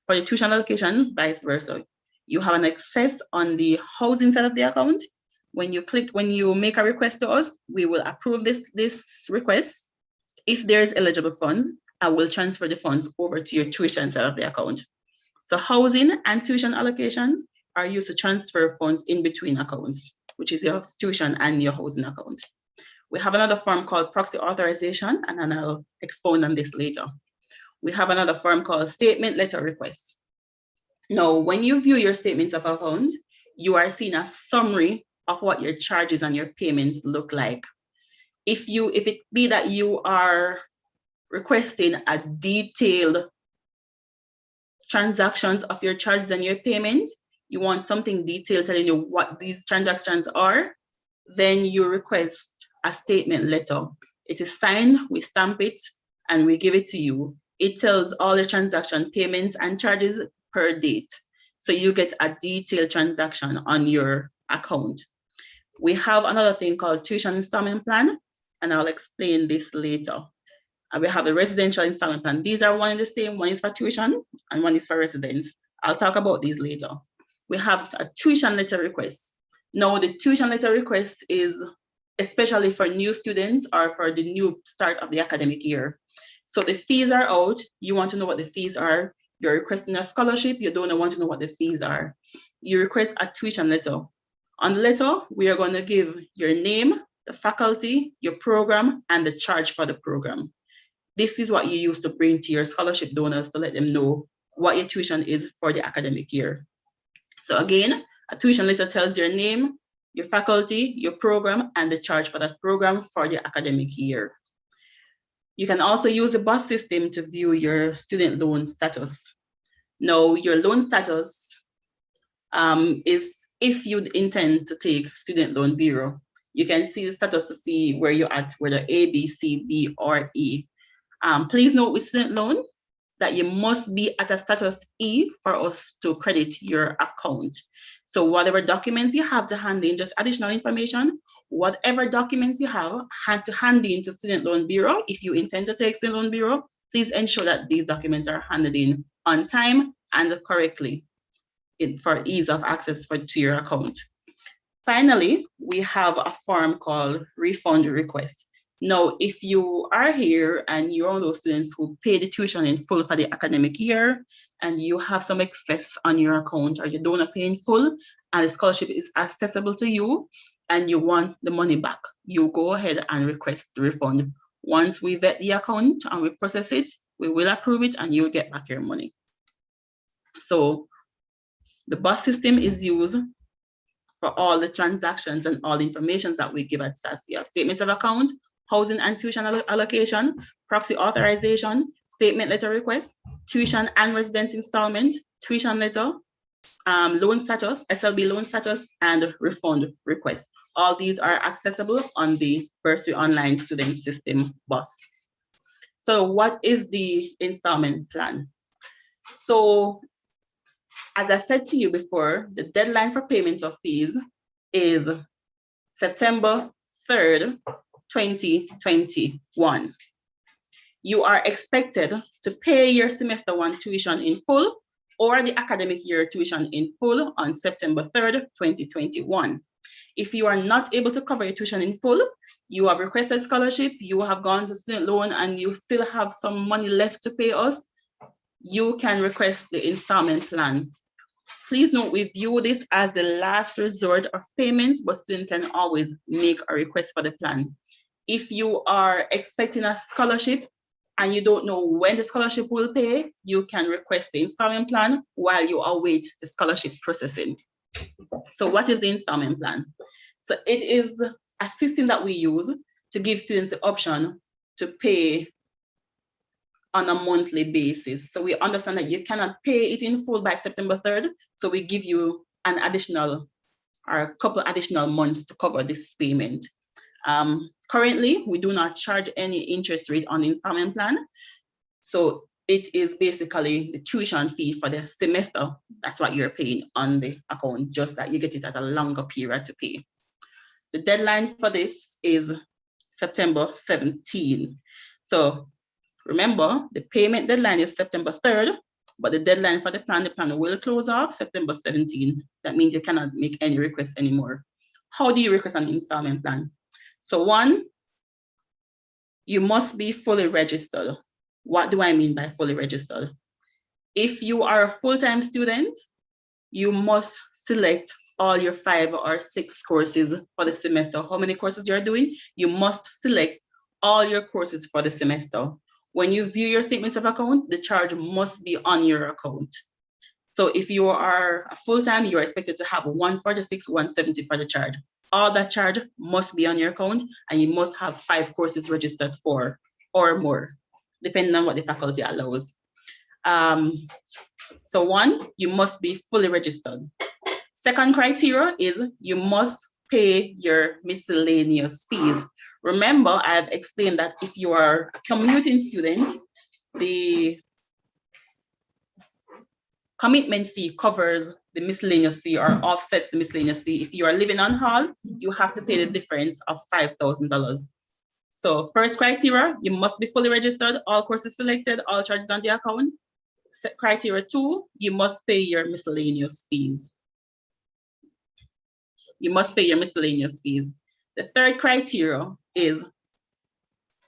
For the tuition allocations, vice versa. You have an access on the housing side of the account. When you make a request to us, we will approve this request. If there's eligible funds, I will transfer the funds over to your tuition side of the account. So housing and tuition allocations are used to transfer funds in between accounts, which is your tuition and your housing account. We have another form called Proxy Authorization, and then I'll expound on this later. We have another form called Statement Letter Request. Now, when you view your statements of account, you are seeing a summary of what your charges and your payments look like. If it be that you are requesting a detailed transactions of your charges and your payments, you want something detailed telling you what these transactions are, then you request a statement letter. It is signed, we stamp it, and we give it to you. It tells all the transaction payments and charges per date. So you get a detailed transaction on your account. We have another thing called tuition installment plan, and I'll explain this later. And we have a residential installment plan. These are one and the same. One is for tuition and one is for residents. I'll talk about these later. We have a tuition letter request. Now, the tuition letter request is especially for new students or for the new start of the academic year. So the fees are out. You want to know what the fees are. You're requesting a scholarship. You don't want to know what the fees are. You request a tuition letter. On the letter, we are going to give your name, the faculty, your program, and the charge for the program. This is what you use to bring to your scholarship donors to let them know what your tuition is for the academic year. So again, a tuition letter tells your name, your faculty, your program, and the charge for that program for the academic year. You can also use the BOSS system to view your student loan status. Now, your loan status is if you intend to take student loan bureau. You can see the status to see where you're at, whether A, B, C, D, or E. Please note with student loan that you must be at a status E for us to credit your account. So whatever documents you have to hand in, just additional information, whatever documents you have had to hand in to Student Loan Bureau, if you intend to take Student Loan Bureau, please ensure that these documents are handed in on time and correctly for ease of access to your account. Finally, we have a form called Refund Request. Now, if you are here and you're one of those students who pay the tuition in full for the academic year and you have some excess on your account or you don't want to pay in full and the scholarship is accessible to you and you want the money back, you go ahead and request the refund. Once we vet the account and we process it, we will approve it and you'll get back your money. So the BOSS system is used for all the transactions and all the information that we give at SAS. You have statements of account, housing and tuition allocation, proxy authorization, statement letter request, tuition and residence installment, tuition letter, loan status, SLB loan status, and refund request. All these are accessible on the Bursary Online Student System BOSS. So what is the installment plan? So as I said to you before, the deadline for payment of fees is September 3rd, 2021. You are expected to pay your semester 1 tuition in full or the academic year tuition in full on September 3rd, 2021. If you are not able to cover your tuition in full, you have requested scholarship, you have gone to student loan and you still have some money left to pay us, you can request the installment plan. Please note, we view this as the last resort of payment, but students can always make a request for the plan. If you are expecting a scholarship and you don't know when the scholarship will pay, you can request the installment plan while you await the scholarship processing. So what is the installment plan? So it is a system that we use to give students the option to pay on a monthly basis. So we understand that you cannot pay it in full by September 3rd. So we give you an additional or a couple additional months to cover this payment. Currently, we do not charge any interest rate on the installment plan. So it is basically the tuition fee for the semester. That's what you're paying on the account, just that you get it at a longer period to pay. The deadline for this is September 17. So remember, the payment deadline is September 3rd, but the deadline for the plan will close off September 17. That means you cannot make any requests anymore. How do you request an installment plan? So one, you must be fully registered. What do I mean by fully registered? If you are a full-time student, you must select all your 5 or 6 courses for the semester. How many courses you're doing? You must select all your courses for the semester. When you view your statements of account, the charge must be on your account. So if you are a full-time, you're expected to have 146, 170 for the charge. All that charge must be on your account, and you must have 5 courses registered for or more, depending on what the faculty allows. So one, you must be fully registered. Second criteria is you must pay your miscellaneous fees. Remember, I have explained that if you are a commuting student, the commitment fee covers the miscellaneous fee or offsets the miscellaneous fee. If you are living on hall, you have to pay the difference of $5,000. So first criteria, you must be fully registered, all courses selected, all charges on the account. Criteria 2, you must pay your miscellaneous fees. You must pay your miscellaneous fees. The third criteria is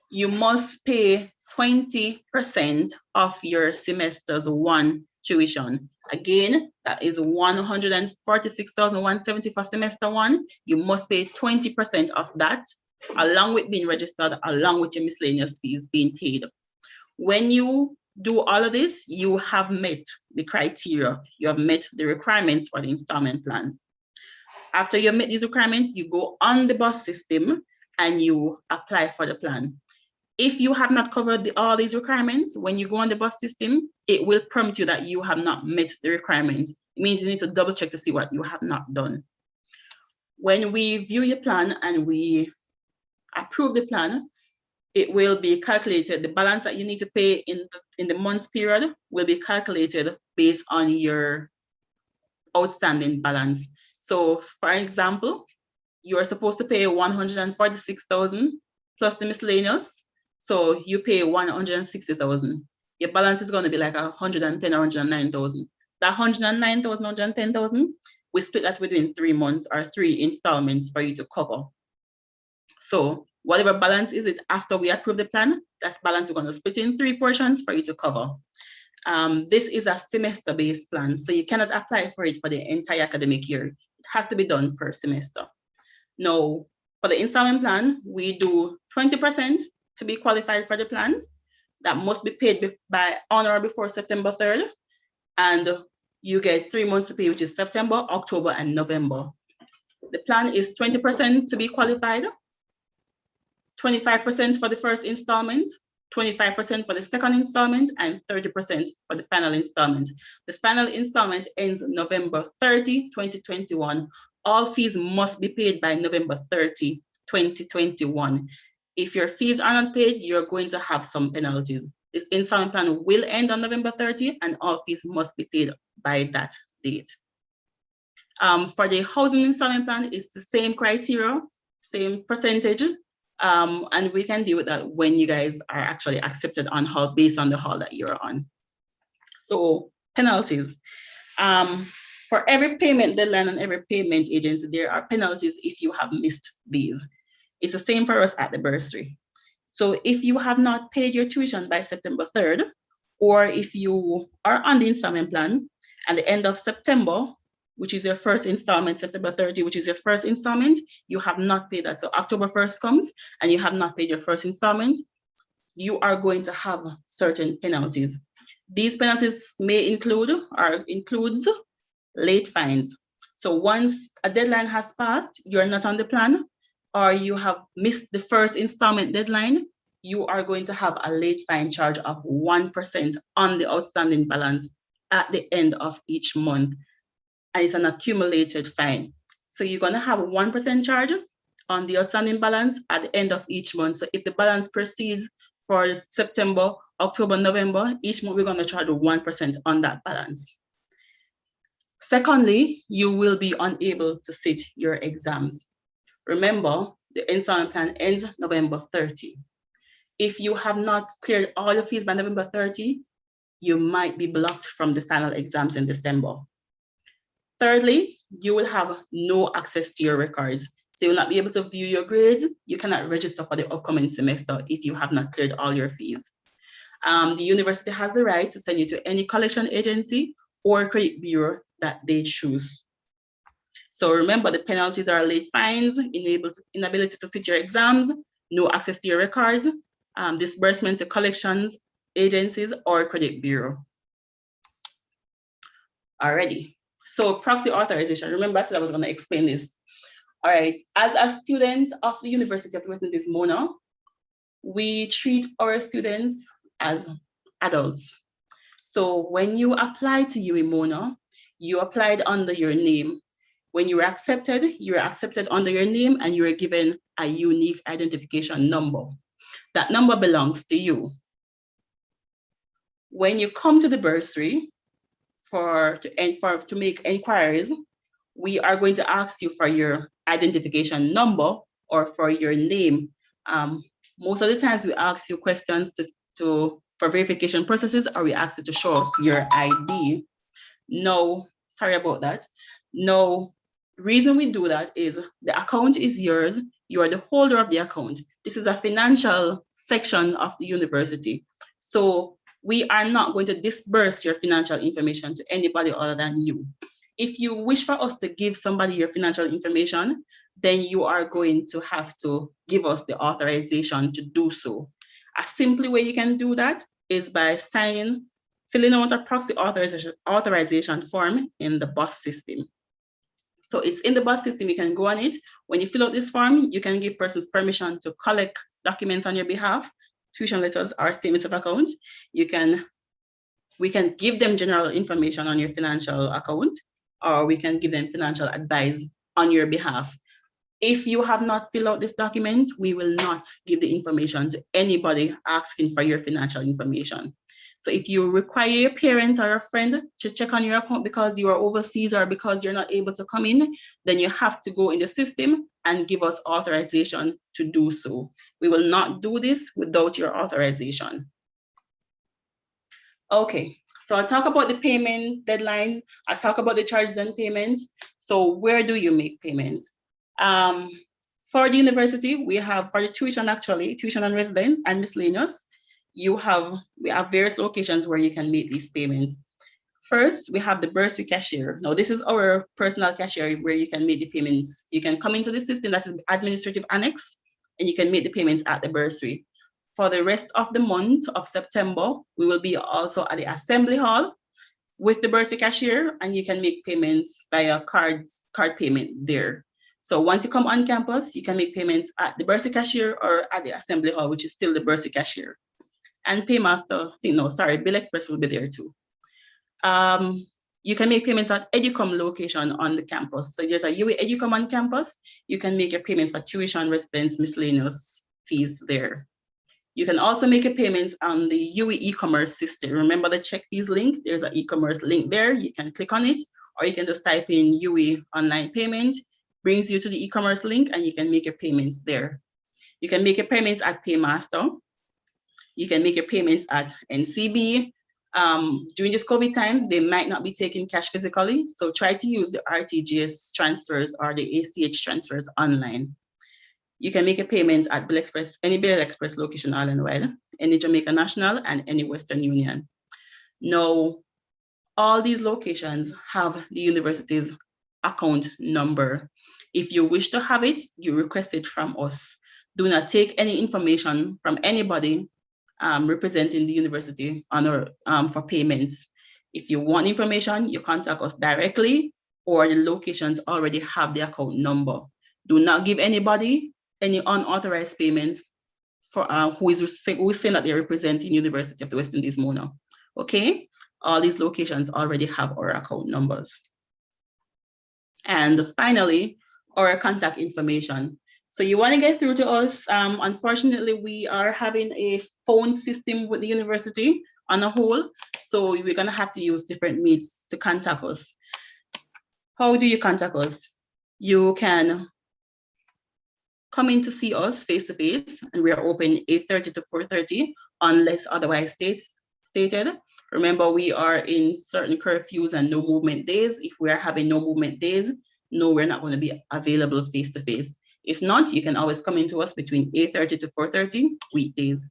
you must pay 20% of your semester's 1 tuition. Again, that is $146,170 for semester 1. You must pay 20% of that, along with being registered, along with your miscellaneous fees being paid. When you do all of this, you have met the criteria. You have met the requirements for the installment plan. After you meet these requirements, you go on the bus system and you apply for the plan. If you have not covered all these requirements, when you go on the bus system, it will prompt you that you have not met the requirements. It means you need to double check to see what you have not done. When we view your plan and we approve the plan, it will be calculated. The balance that you need to pay in the month's period will be calculated based on your outstanding balance. So for example, you are supposed to pay $146,000 plus the miscellaneous. So you pay $160,000. Your balance is going to be like $110,000 or $109,000. That $109,000, $110,000, we split that within 3 months or 3 installments for you to cover. So whatever balance is it after we approve the plan, that's balance we're going to split in 3 portions for you to cover. This is a semester-based plan, so you cannot apply for it for the entire academic year. It has to be done per semester. Now, for the installment plan, we do 20% to be qualified for the plan. That must be paid by on or before September 3rd. And you get 3 months to pay, which is September, October, and November. The plan is 20% to be qualified, 25% for the first installment, 25% for the second installment, and 30% for the final installment. The final installment ends November 30, 2021. All fees must be paid by November 30, 2021. If your fees are not paid, you're going to have some penalties. This installment plan will end on November 30, and all fees must be paid by that date. For the housing installment plan, it's the same criteria, same percentage, and we can deal with that when you guys are actually accepted on hall based on the hall that you're on. So penalties. For every payment deadline and every payment agency, there are penalties if you have missed these. It's the same for us at the bursary. So if you have not paid your tuition by September 3rd, or if you are on the installment plan at the end of September, which is your first installment, September 30, which is your first installment, you have not paid that. So October 1st comes and you have not paid your first installment, you are going to have certain penalties. These penalties may include or includes late fines. So once a deadline has passed, you're not on the plan, or you have missed the first installment deadline, you are going to have a late fine charge of 1% on the outstanding balance at the end of each month. And it's an accumulated fine. So you're going to have a 1% charge on the outstanding balance at the end of each month. So if the balance proceeds for September, October, November, each month we're going to charge 1% on that balance. Secondly, you will be unable to sit your exams. Remember, the installment plan ends November 30. If you have not cleared all your fees by November 30, you might be blocked from the final exams in December. Thirdly, you will have no access to your records. So you will not be able to view your grades. You cannot register for the upcoming semester if you have not cleared all your fees. The university has the right to send you to any collection agency or credit bureau that they choose. So remember, the penalties are late fines, inability to sit your exams, no access to your records, disbursement to collections agencies or credit bureau. Alrighty. So proxy authorization. Remember, I said I was going to explain this. All right. As a student of the University of the West Indies, Mona, we treat our students as adults. So when you apply to UWI Mona, you applied under your name. When you were accepted under your name and you were given a unique identification number. That number belongs to you. When you come to the bursary to make inquiries, we are going to ask you for your identification number or for your name. Most of the times we ask you questions for verification processes, or we ask you to show us your ID. No, sorry about that. No, reason we do that is the account is yours. You are the holder of the account. This is a financial section of the university. So we are not going to disburse your financial information to anybody other than you. If you wish for us to give somebody your financial information, then you are going to have to give us the authorization to do so. A simple way you can do that is by filling out a proxy authorization form in the BOSS system. So it's in the BOSS system, you can go on it. When you fill out this form, you can give persons permission to collect documents on your behalf, tuition letters or statements of account. We can give them general information on your financial account, or we can give them financial advice on your behalf. If you have not filled out this document, we will not give the information to anybody asking for your financial information. So if you require your parents or a friend to check on your account because you are overseas or because you're not able to come in, then you have to go in the system and give us authorization to do so. We will not do this without your authorization. Okay, so I'll talk about the payment deadlines. I'll talk about the charges and payments. So where do you make payments? For the university, we have for the tuition and residence and miscellaneous, we have various locations where you can make these payments. First, we have the bursary cashier. Now, this is our personal cashier where you can make the payments. You can come into the system, that's an administrative annex, and you can make the payments at the bursary. For the rest of the month of September, we will be also at the assembly hall with the bursary cashier, and you can make payments via card payment there. So once you come on campus, you can make payments at the bursary cashier or at the assembly hall, which is still the bursary cashier. And Paymaster, Bill Express will be there too. You can make payments at Educom location on the campus. So there's a UWI Educom on campus. You can make your payments for tuition, residence, miscellaneous fees there. You can also make your payments on the UWI e-commerce system. Remember the check fees link? There's an e-commerce link there. You can click on it, or you can just type in UWI online payment, brings you to the e-commerce link, and you can make your payments there. You can make your payments at Paymaster. You can make your payments at NCB. During this COVID time, they might not be taking cash physically, so try to use the RTGS transfers or the ACH transfers online. You can make your payments at Bill Express, any Bill Express location island-wide, any Jamaica National, and any Western Union. Now, all these locations have the university's account number. If you wish to have it, you request it from us. Do not take any information from anybody representing the university for payments. If you want information, you contact us directly, or the locations already have the account number. Do not give anybody any unauthorized payments for who is saying that they're representing University of the West Indies Mona. Okay, all these locations already have our account numbers. And finally, our contact information. So you want to get through to us. Unfortunately, we are having a phone system with the university on a whole. So we're going to have to use different means to contact us. How do you contact us? You can come in to see us face to face, and we are open 8:30 to 4:30 unless otherwise stated. Remember, we are in certain curfews and no movement days. If we are having no movement days, no, we're not going to be available face to face. If not, you can always come into us between 8:30 to 4:30 weekdays.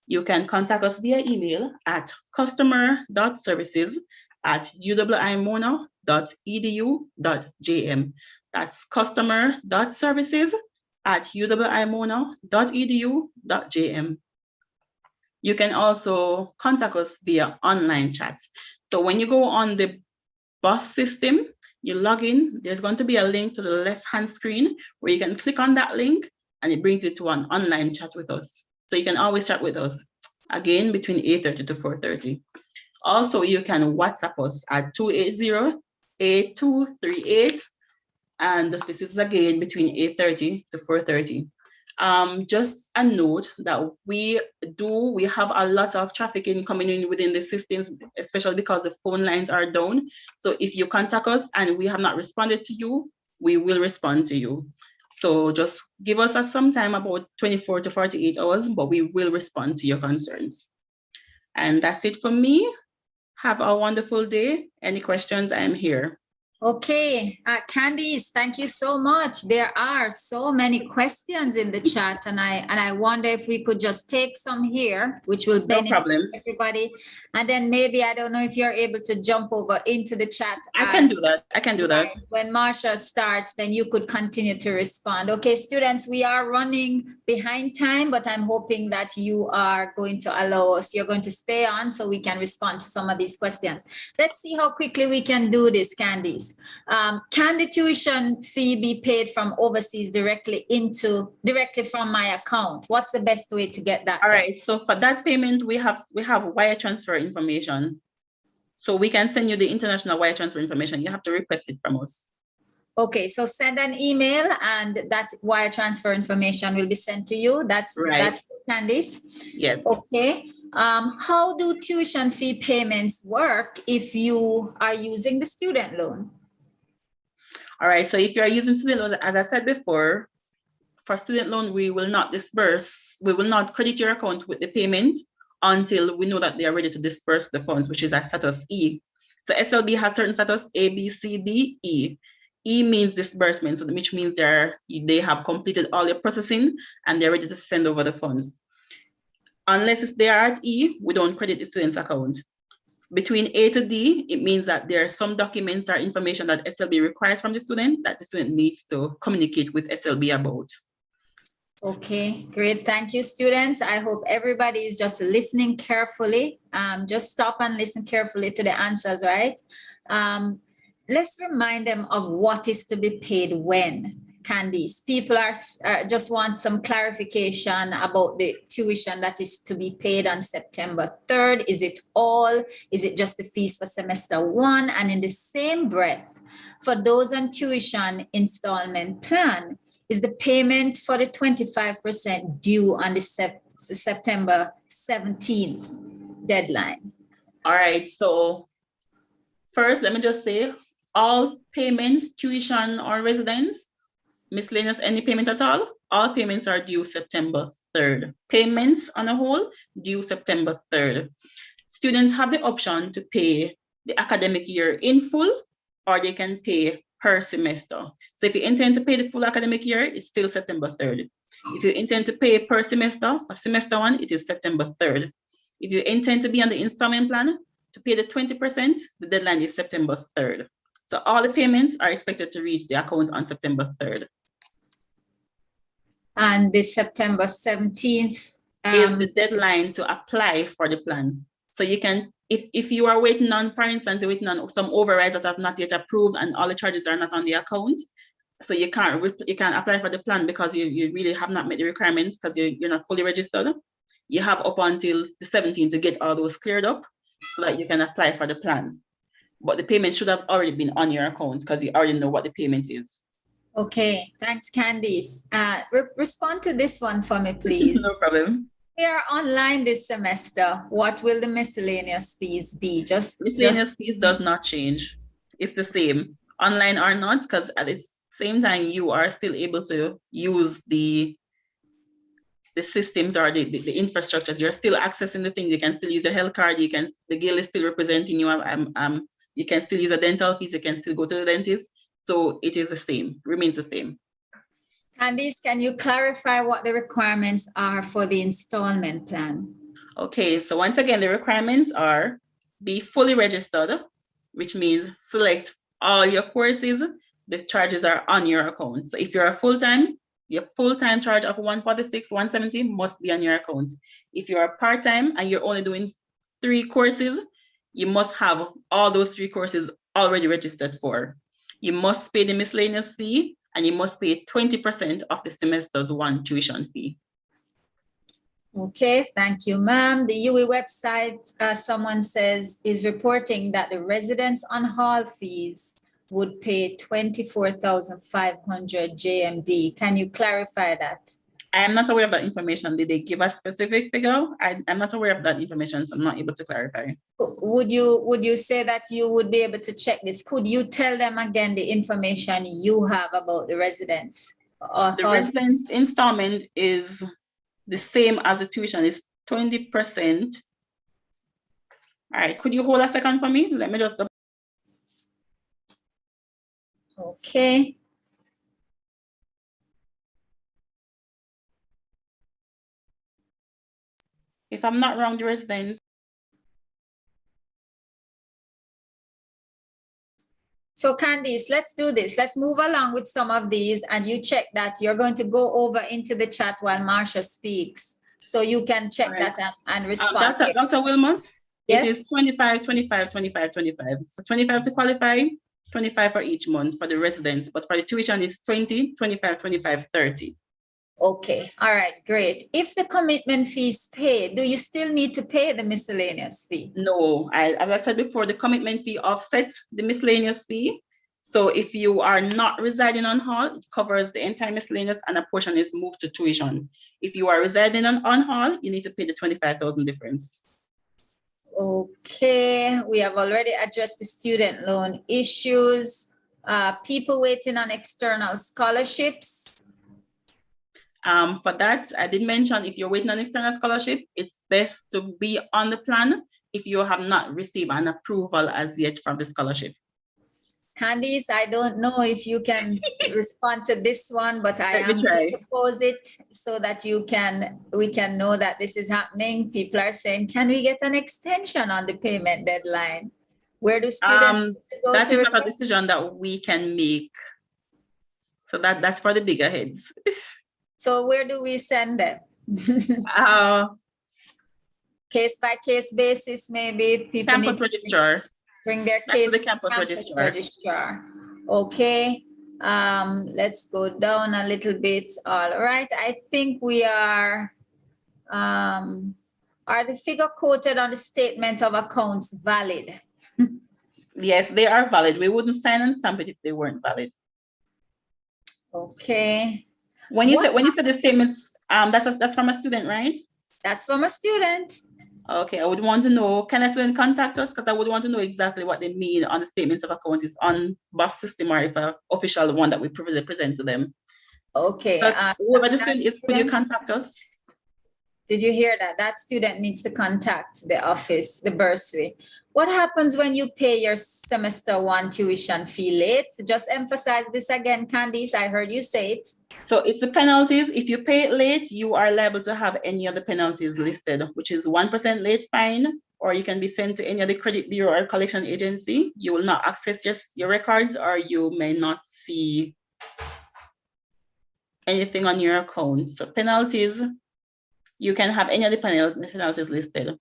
You can contact us via email at customer.services@uwimona.edu.jm. That's customer.services@uwimona.edu.jm. You can also contact us via online chats. So when you go on the bus system, you log in, there's going to be a link to the left-hand screen where you can click on that link and it brings you to an online chat with us. So you can always chat with us, again, between 8:30 to 4:30. Also, you can WhatsApp us at 280-8238. And this is again between 8:30 to 4:30. Just a note that we have a lot of traffic coming in within the systems, especially because the phone lines are down. So if you contact us and we have not responded to you, we will respond to you. So just give us some time, about 24 to 48 hours, but we will respond to your concerns. And that's it from me. Have a wonderful day. Any questions? I am here. Okay, Candice, thank you so much. There are so many questions in the chat, and I wonder if we could just take some here, which will benefit everybody. And then maybe, I don't know if you're able to jump over into the chat. I can do that. When Marsha starts, then you could continue to respond. Okay, students, we are running behind time, but I'm hoping that you are going to allow us, you're going to stay on so we can respond to some of these questions. Let's see how quickly we can do this, Candice. Can the tuition fee be paid from overseas directly from my account? What's the best way to get that? All right. So for that payment, we have wire transfer information. So we can send you the international wire transfer information. You have to request it from us. Okay, so send an email and that wire transfer information will be sent to you. That's right. That's Candice. Yes. Okay. How do tuition fee payments work if you are using the student loan? All right, so if you're using student loan, as I said before, for student loan, we will not credit your account with the payment until we know that they are ready to disperse the funds, which is at status E. So SLB has certain status A, B, C, D, E. E means disbursement, so which means they have completed all your processing and they're ready to send over the funds. Unless they are at E, we don't credit the student's account. Between A to D, it means that there are some documents or information that SLB requires from the student that the student needs to communicate with SLB about. Okay, great. Thank you, students. I hope everybody is just listening carefully. Just stop and listen carefully to the answers, right? Let's remind them of what is to be paid when. Candice, people are just want some clarification about the tuition that is to be paid on September 3rd. Is it just the fees for semester 1? And in the same breath, for those on tuition installment plan, is the payment for the 25% due on the September 17th deadline? All right, so first, let me just say, all payments, tuition or residence, miscellaneous, any payment at all payments are due September 3rd. Payments on a whole due September 3rd. Students have the option to pay the academic year in full, or they can pay per semester. So if you intend to pay the full academic year, it's still September 3rd. If you intend to pay per semester, for semester 1, it is September 3rd. If you intend to be on the installment plan, to pay the 20%, the deadline is September 3rd. So all the payments are expected to reach the account on September 3rd. And the September 17th is the deadline to apply for the plan. So you can, if you are waiting on, for instance, you're waiting on some overrides that have not yet approved and all the charges are not on the account, so you can't apply for the plan because you really have not met the requirements because you're not fully registered. You have up until the 17th to get all those cleared up so that you can apply for the plan. But the payment should have already been on your account because you already know what the payment is. Okay, thanks, Candice. Respond to this one for me, please. No problem. We are online this semester. What will the miscellaneous fees be? Miscellaneous fees does not change. It's the same, online or not, because at the same time, you are still able to use the systems or the infrastructure. You're still accessing the things. You can still use a health card. The Guild is still representing you. You can still use a dental fees. You can still go to the dentist. So it is the same, remains the same. Candice, can you clarify what the requirements are for the installment plan? Okay, so once again, the requirements are be fully registered, which means select all your courses. The charges are on your account. So if you're a full-time, your full-time charge of 146, 170 must be on your account. If you're a part-time and you're only doing 3 courses, you must have all those 3 courses already registered for. You must pay the miscellaneous fee and you must pay 20% of the semester's 1 tuition fee. Okay, thank you, ma'am. The UE website, someone says, is reporting that the residents on hall fees would pay 24,500 JMD. Can you clarify that? I am not aware of that information. Did they give a specific figure? I'm not aware of that information, so I'm not able to clarify. Would you say that you would be able to check this? Could you tell them again the information you have about the residents? The residents installment is the same as the tuition, is 20%. All right, could you hold a second for me? Let me just. Okay. If I'm not wrong, the residents. So Candice, let's do this. Let's move along with some of these and you check that. You're going to go over into the chat while Marsha speaks. So you can check that and respond. Dr. Wilmot, yes? It is 25, 25, 25, 25. So 25 to qualify, 25 for each month for the residents, but for the tuition is 20, 25, 25, 30. Okay, all right, great. If the commitment fee is paid, do you still need to pay the miscellaneous fee? No, as I said before, the commitment fee offsets the miscellaneous fee. So if you are not residing on hall, it covers the entire miscellaneous and a portion is moved to tuition. If you are residing on hall, you need to pay the 25,000 difference. Okay, we have already addressed the student loan issues. People waiting on external scholarships. For that, I did mention if you're waiting on external scholarship, it's best to be on the plan if you have not received an approval as yet from the scholarship. Candice, I don't know if you can respond to this one, but I am going to pose it so that we can know that this is happening. People are saying, can we get an extension on the payment deadline? Where do students go that to is not a decision that we can make. So that's for the bigger heads. So where do we send them? Case by case basis, maybe people campus registrar. Bring their case to the campus registrar. Okay, let's go down a little bit. All right, I think we are the figure quoted on the statement of accounts valid? Yes, they are valid. We wouldn't sign and stamp it if they weren't valid. Okay. When you said the statements, that's from a student, right? That's from a student. Okay, I would want to know, can a student contact us? Because I would want to know exactly what they mean on the statements of account is on BOS system or if an official one that we present to them. Okay. Whoever the student is, could you contact us? Did you hear that? That student needs to contact the office, the bursary. What happens when you pay your semester 1 tuition fee late? Just emphasize this again, Candice. I heard you say it. So it's the penalties. If you pay it late, you are liable to have any of the penalties listed, which is 1% late fine, or you can be sent to any other credit bureau or collection agency. You will not access your records, or you may not see anything on your account. So penalties, you can have any of the penalties listed.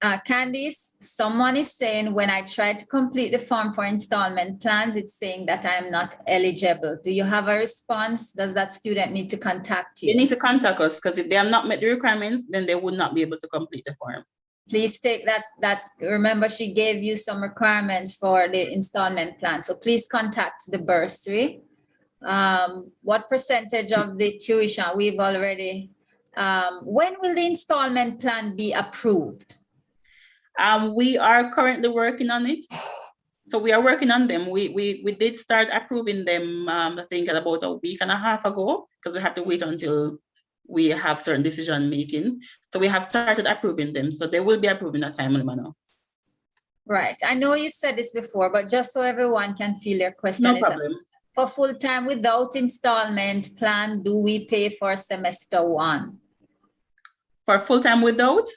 Candice, someone is saying when I tried to complete the form for installment plans, it's saying that I am not eligible. Do you have a response? Does that student need to contact you? They need to contact us because if they have not met the requirements, then they would not be able to complete the form. Please take that. Remember, she gave you some requirements for the installment plan. So please contact the bursary. What percentage of the tuition we've already, when will the installment plan be approved? We are currently working on it. So we are working on them. We did start approving them, I think about a week and a half ago, because we have to wait until we have certain decision making. So we have started approving them. So they will be approved in a timely manner. Right. I know you said this before, but just so everyone can feel your question. No problem. For full-time without installment plan, do we pay for semester one? For full-time without?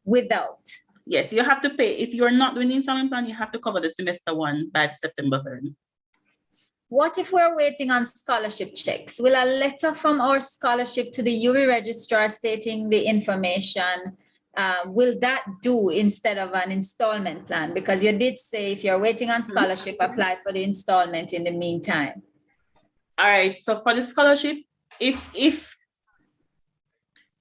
Without. Yes, you have to pay. If you're not doing installment plan, you have to cover the semester one by September 3rd. What if we're waiting on scholarship checks? Will a letter from our scholarship to the UWI registrar stating the information, will that do instead of an installment plan? Because you did say if you're waiting on scholarship, apply for the installment in the meantime. All right, so for the scholarship, if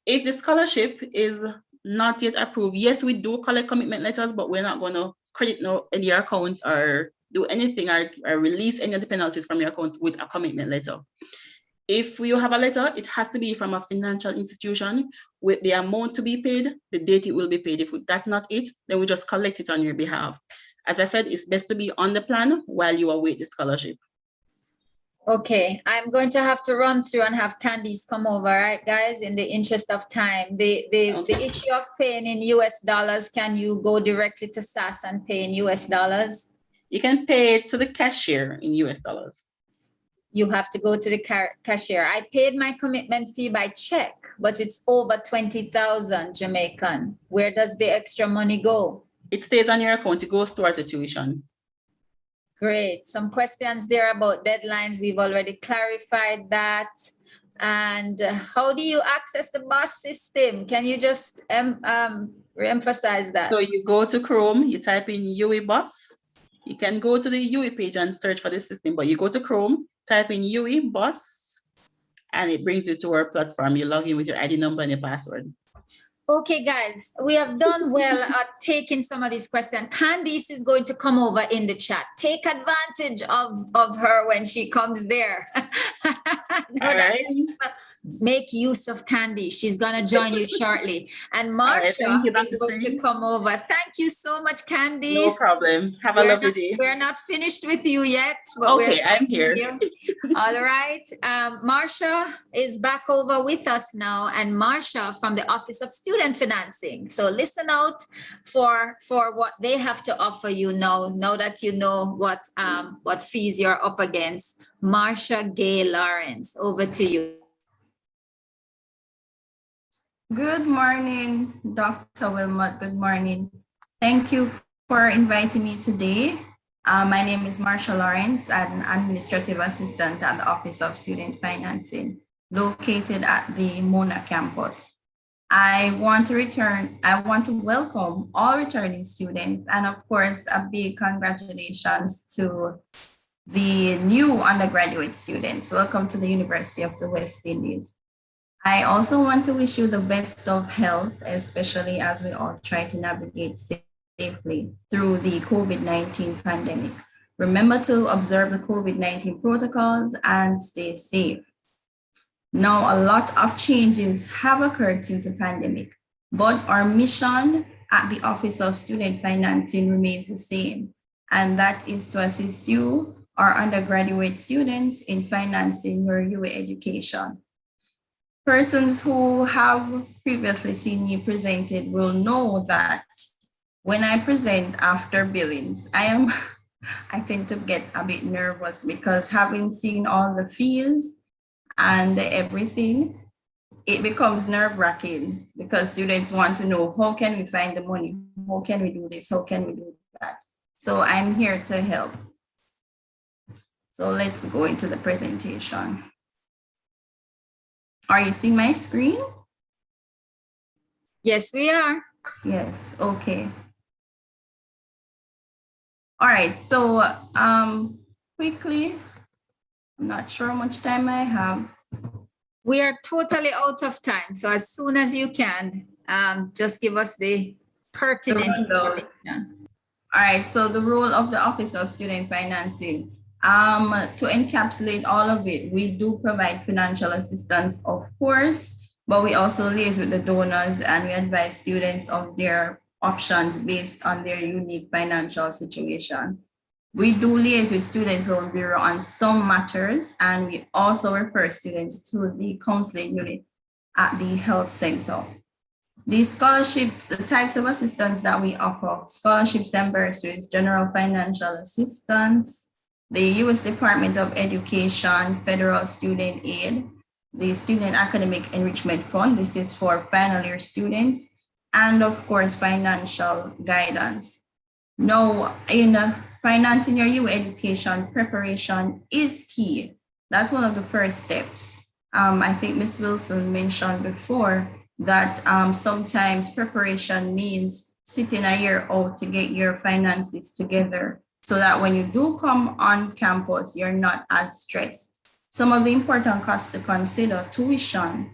the scholarship is not yet approved, yes, we do collect commitment letters, but we're not going to credit any accounts or do anything or release any of the penalties from your accounts with a commitment letter. If you have a letter, it has to be from a financial institution with the amount to be paid, the date it will be paid. If that's not it, then we just collect it on your behalf. As I said, it's best to be on the plan while you await the scholarship. Okay, I'm going to have to run through and have Candice come over, right, guys, in the interest of time. The issue of paying in US dollars, can you go directly to SAS and pay in US dollars? You can pay to the cashier in US dollars. You have to go to the cashier. I paid my commitment fee by check, but it's over 20,000 Jamaican. Where does the extra money go? It stays on your account. It goes towards the tuition. Great. Some questions there about deadlines. We've already clarified that. And how do you access the bus system? Can you just re-emphasize that? So you go to Chrome, you type in UWI bus. You can go to the UWI page and search for the system, but you go to Chrome, type in UWI bus, and it brings you to our platform. You log in with your ID number and your password. Okay, guys, we have done well at taking some of these questions. Candice is going to come over in the chat. Take advantage of her when she comes there. Make use of Candice. She's going to join you shortly. And Marsha is going to come over. Thank you so much, Candice. No problem. Have a lovely day. We're not finished with you yet. But okay, I'm here. All right. Marsha is back over with us now. And Marsha from the Office of Student Financing. So listen out for what they have to offer you now that you know what fees you're up against. Marsha Gay Lawrence, over to you. Good morning, Dr. Wilmot. Good morning. Thank you for inviting me today. My name is Marsha Lawrence. I'm an administrative assistant at the Office of Student Financing, located at the Mona campus. I want to welcome all returning students, and of course, a big congratulations to the new undergraduate students. Welcome to the University of the West Indies. I also want to wish you the best of health, especially as we all try to navigate safely through the COVID-19 pandemic. Remember to observe the COVID-19 protocols and stay safe. Now, a lot of changes have occurred since the pandemic, but our mission at the Office of Student Financing remains the same, and that is to assist you, our undergraduate students, in financing your UWI education. Persons who have previously seen me presented will know that when I present after billings, I tend to get a bit nervous because having seen all the fees and everything, it becomes nerve-wracking because students want to know, how can we find the money? How can we do this? How can we do that? So I'm here to help. So let's go into the presentation. Are you seeing my screen? Yes, we are. Yes, okay. All right, so quickly, I'm not sure how much time I have. We are totally out of time. So as soon as you can, just give us the pertinent information. All right, so the role of the Office of Student Financing. To encapsulate all of it, we do provide financial assistance, of course, but we also liaise with the donors and we advise students of their options based on their unique financial situation. We do liaise with Students' Loan Bureau on some matters, and we also refer students to the counseling unit at the health center. The scholarships, the types of assistance that we offer: scholarships and bursaries, general financial assistance, the U.S. Department of Education, Federal Student Aid, the Student Academic Enrichment Fund, this is for final year students, and of course, financial guidance. Now, in financing your U education, preparation is key. That's one of the first steps. I think Ms. Wilson mentioned before that sometimes preparation means sitting a year out to get your finances together so that when you do come on campus, you're not as stressed. Some of the important costs to consider: tuition,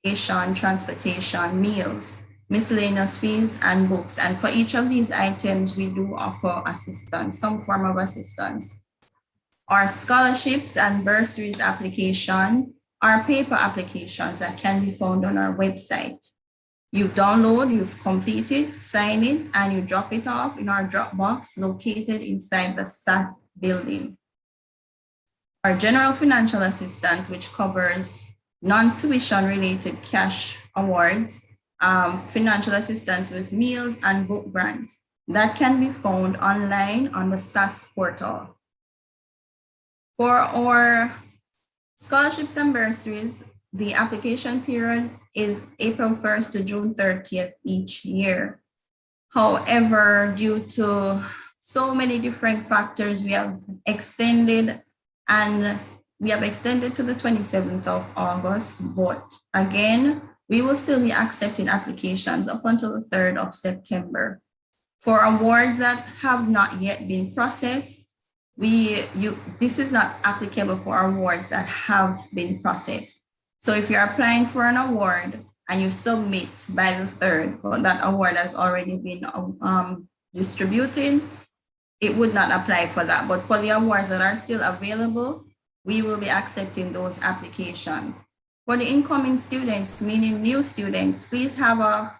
transportation, meals, miscellaneous fees, and books. And for each of these items, we do offer assistance, some form of assistance. Our scholarships and bursaries application are paper applications that can be found on our website. You download, you've completed, sign it, and you drop it off in our Dropbox located inside the SAS building. Our general financial assistance, which covers non-tuition related cash awards, financial assistance with meals and book grants, that can be found online on the SAS portal. For our scholarships and bursaries, the application period is April 1st to June 30th each year. However, due to so many different factors, we have extended to the 27th of August, but again, we will still be accepting applications up until the 3rd of September. For awards that have not yet been processed, this is not applicable for awards that have been processed. So if you're applying for an award and you submit by the 3rd, but that award has already been distributed, it would not apply for that. But for the awards that are still available, we will be accepting those applications. For the incoming students, meaning new students, please have a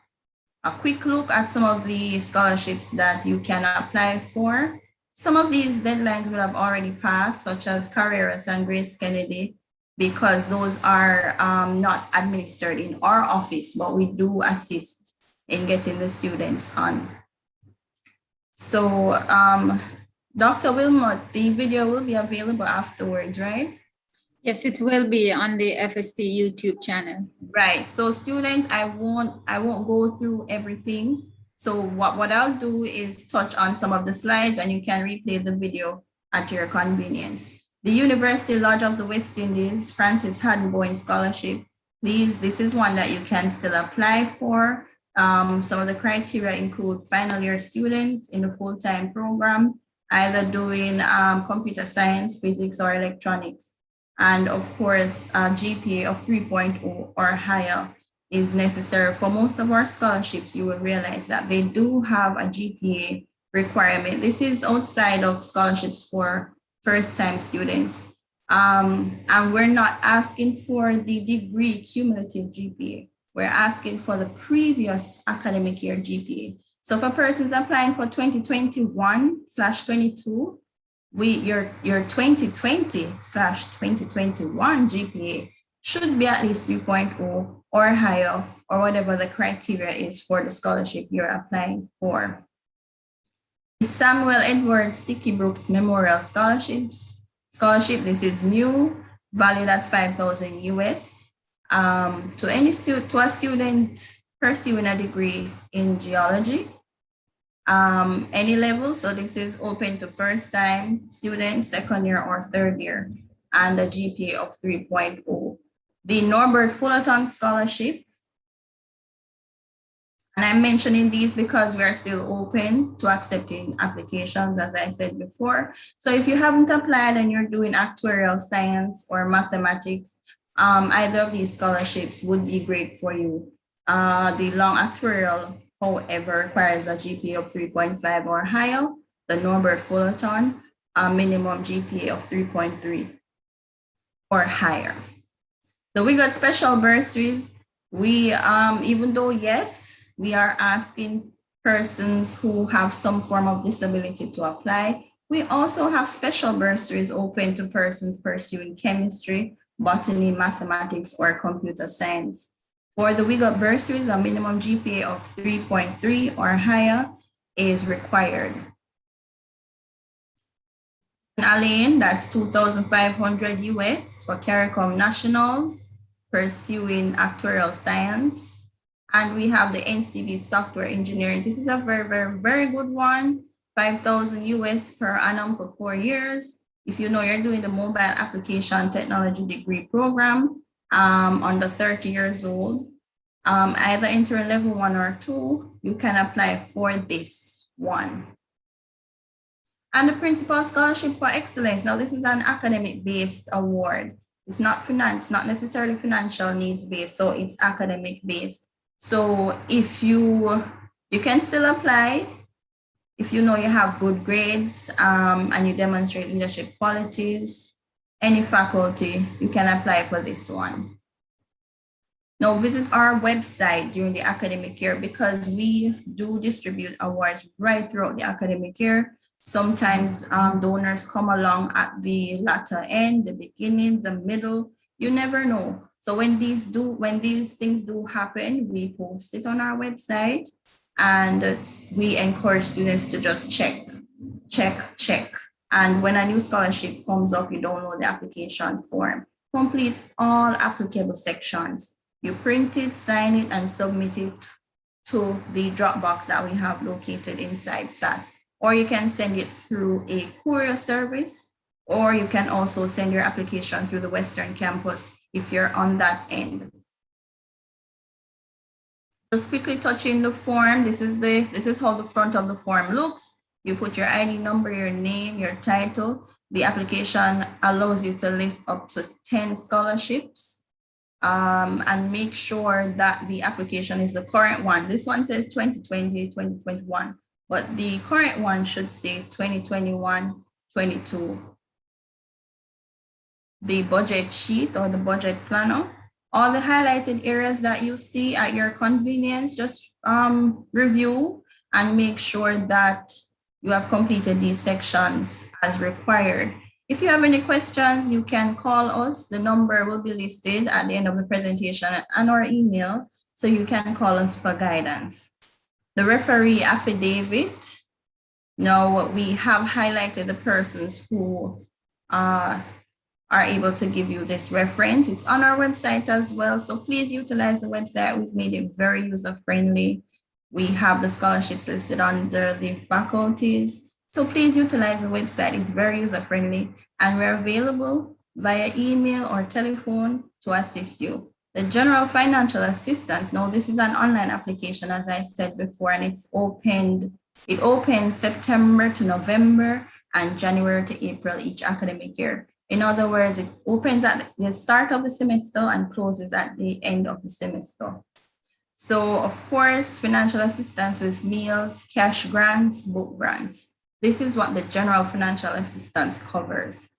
quick look at some of the scholarships that you can apply for. Some of these deadlines will have already passed, such as Carreras and Grace Kennedy, because those are not administered in our office, but we do assist in getting the students on. So Dr. Wilmot, the video will be available afterwards, right? Yes, it will be on the FST YouTube channel. Right. So students, I won't go through everything. So what I'll do is touch on some of the slides and you can replay the video at your convenience. The University Lodge of the West Indies, Francis Haddon Bowen Scholarship. This is one that you can still apply for. Some of the criteria include final year students in the full-time program, either doing computer science, physics, or electronics. And of course, a GPA of 3.0 or higher is necessary. For most of our scholarships, you will realize that they do have a GPA requirement. This is outside of scholarships for first-time students. And we're not asking for the degree cumulative GPA. We're asking for the previous academic year GPA. So for persons applying for 2021/22, your 2020/2021 GPA should be at least 3.0 or higher, or whatever the criteria is for the scholarship you're applying for. The Samuel Edward Sticky Brooks Memorial Scholarship, this is new, valued at $5,000 US, to a student pursuing a degree in geology, any level. So this is open to first-time students, second year or third year, and a GPA of 3.0. The Norbert Fullerton Scholarship, and I'm mentioning these because we are still open to accepting applications, as I said before. So if you haven't applied and you're doing actuarial science or mathematics, either of these scholarships would be great for you. The long actuarial, however, requires a GPA of 3.5 or higher. The Norbert Fullerton, a minimum GPA of 3.3 or higher. So we got special bursaries. We, even though, yes, we are asking persons who have some form of disability to apply. We also have special bursaries open to persons pursuing chemistry, botany, mathematics, or computer science. For the WIGOT bursaries, a minimum GPA of 3.3 or higher is required. Alien, that's 2,500 US for CARICOM nationals pursuing actuarial science. And we have the NCV software engineering. This is a very good one. 5,000 US per annum for 4 years. If you know you're doing the mobile application technology degree program, under 30 years old, either entering level 1 or 2, you can apply for this one. And the Principal Scholarship for Excellence. Now, this is an academic-based award. It's not necessarily financial needs based, so it's academic based. So if you can still apply if you know you have good grades and you demonstrate leadership qualities. Any faculty, you can apply for this one. Now visit our website during the academic year because we do distribute awards right throughout the academic year. Sometimes donors come along at the latter end, the beginning, the middle, you never know. So when these things do happen, we post it on our website and we encourage students to just check. And when a new scholarship comes up, you download the application form. Complete all applicable sections. You print it, sign it, and submit it to the Dropbox that we have located inside SAS. Or you can send it through a courier service, or you can also send your application through the Western campus if you're on that end. Just quickly touching the form, this is how the front of the form looks. You put your ID number, your name, your title. The application allows you to list up to 10 scholarships. And make sure that the application is the current one. This one says 2020, 2021, but the current one should say 2021, 22. The budget sheet or the budget planner. All the highlighted areas that you see at your convenience, just review and make sure that you have completed these sections as required. If you have any questions, you can call us. The number will be listed at the end of the presentation and our email, so you can call us for guidance. The referee affidavit. Now we have highlighted the persons who are able to give you this reference. It's on our website as well, so please utilize the website. We've made it very user-friendly. We have the scholarships listed under the faculties. So please utilize the website. It's very user-friendly and we're available via email or telephone to assist you. The general financial assistance. Now this is an online application, as I said before, and it opens September to November and January to April each academic year. In other words, it opens at the start of the semester and closes at the end of the semester. So of course, financial assistance with meals, cash grants, book grants. This is what the general financial assistance covers.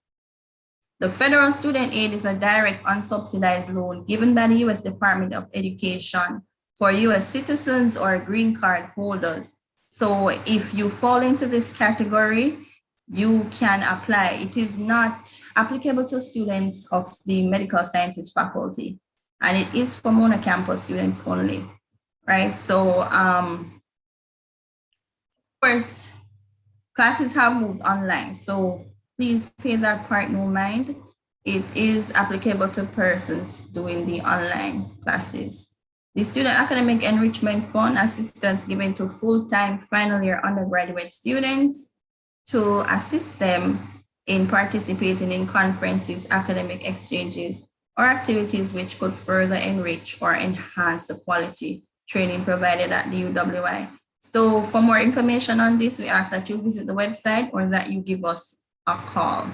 The federal student aid is a direct unsubsidized loan given by the U.S. Department of Education for U.S. citizens or green card holders. So if you fall into this category, you can apply. It is not applicable to students of the medical sciences faculty, and it is for monocampus students only, right? So of course, classes have moved online, so please pay that part no mind. It is applicable to persons doing the online classes. The Student Academic Enrichment Fund assistance given to full-time final year undergraduate students to assist them in participating in conferences, academic exchanges, or activities which could further enrich or enhance the quality training provided at the UWI. So for more information on this, we ask that you visit the website or that you give us a call.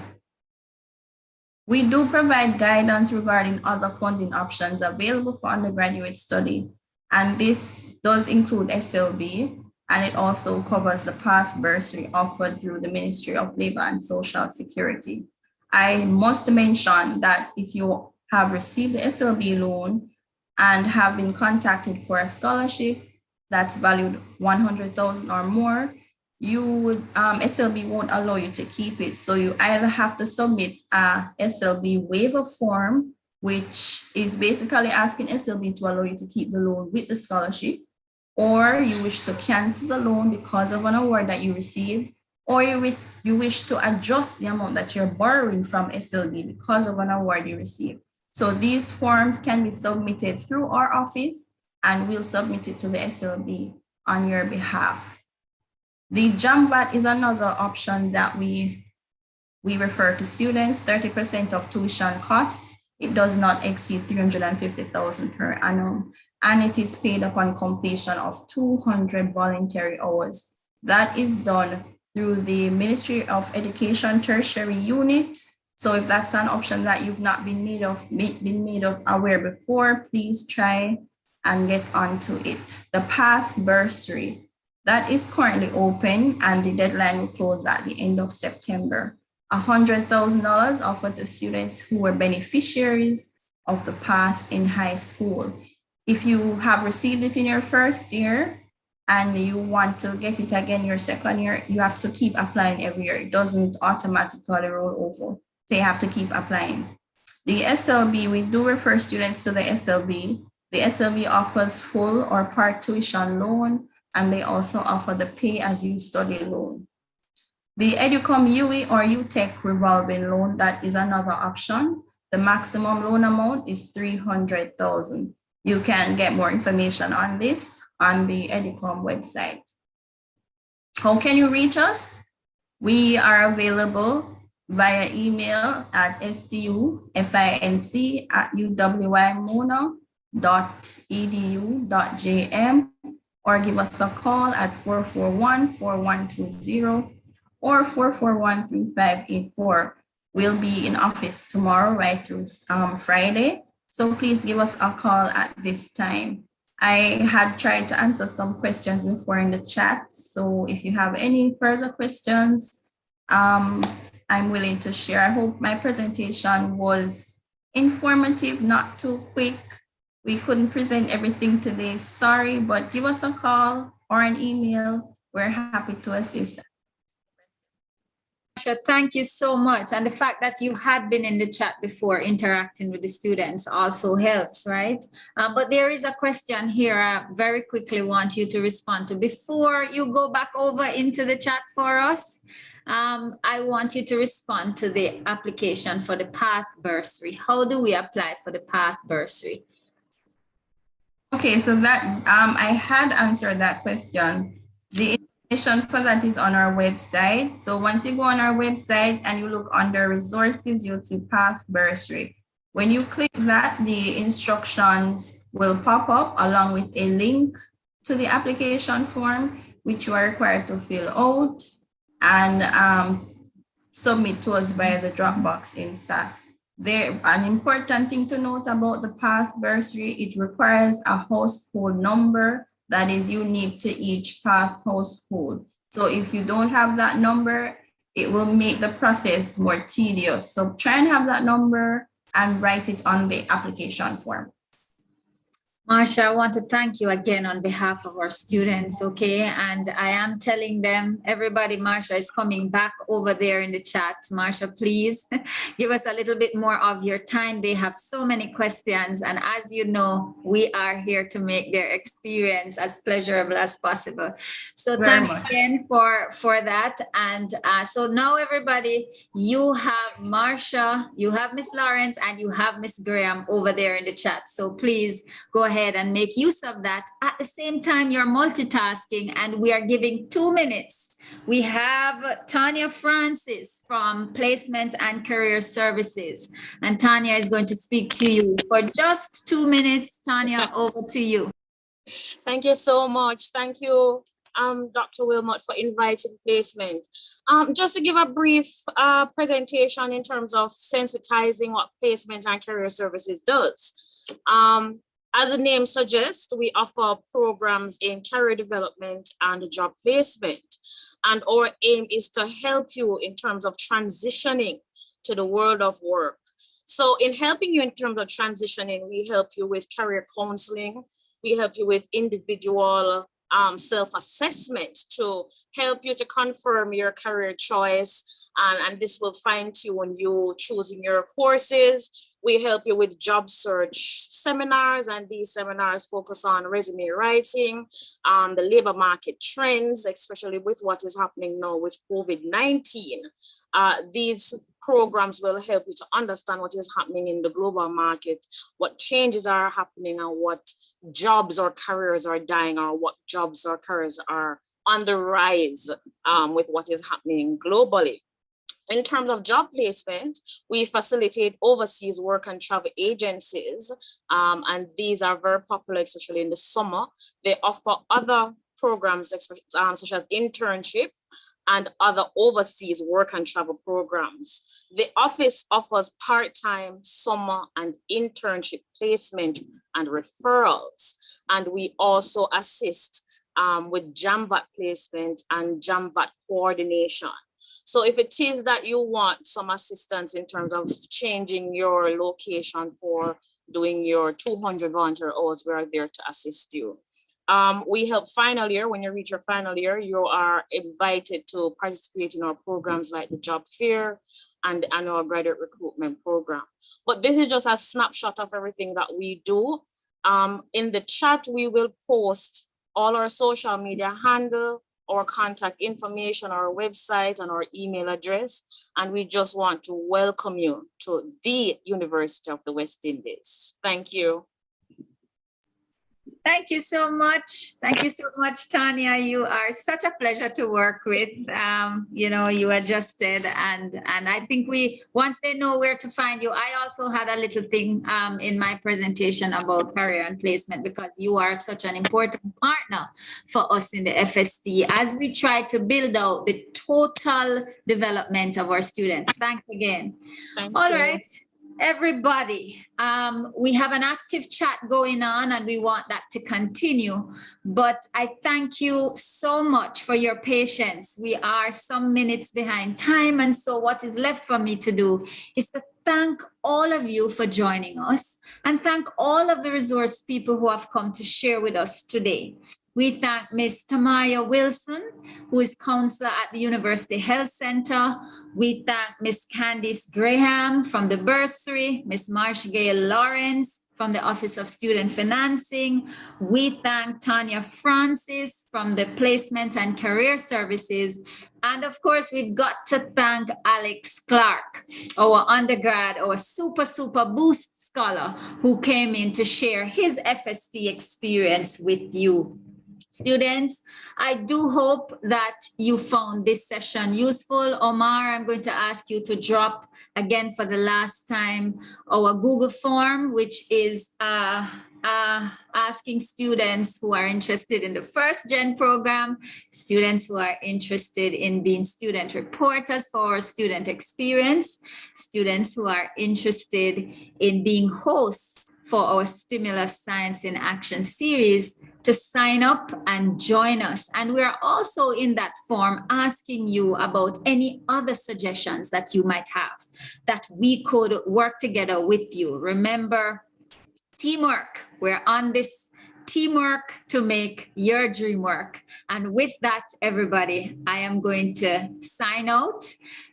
We do provide guidance regarding other funding options available for undergraduate study, and this does include SLB, and it also covers the PATH bursary offered through the Ministry of Labor and Social Security. I must mention that if you have received the SLB loan and have been contacted for a scholarship, that's valued 100,000 or more, you would SLB won't allow you to keep it. So you either have to submit a SLB waiver form, which is basically asking SLB to allow you to keep the loan with the scholarship, or you wish to cancel the loan because of an award that you received, or you wish to adjust the amount that you're borrowing from SLB because of an award you received. So these forms can be submitted through our office, and we'll submit it to the SLB on your behalf. The JAMVAT is another option that we refer to students, 30% of tuition cost. It does not exceed 350,000 per annum, and it is paid upon completion of 200 voluntary hours. That is done through the Ministry of Education Tertiary Unit. So if that's an option that you've not been made of aware before, please try and get onto it. The PATH bursary, that is currently open, and the deadline will close at the end of September. $100,000 offered to students who were beneficiaries of the PATH in high school. If you have received it in your first year and you want to get it again your second year, you have to keep applying every year. It doesn't automatically roll over, so you have to keep applying. The SLB, we do refer students to the SLB. The SLB offers full or part tuition loan, and they also offer the pay as you study loan. The Educom UE or UTech revolving loan, that is another option. The maximum loan amount is $300,000. You can get more information on this on the Educom website. How can you reach us? We are available via email at stufinc@uwymona.edu.jm, or give us a call at 441-4120 or 441-3584. We'll be in office tomorrow right through Friday. So please give us a call at this time. I had tried to answer some questions before in the chat. So if you have any further questions, I'm willing to share. I hope my presentation was informative, not too quick. We couldn't present everything today, sorry, but give us a call or an email. We're happy to assist. Thank you so much. And the fact that you had been in the chat before interacting with the students also helps, right? But there is a question here I very quickly want you to respond to. Before you go back over into the chat for us, I want you to respond to the application for the PATH bursary. How do we apply for the PATH bursary? Okay, so that I had answered that question. The information for that is on our website. So once you go on our website and you look under resources, you'll see PATH bursary. When you click that, the instructions will pop up along with a link to the application form, which you are required to fill out and submit to us via the Dropbox in SAS. An important thing to note about the PATH bursary, it requires a household number that is unique to each PATH household. So if you don't have that number, it will make the process more tedious. So try and have that number and write it on the application form. Marsha, I want to thank you again on behalf of our students, okay? And I am telling them, everybody, Marsha is coming back over there in the chat. Marsha, please give us a little bit more of your time. They have so many questions. And as you know, we are here to make their experience as pleasurable as possible. So thanks again for that. And so now everybody, you have Marsha, you have Miss Lawrence, and you have Miss Graham over there in the chat. So please go ahead and make use of that. At the same time, you're multitasking, and we are giving 2 minutes. We have Tanya Francis from Placement and Career Services, and Tanya is going to speak to you for just 2 minutes. Tanya, over to you. Thank you so much. Thank you, Dr. Wilmot, for inviting Placement. Just to give a brief presentation in terms of sensitizing what Placement and Career Services does. As the name suggests, we offer programs in career development and job placement. And our aim is to help you in terms of transitioning to the world of work. So in helping you in terms of transitioning, we help you with career counseling. We help you with individual self-assessment to help you to confirm your career choice. And this will fine-tune you choosing your courses. We help you with job search seminars, and these seminars focus on resume writing, the labor market trends, especially with what is happening now with COVID-19. These programs will help you to understand what is happening in the global market, what changes are happening, and what jobs or careers are dying, or what jobs or careers are on the rise with what is happening globally. In terms of job placement, we facilitate overseas work and travel agencies, and these are very popular, especially in the summer. They offer other programs such as internship and other overseas work and travel programs. The office offers part-time, summer, and internship placement and referrals. And we also assist with JAMVAT placement and JAMVAT coordination. So if it is that you want some assistance in terms of changing your location for doing your 200 volunteer hours, we are there to assist you. We help final year. When you reach your final year, you are invited to participate in our programs like the job fair and the annual graduate recruitment program. But this is just a snapshot of everything that we do. In the chat, we will post all our social media handle, our contact information, our website, and our email address. And we just want to welcome you to the University of the West Indies. Thank you. Thank you so much. Thank you so much, Tanya. You are such a pleasure to work with. You know, you adjusted, and I think once they know where to find you. I also had a little thing in my presentation about career and placement, because you are such an important partner for us in the FST as we try to build out the total development of our students. Thanks again. All right. Everybody, we have an active chat going on and we want that to continue, but I thank you so much for your patience. We are some minutes behind time, and so what is left for me to do is to thank all of you for joining us and thank all of the resource people who have come to share with us today. We thank Ms. Tamaya Wilson, who is counselor at the University Health Center. We thank Ms. Candice Graham from the bursary, Ms. Marsha Gale Lawrence from the Office of Student Financing. We thank Tanya Francis from the Placement and Career Services. And of course, we've got to thank Alex Clark, our undergrad, our super boost scholar, who came in to share his FST experience with you. Students, I do hope that you found this session useful. Omar, I'm going to ask you to drop again for the last time our Google form, which is asking students who are interested in the first gen program, students who are interested in being student reporters for our student experience, students who are interested in being hosts for our Stimulus Science in Action series, to sign up and join us. And we're also in that form asking you about any other suggestions that you might have that we could work together with you. Remember, teamwork. We're on this teamwork to make your dream work. And with that, everybody, I am going to sign out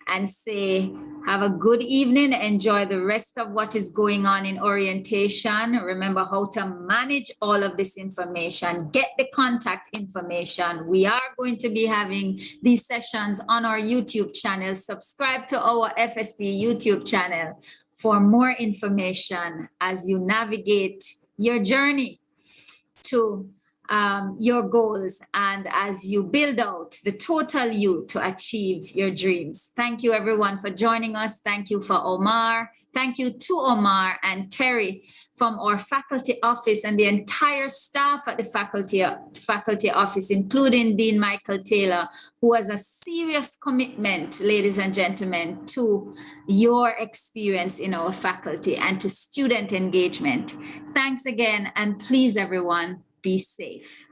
and say, have a good evening. Enjoy the rest of what is going on in orientation. Remember how to manage all of this information. Get the contact information. We are going to be having these sessions on our YouTube channel. Subscribe to our FST YouTube channel for more information as you navigate your journey to your goals and as you build out the total you to achieve your dreams. Thank you everyone for joining us. Thank you for Omar. Thank you to Omar and Terry from our faculty office and the entire staff at the faculty office, including Dean Michael Taylor, who has a serious commitment, ladies and gentlemen, to your experience in our faculty and to student engagement. Thanks again, and please everyone, be safe.